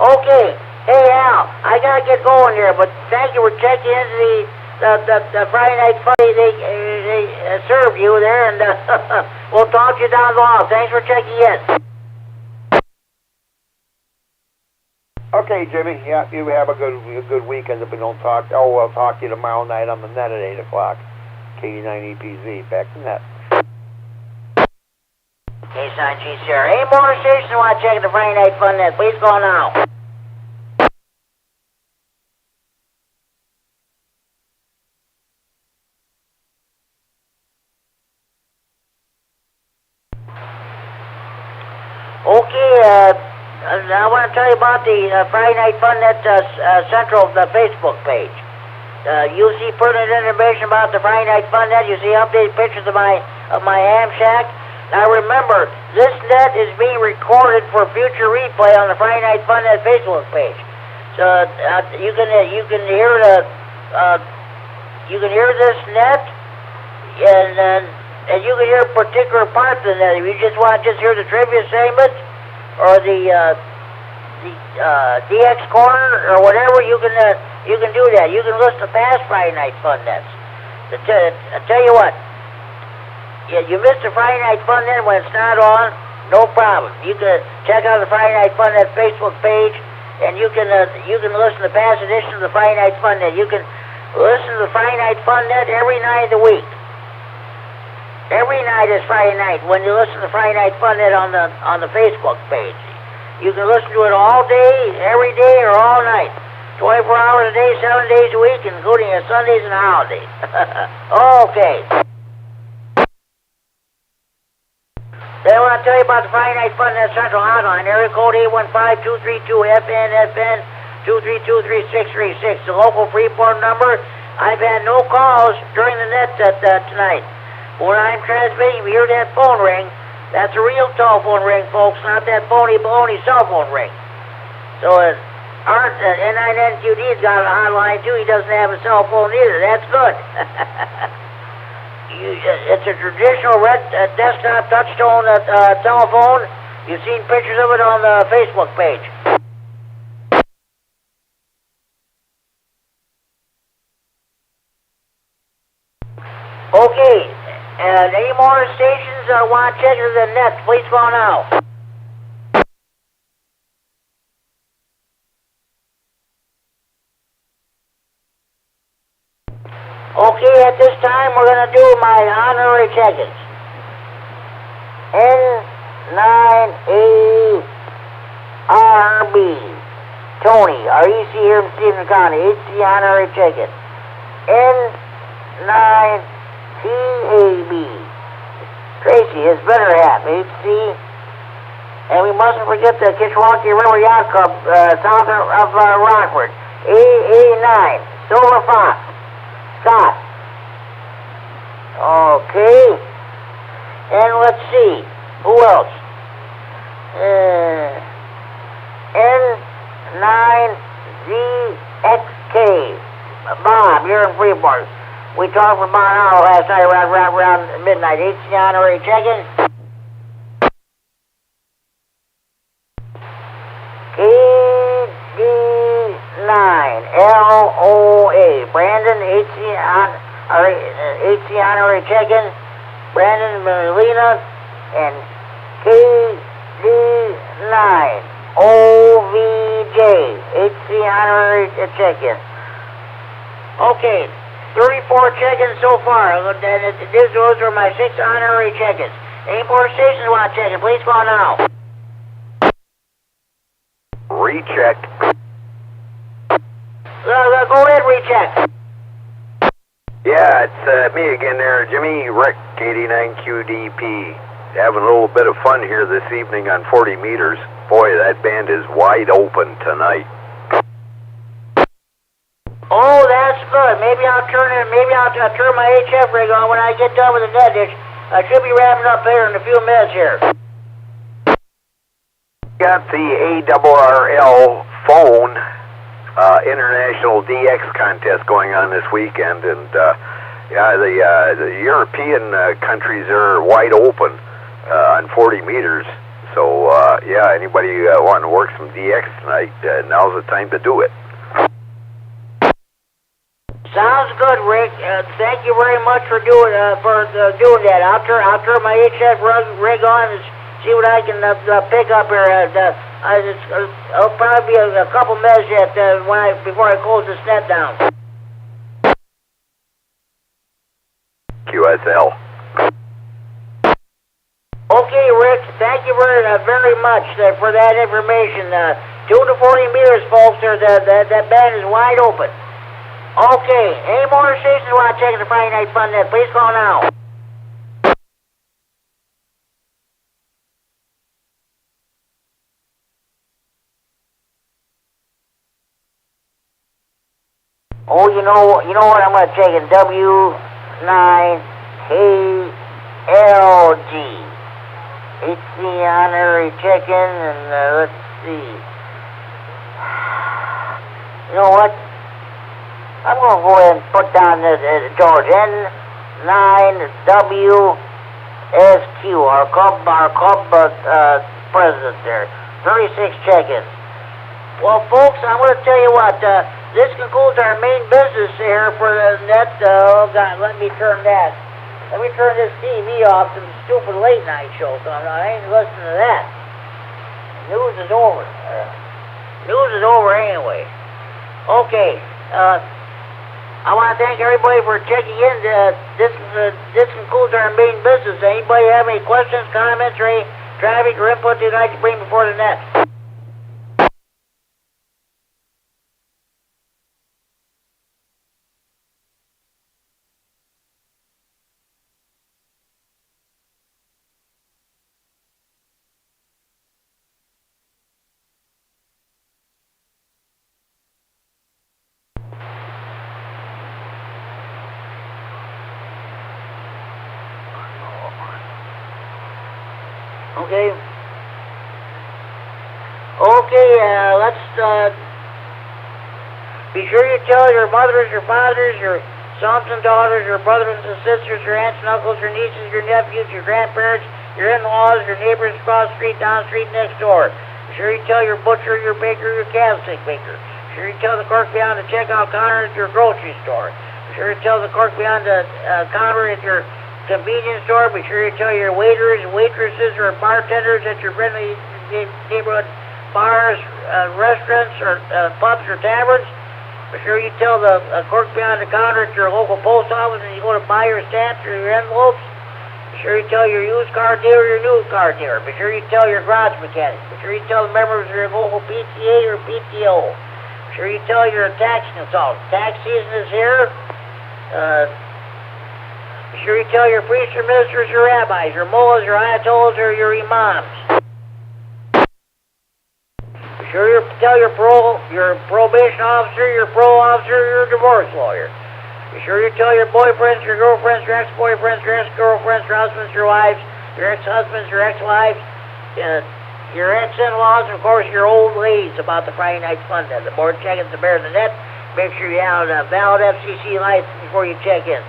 Okay. Hey Al, I gotta get going here, but thank you for checking into the Friday Night Funny. They served you there, and we'll talk to you down the line. Thanks for checking in. Okay, Jimmy. Yeah, you have a good weekend if we don't talk. Oh, we'll talk to you tomorrow night on the net at 8 o'clock. KD9EPZ, back to net. K9GCR. Any more stations want to check the Friday Night Fun net? Please call now. Okay, I want to tell you about the Friday Night Fun net Central, the Facebook page. You'll see pertinent information about the Friday Night Fun net. You see updated pictures of my ham shack. Now remember, this net is being recorded for future replay on the Friday Night Fun net Facebook page. So you can hear this net, and you can hear particular parts of the net. If you just want to hear the trivia segment or the DX corner or whatever, you can do that. You can listen to past Friday Night Fun nets. I tell you what, you missed the Friday Night Fun net when it's not on, no problem. You can check out the Friday Night Fun net Facebook page, and you can listen to past editions of the Friday Night Fun net. You can listen to the Friday Night Fun net every night of the week. Every night is Friday night when you listen to the Friday Night Fun net on the Facebook page. You can listen to it all day, every day, or all night. 24 hours a day, 7 days a week, including Sundays and holidays. Okay. Then I want to tell you about the Friday Night Fun Net Central Hotline, area code 815-232-FN, 232-3636, the local Freeport number. I've had no calls during the net tonight. When I'm transmitting, you hear that phone ring. That's a real telephone ring, folks, not that phony baloney cell phone ring. So our N9NQD's got a hotline too. He doesn't have a cell phone either. That's good. It's a traditional red desktop touchtone telephone. You've seen pictures of it on the Facebook page. Okay, and any more stations want to check the net, please call now. Okay, at this time we're going to do my honorary check-ins. N9ARB, Tony, REC here in Stephen County, HC honorary check-in. N9TAB, Tracy, his better half, HC. And we mustn't forget the Kishwaukee River Yacht Club, south of Rockford, AA9, Silver Fox. Scott. Okay. And let's see. Who else? N9ZXK. Bob, you're in Freeport. We talked with Bob Howell last night around midnight. HC honorary check-in. KD9LOA. Brandon, HC honorary check-in. Brandon Molina and KD9OVJ. HC honorary check-in. Okay, 34 check-ins so far. Those are my 6 honorary check-ins. Any more stations want to check in? Please call now. Recheck. Go ahead, recheck. Yeah, it's me again there, Jimmy, Rick, KD9QDP. Having a little bit of fun here this evening on 40 meters. Boy, that band is wide open tonight. Oh, that's good. Maybe I'll turn my HF rig on when I get done with the net dish. I should be wrapping up here in a few minutes here. Got the ARRL phone international DX contest going on this weekend, and yeah, the European countries are wide open on 40 meters. So yeah, anybody wanting to work some DX tonight, now's the time to do it. Sounds good, Rick. Thank you very much for doing that. I'll turn my HF rig on and see what I can pick up here. It'll probably be a couple minutes yet before I close this net down. QSL. Okay, Rick. Thank you very much for that information. 2 to 40 meters, folks. That band is wide open. Okay, any more stations want to check the Friday Night Fun Net? Please call now. Oh, you know what? I'm going to check in W9AXD. HC honorary check-in, and let's see. You know what? I'm going to go ahead and put down George, N9WSQ, our club president there. 36 check-ins. Well, folks, I'm going to tell you what, this concludes our main business here for the net. Oh, God, let me turn this TV off to the stupid late night show, so I ain't listening to that. News is over. News is over anyway. Okay, I want to thank everybody for checking in. This concludes our main business. Anybody have any questions, comments, or any traffic or input you'd like to bring before the net? Okay. Okay, let's, be sure you tell your mothers, your fathers, your sons and daughters, your brothers and sisters, your aunts and uncles, your nieces, your nephews, your grandparents, your in-laws, your neighbors across the street, down the street, next door. Be sure you tell your butcher, your baker, your candlestick maker. Be sure you tell the clerk behind the checkout counter at your grocery store. Be sure you tell the clerk behind the counter at your convenience store. Be sure you tell your waiters, waitresses, or bartenders at your friendly neighborhood bars, restaurants, or pubs or taverns. Be sure you tell the clerk behind the counter at your local post office when you go to buy your stamps or your envelopes. Be sure you tell your used car dealer, your new car dealer. Be sure you tell your garage mechanic. Be sure you tell the members of your local PTA or PTO. Be sure you tell your tax consultant. Tax season is here. Be sure you tell your priests, your ministers, your rabbis, your mullahs, your ayatollahs, or your imams. Be sure you tell your probation officer, your parole officer, your divorce lawyer. Be sure you tell your boyfriends, your girlfriends, your ex-boyfriends, your ex-girlfriends, your husbands, your wives, your ex-husbands, your ex-wives, your ex-in-laws, and of course your old ladies about the Friday Night Fun Net. The more check-ins, the better the net. Make sure you have a valid FCC license before you check in.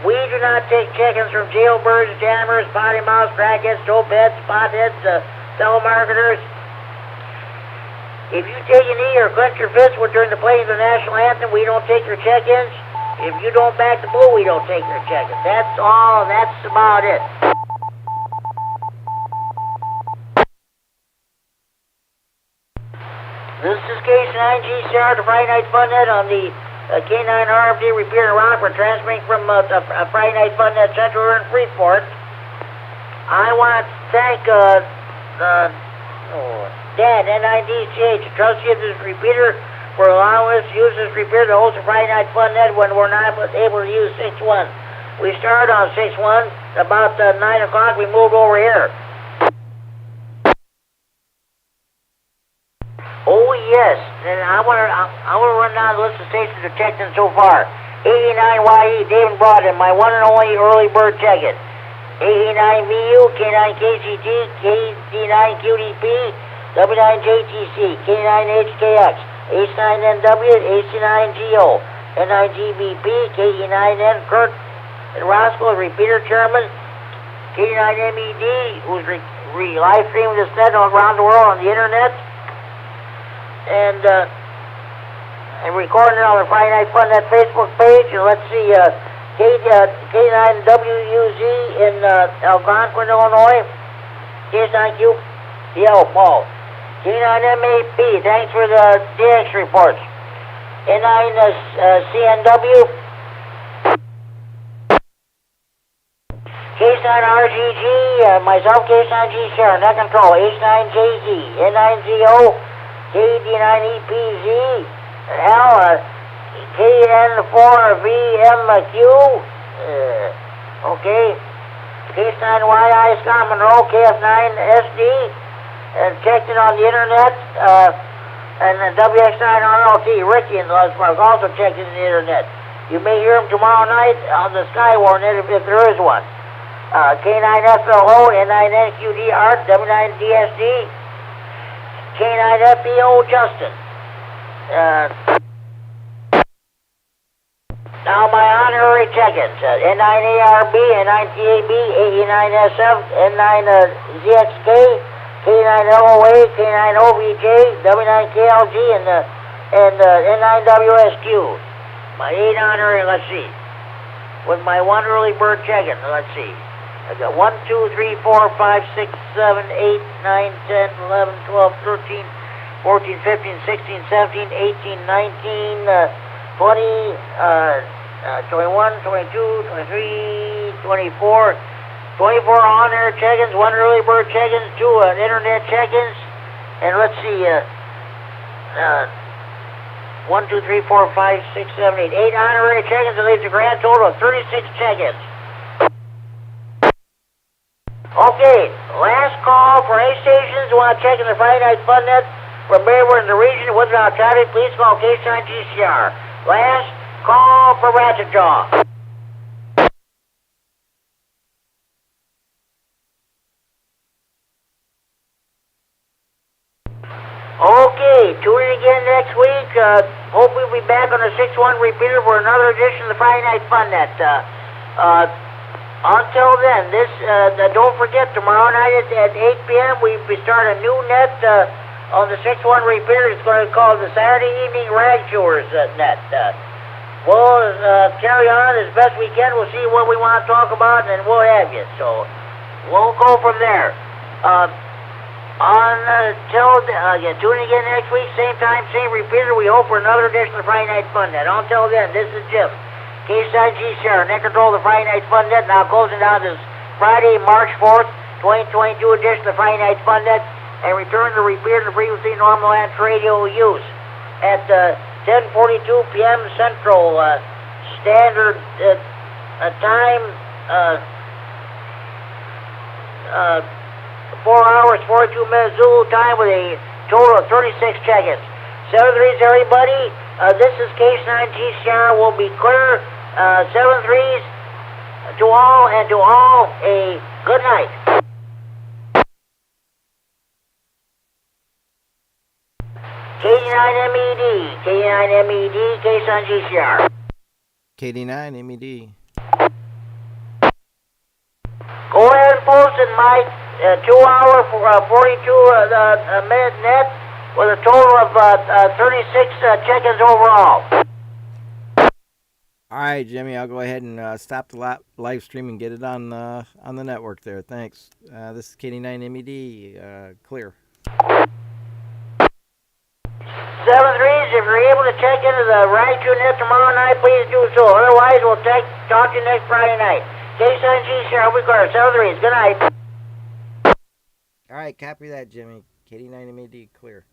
We do not take check-ins from jailbirds, jammers, potty mouths, crackheads, dopeheads, potheads, telemarketers. If you take a knee or clench your fist during the playing of the national anthem, we don't take your check-ins. If you don't back the bull, we don't take your check-ins. That's all. That's about it. This is K9GCR, the Friday Night Fun Net on the K9RFD Repeater Rock. We're transmitting from Friday Night Fun Net Central in Freeport. I want to thank Dan, NIDCH, the trustee of this repeater, for allowing us to use this repeater to host a Friday Night Fun Net when we're not able to use 6-1. We started on 6-1. About 9 o'clock, we moved over here. Oh, yes. And I want to run down the list of stations that are checked in so far. 89YE, David Broadden, my one and only early bird check-in. 89VU, K9KGT, KD9QDP, W9JTC, K9HKX, H9NW, AC9GO, N9GBP, KD9N, Kurt and Roscoe, the repeater chairman, KD9MED, who's live streaming this net around the world on the internet, and recording it on the Friday Night Fun Net Facebook page. And let's see, K9WUZ in Algonquin, Illinois, K9QPL, Paul. K9MED, thanks for the DX reports. N9CNW, K9RGG, myself, K9GCR, net control, H9JZ, N9ZO, KD9EPZ, L, K94VMQ, okay, K9YI, Scott Monroe, KF9SD, and checked in on the internet, and the WX9RLT, Ricky in Lusburg, also checked in the internet. You may hear him tomorrow night on the Skywar net if there is one. K9FLO, N9NQD Art, W9DSD, K9FEO Justin. Now my honorary check-ins, N9ARB, N9TAB, AE9SF, N9ZXK, K9LOA, K9OVJ, W9KLG, and N9WSQ. My 8 honorary, let's see. With my one early bird check-in, let's see. I got 1, 2, 3, 4, 5, 6, 7, 8, 9, 10, 11, 12, 13, 14, 15, 16, 17, 18, 19, 20, 21, 22, 23, 24, 24 on-air check-ins, 1 early bird check-ins, 2 internet check-ins, and let's see, 1, 2, 3, 4, 5, 6, 7, 8, 8 honorary check-ins. That leaves a grand total of 36 check-ins. Okay, last call for any stations who want to check in the Friday Night Fun Net from anywhere in the region without traffic. Please call K9GCR. Last call for Ratchet Jaw. everybody. Tune in again next week. Hopefully we'll be back on the 6-1 repeater for another edition of the Friday Night Fun Net. Until then, don't forget, tomorrow night at 8 p.m. we start a new net on the 6-1 repeater. It's going to be called the Saturday Evening Rag Chewers net. We'll carry on as best we can. We'll see what we want to talk about, and we'll have you. So we'll go from there. Tune in again next week, same time, same repeater. We hope for another edition of the Friday Night Fun Net. Until then, this is Jim, K9GCR, net control of the Friday Night Fun Net. Now closing down this Friday, March 4th, 2022 edition of the Friday Night Fun Net, and return the repeater to previously normal amp radio use at 10:42 p.m. Central Standard Time. 4 hours, 42 minutes Zulu time with a total of 36 check-ins. 7-3s, everybody. This is K9GCR. Will be clear. 7-3s to all, and to all a good night. KD9MED, K9MED, K9GCR. KD9MED. Go ahead and post it, Mike. 2-hour, 42-minute net with a total of 36 check-ins overall. All right, Jimmy, I'll go ahead and stop the live stream and get it on the network there. Thanks. This is KD9MED. Clear. 7-3s, if you're able to check into the Rag Chew net tomorrow night, please do so. Otherwise, we'll talk to you next Friday night. K9GCR, we clear. 7-3s. Good night. All right, copy that, Jimmy. KD9MED, clear.